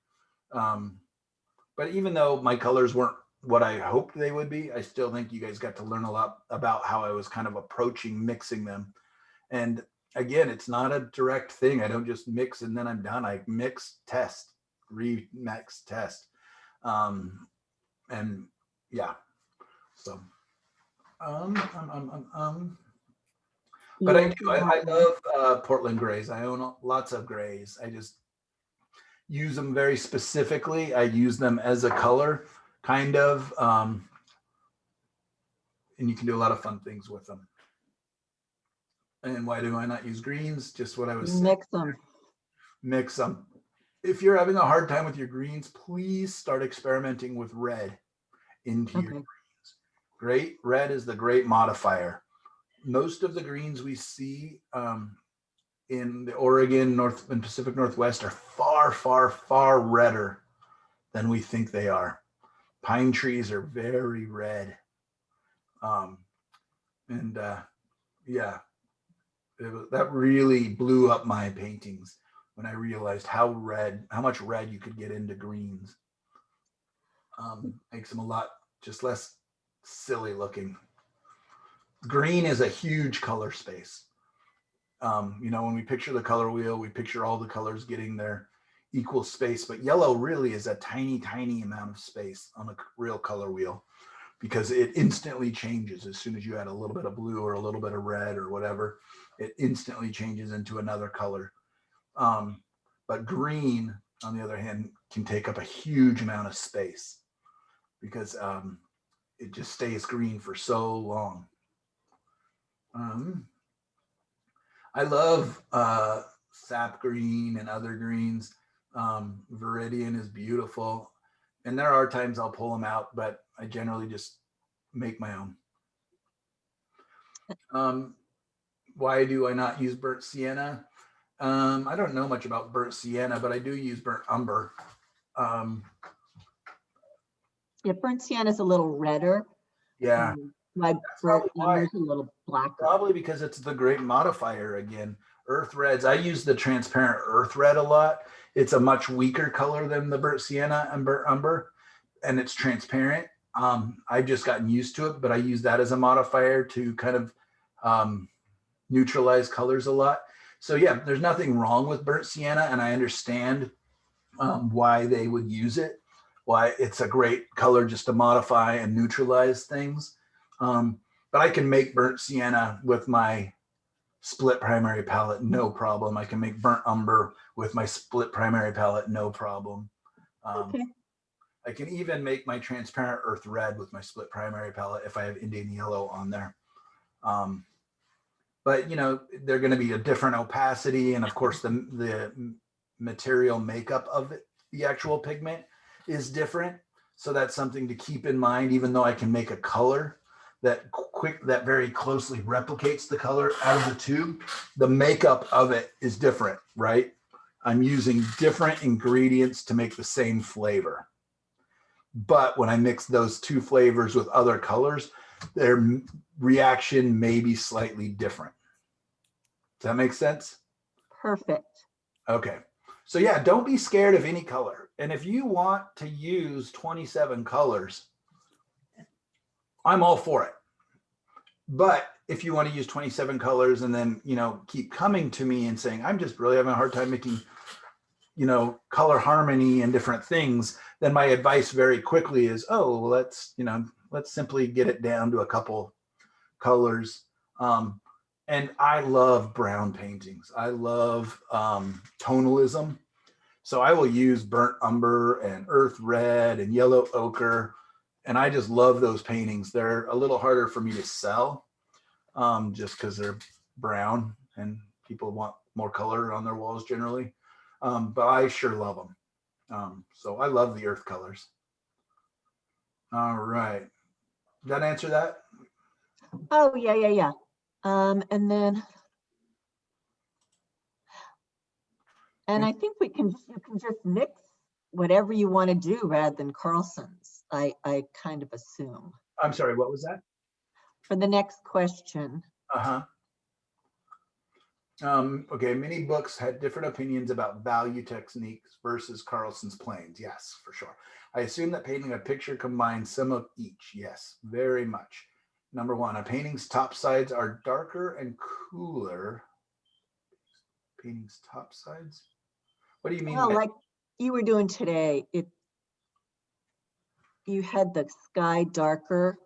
Speaker 2: But even though my colors weren't what I hoped they would be, I still think you guys got to learn a lot about how I was kind of approaching mixing them. And again, it's not a direct thing. I don't just mix and then I'm done. I mix, test, remix, test. And yeah, so. But I do, I love Portland grays. I own lots of grays. I just use them very specifically. I use them as a color, kind of, and you can do a lot of fun things with them. And why do I not use greens? Just what I was saying.
Speaker 8: Mix them.
Speaker 2: Mix them. If you're having a hard time with your greens, please start experimenting with red into your greens. Great, red is the great modifier. Most of the greens we see in the Oregon and Pacific Northwest are far, far, far redder than we think they are. Pine trees are very red. Yeah, that really blew up my paintings when I realized how much red you could get into greens. Makes them a lot just less silly looking. Green is a huge color space. You know, when we picture the color wheel, we picture all the colors getting their equal space, but yellow really is a tiny, tiny amount of space on a real color wheel because it instantly changes as soon as you add a little bit of blue or a little bit of red or whatever. It instantly changes into another color. But green, on the other hand, can take up a huge amount of space because it just stays green for so long. I love sap green and other greens. Viridian is beautiful. And there are times I'll pull them out, but I generally just make my own. Why do I not use burnt sienna? I don't know much about burnt sienna, but I do use burnt umber.
Speaker 8: Yeah, burnt sienna is a little redder.
Speaker 2: Yeah.
Speaker 8: My burnt umber is a little blacker.
Speaker 2: Probably because it's the great modifier again. Earth reds, I use the transparent earth red a lot. It's a much weaker color than the burnt sienna and burnt umber, and it's transparent. I've just gotten used to it, but I use that as a modifier to kind of neutralize colors a lot. So yeah, there's nothing wrong with burnt sienna, and I understand why they would use it, why it's a great color just to modify and neutralize things. But I can make burnt sienna with my split primary palette, no problem. I can make burnt umber with my split primary palette, no problem.
Speaker 8: Okay.
Speaker 2: I can even make my transparent earth red with my split primary palette if I have Indian yellow on there. But you know, they're going to be a different opacity, and of course the material makeup of it, the actual pigment is different. So that's something to keep in mind, even though I can make a color that very closely replicates the color out of the tube, the makeup of it is different, right? I'm using different ingredients to make the same flavor. But when I mix those two flavors with other colors, their reaction may be slightly different. Does that make sense?
Speaker 8: Perfect.
Speaker 2: Okay. So yeah, don't be scared of any color. And if you want to use 27 colors, I'm all for it. But if you want to use 27 colors and then, you know, keep coming to me and saying, I'm just really having a hard time making, you know, color harmony and different things, then my advice very quickly is, oh, well, let's simply get it down to a couple colors. And I love brown paintings. I love tonalism. So I will use burnt umber and earth red and yellow ochre. And I just love those paintings. They're a little harder for me to sell just because they're brown and people want more color on their walls generally. But I sure love them. So I love the earth colors. All right. Did that answer that?
Speaker 8: Oh, yeah. And then, I think you can just mix whatever you want to do rather than Carlson's, I kind of assume.
Speaker 2: I'm sorry, what was that?
Speaker 8: For the next question.
Speaker 2: Okay, many books had different opinions about value techniques versus Carlson's planes. Yes, for sure. I assume that painting a picture combines some of each. Yes, very much. Number one, a painting's top sides are darker and cooler. Painting's top sides? What do you mean?
Speaker 8: Well, like you were doing today, you had the sky darker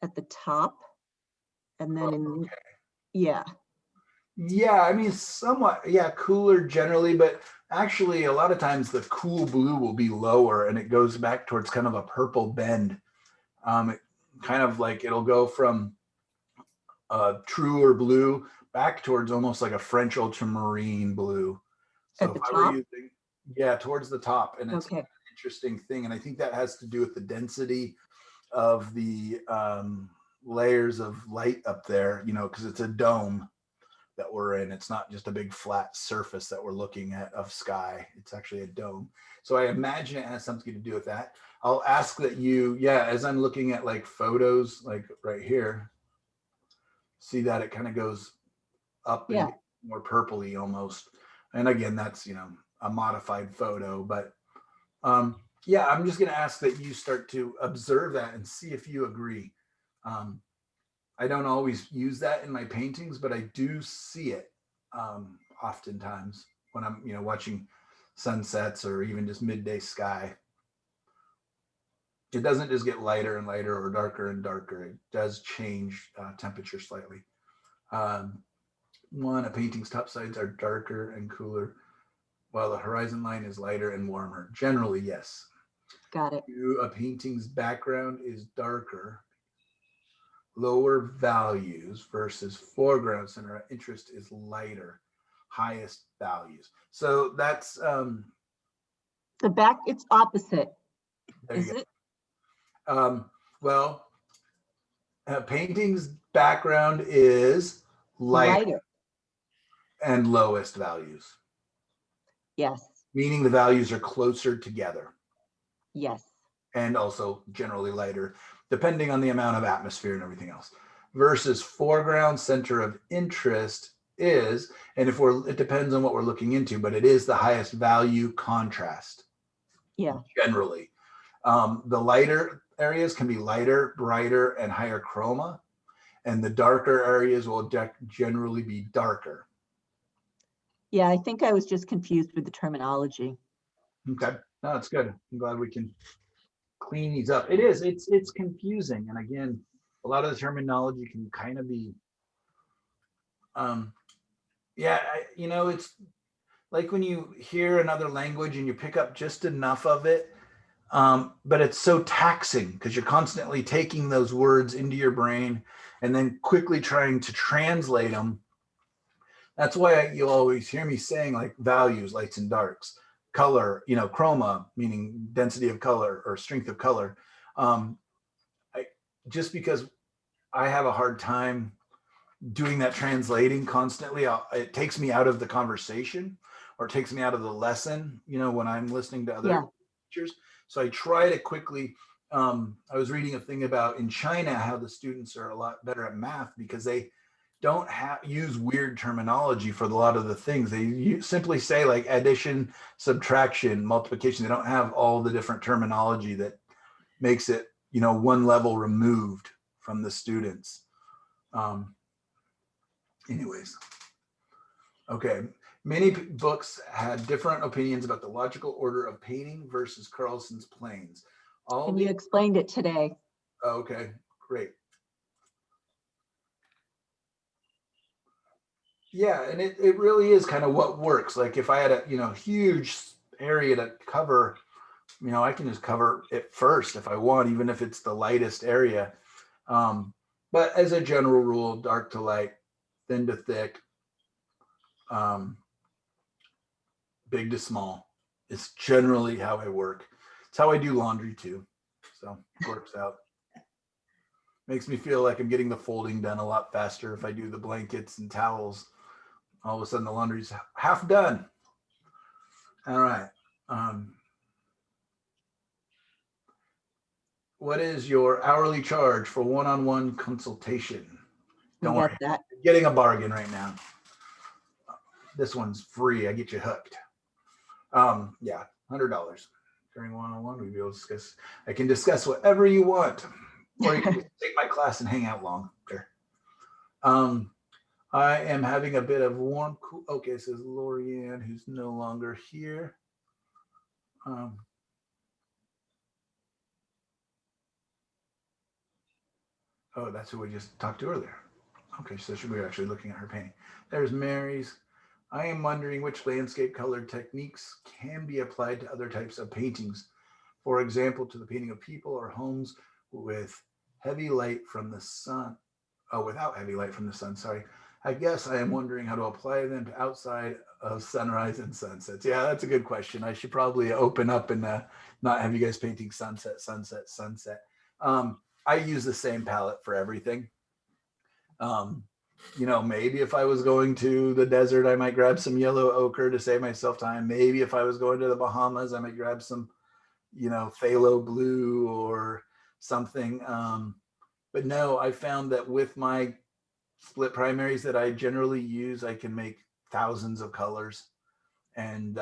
Speaker 8: at the top, and then yeah.
Speaker 2: Yeah, I mean, somewhat, yeah, cooler generally, but actually a lot of times the cool blue will be lower and it goes back towards kind of a purple bend. It kind of like it'll go from truer blue back towards almost like a French ultramarine blue. So
Speaker 8: at the
Speaker 2: if I
Speaker 8: top?
Speaker 2: were using, yeah, towards the top, and it's
Speaker 8: okay.
Speaker 2: an interesting thing, and I think that has to do with the density of the layers of light up there, you know, because it's a dome that we're in. It's not just a big flat surface that we're looking at of sky. It's actually a dome. So I imagine it has something to do with that. I'll ask that you, yeah, as I'm looking at like photos, like right here, see that it kind of goes up and gets more purpley almost. And again, that's, you know, a modified photo, but yeah, I'm just going to ask that you start to observe that and see if you agree. I don't always use that in my paintings, but I do see it oftentimes when I'm, you know, watching sunsets or even just midday sky. It doesn't just get lighter and lighter or darker and darker. It does change temperature slightly. One, a painting's top sides are darker and cooler, while the horizon line is lighter and warmer. Generally, yes.
Speaker 8: Got it.
Speaker 2: Two, a painting's background is darker, lower values versus foreground center of interest is lighter, highest values. So that's
Speaker 8: the back, it's opposite. Is it?
Speaker 2: Well, painting's background is lighter and lowest values.
Speaker 8: Yes.
Speaker 2: Meaning the values are closer together.
Speaker 8: Yes.
Speaker 2: And also generally lighter, depending on the amount of atmosphere and everything else. Versus foreground center of interest is, and it depends on what we're looking into, but it is the highest value contrast.
Speaker 8: Yeah.
Speaker 2: Generally. The lighter areas can be lighter, brighter, and higher chroma, and the darker areas will generally be darker.
Speaker 8: Yeah, I think I was just confused with the terminology.
Speaker 2: Okay, no, that's good. I'm glad we can clean these up. It's confusing, and again, a lot of the terminology can kind of be, it's like when you hear another language and you pick up just enough of it, but it's so taxing because you're constantly taking those words into your brain and then quickly trying to translate them. That's why you'll always hear me saying like values, lights and darks, color, chroma, meaning density of color or strength of color. Just because I have a hard time doing that translating constantly, it takes me out of the conversation or it takes me out of the lesson, when I'm listening to other teachers. So I try to quickly, I was reading a thing about in China, how the students are a lot better at math because they don't use weird terminology for a lot of the things. They simply say like addition, subtraction, multiplication. They don't have all the different terminology that makes it, one level removed from the students. Anyways, okay. Many books had different opinions about the logical order of painting versus Carlson's planes.
Speaker 8: And you explained it today.
Speaker 2: Okay, great. Yeah, and it really is kind of what works. Like if I had a huge area to cover, I can just cover it first if I want, even if it's the lightest area. But as a general rule, dark to light, thin to thick, big to small. It's generally how I work. It's how I do laundry too. So it works out. Makes me feel like I'm getting the folding done a lot faster if I do the blankets and towels. All of a sudden the laundry's half done. All right. What is your hourly charge for one-on-one consultation? Don't worry,
Speaker 8: that.
Speaker 2: you're getting a bargain right now. This one's free. I get you hooked. Yeah, $100 during one-on-one. We'll be able to discuss. I can discuss whatever you want, or you can just take my class and hang out longer. I am having a bit of warm. Okay, says Lorianne, who's no longer here. Oh, that's who we just talked to earlier. Okay, so we were actually looking at her painting. There's Mary's. I am wondering which landscape color techniques can be applied to other types of paintings. For example, to the painting of people or homes with heavy light from the sun. Oh, without heavy light from the sun, sorry. I guess I am wondering how to apply them to outside of sunrise and sunsets. Yeah, that's a good question. I should probably open up and not have you guys painting sunset, sunset, sunset. I use the same palette for everything. Maybe if I was going to the desert, I might grab some yellow ochre to save myself time. Maybe if I was going to the Bahamas, I might grab some, phthalo blue or something. But no, I found that with my split primaries that I generally use, I can make thousands of colors and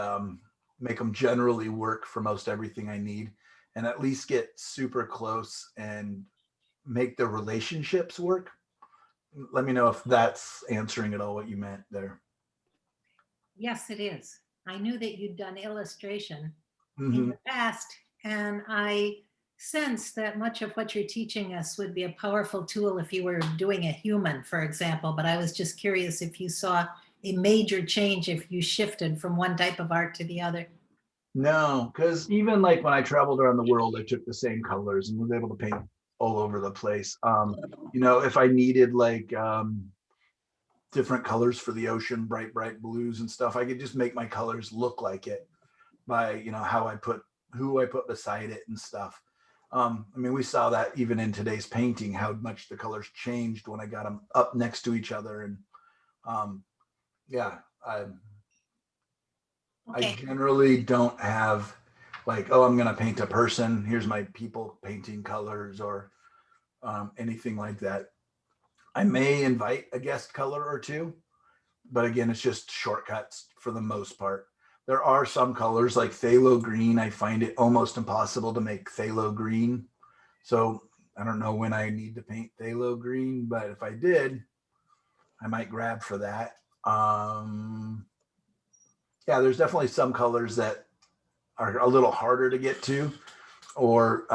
Speaker 2: make them generally work for most everything I need, and at least get super close and make the relationships work. Let me know if that's answering at all what you meant there.
Speaker 9: Yes, it is. I knew that you'd done illustration in
Speaker 2: Mhm.
Speaker 9: the past, and I sense that much of what you're teaching us would be a powerful tool if you were doing a human, for example. But I was just curious if you saw a major change if you shifted from one type of art to the other.
Speaker 2: No, because even like when I traveled around the world, I took the same colors and was able to paint all over the place. If I needed like different colors for the ocean, bright blues and stuff, I could just make my colors look like it by, who I put beside it and stuff. We saw that even in today's painting, how much the colors changed when I got them up next to each other. And I generally don't have like, oh, I'm going to paint a person. Here's my people painting colors or anything like that. I may invite a guest color or two, but again, it's just shortcuts for the most part. There are some colors like phthalo green. I find it almost impossible to make phthalo green. So I don't know when I need to paint phthalo green, but if I did, I might grab for that. Yeah, there's definitely some colors that are a little harder to get to. Or,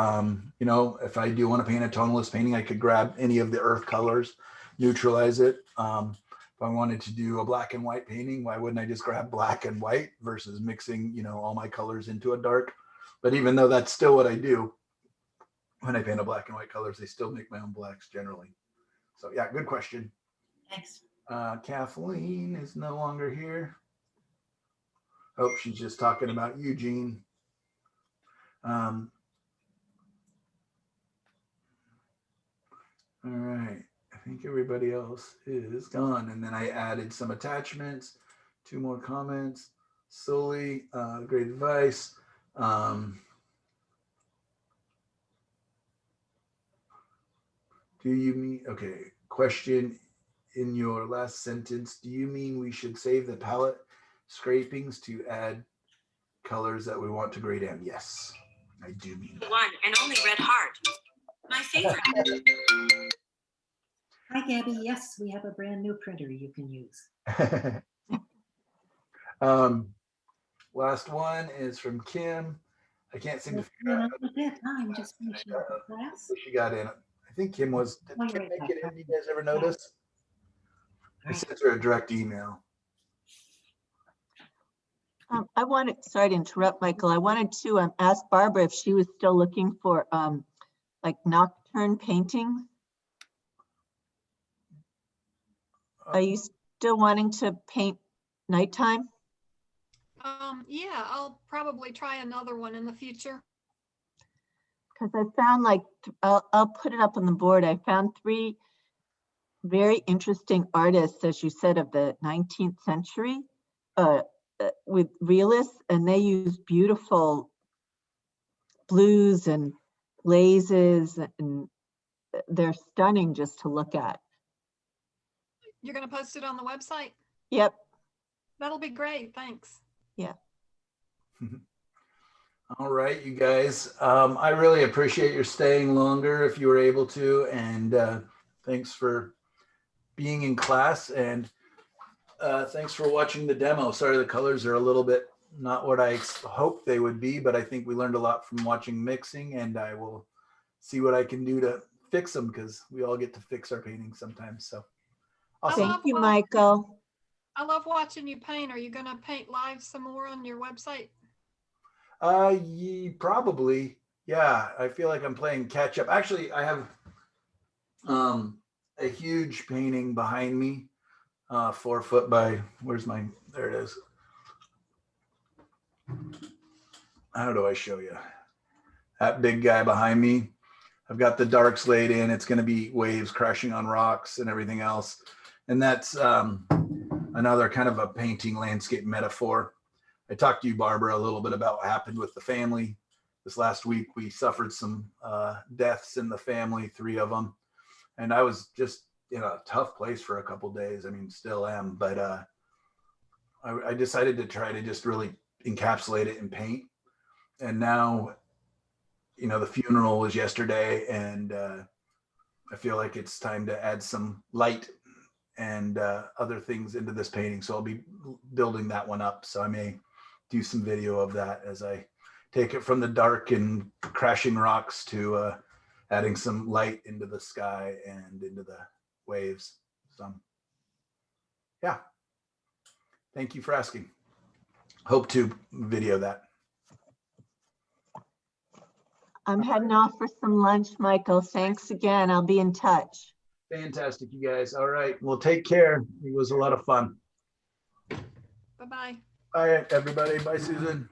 Speaker 2: you know, if I do want to paint a tonalist painting, I could grab any of the earth colors, neutralize it. If I wanted to do a black and white painting, why wouldn't I just grab black and white versus mixing, you know, all my colors into a dark? But even though that's still what I do, when I paint a black and white colors, they still make my own blacks generally. So yeah, good question.
Speaker 9: Thanks.
Speaker 2: Kathleen is no longer here. Oh, she's just talking about Eugene. All right, I think everybody else is gone. And then I added some attachments, 2 more comments. Sully, great advice. Do you mean, okay, question in your last sentence, do you mean we should save the palette scrapings to add colors that we want to grade in? Yes, I do mean that.
Speaker 15: One and only red heart. My favorite.
Speaker 9: Hi, Gabby. Yes, we have a brand new printer you can use.
Speaker 2: Last one is from Kim. I can't seem to figure out.
Speaker 9: I'm just finishing up the class.
Speaker 2: She got in. I think Kim was. Did
Speaker 9: Oh,
Speaker 2: Kim
Speaker 9: you're
Speaker 2: make
Speaker 9: right.
Speaker 2: it in? You guys ever notice? I sent her a direct email.
Speaker 8: I wanted, sorry to interrupt, Michael. I wanted to ask Barbara if she was still looking for like nocturne paintings. Are you still wanting to paint nighttime?
Speaker 16: Yeah, I'll probably try another one in the future.
Speaker 8: Because I found like, I'll put it up on the board. I found 3 very interesting artists, as you said, of the 19th century with realists, and they use beautiful blues and glazes, and they're stunning just to look at.
Speaker 16: You're going to post it on the website?
Speaker 8: Yep.
Speaker 16: That'll be great. Thanks.
Speaker 8: Yeah.
Speaker 2: All right, you guys. I really appreciate your staying longer if you were able to, and thanks for being in class, and thanks for watching the demo. Sorry, the colors are a little bit not what I hoped they would be, but I think we learned a lot from watching mixing, and I will see what I can do to fix them, because we all get to fix our paintings sometimes. So awesome.
Speaker 8: Thank you, Michael.
Speaker 16: I love watching you paint. Are you going to paint live some more on your website?
Speaker 2: Probably. Yeah, I feel like I'm playing catch up. Actually, I have a huge painting behind me, 4 foot by, where's my, there it is. How do I show you? That big guy behind me. I've got the darks laid in. It's going to be waves crashing on rocks and everything else. And that's another kind of a painting landscape metaphor. I talked to you, Barbara, a little bit about what happened with the family. This last week, we suffered some deaths in the family, 3 of them. And I was just in a tough place for a couple days. I mean, still am, but I decided to try to just really encapsulate it in paint. And now, you know, the funeral was yesterday, and I feel like it's time to add some light and other things into this painting. So I'll be building that one up. So I may do some video of that as I take it from the dark and crashing rocks to adding some light into the sky and into the waves. So yeah, thank you for asking. Hope to video that.
Speaker 8: I'm heading off for some lunch, Michael. Thanks again. I'll be in touch.
Speaker 2: Fantastic, you guys. All right. Well, take care. It was a lot of fun.
Speaker 16: Bye-bye.
Speaker 2: Bye, everybody. Bye, Susan.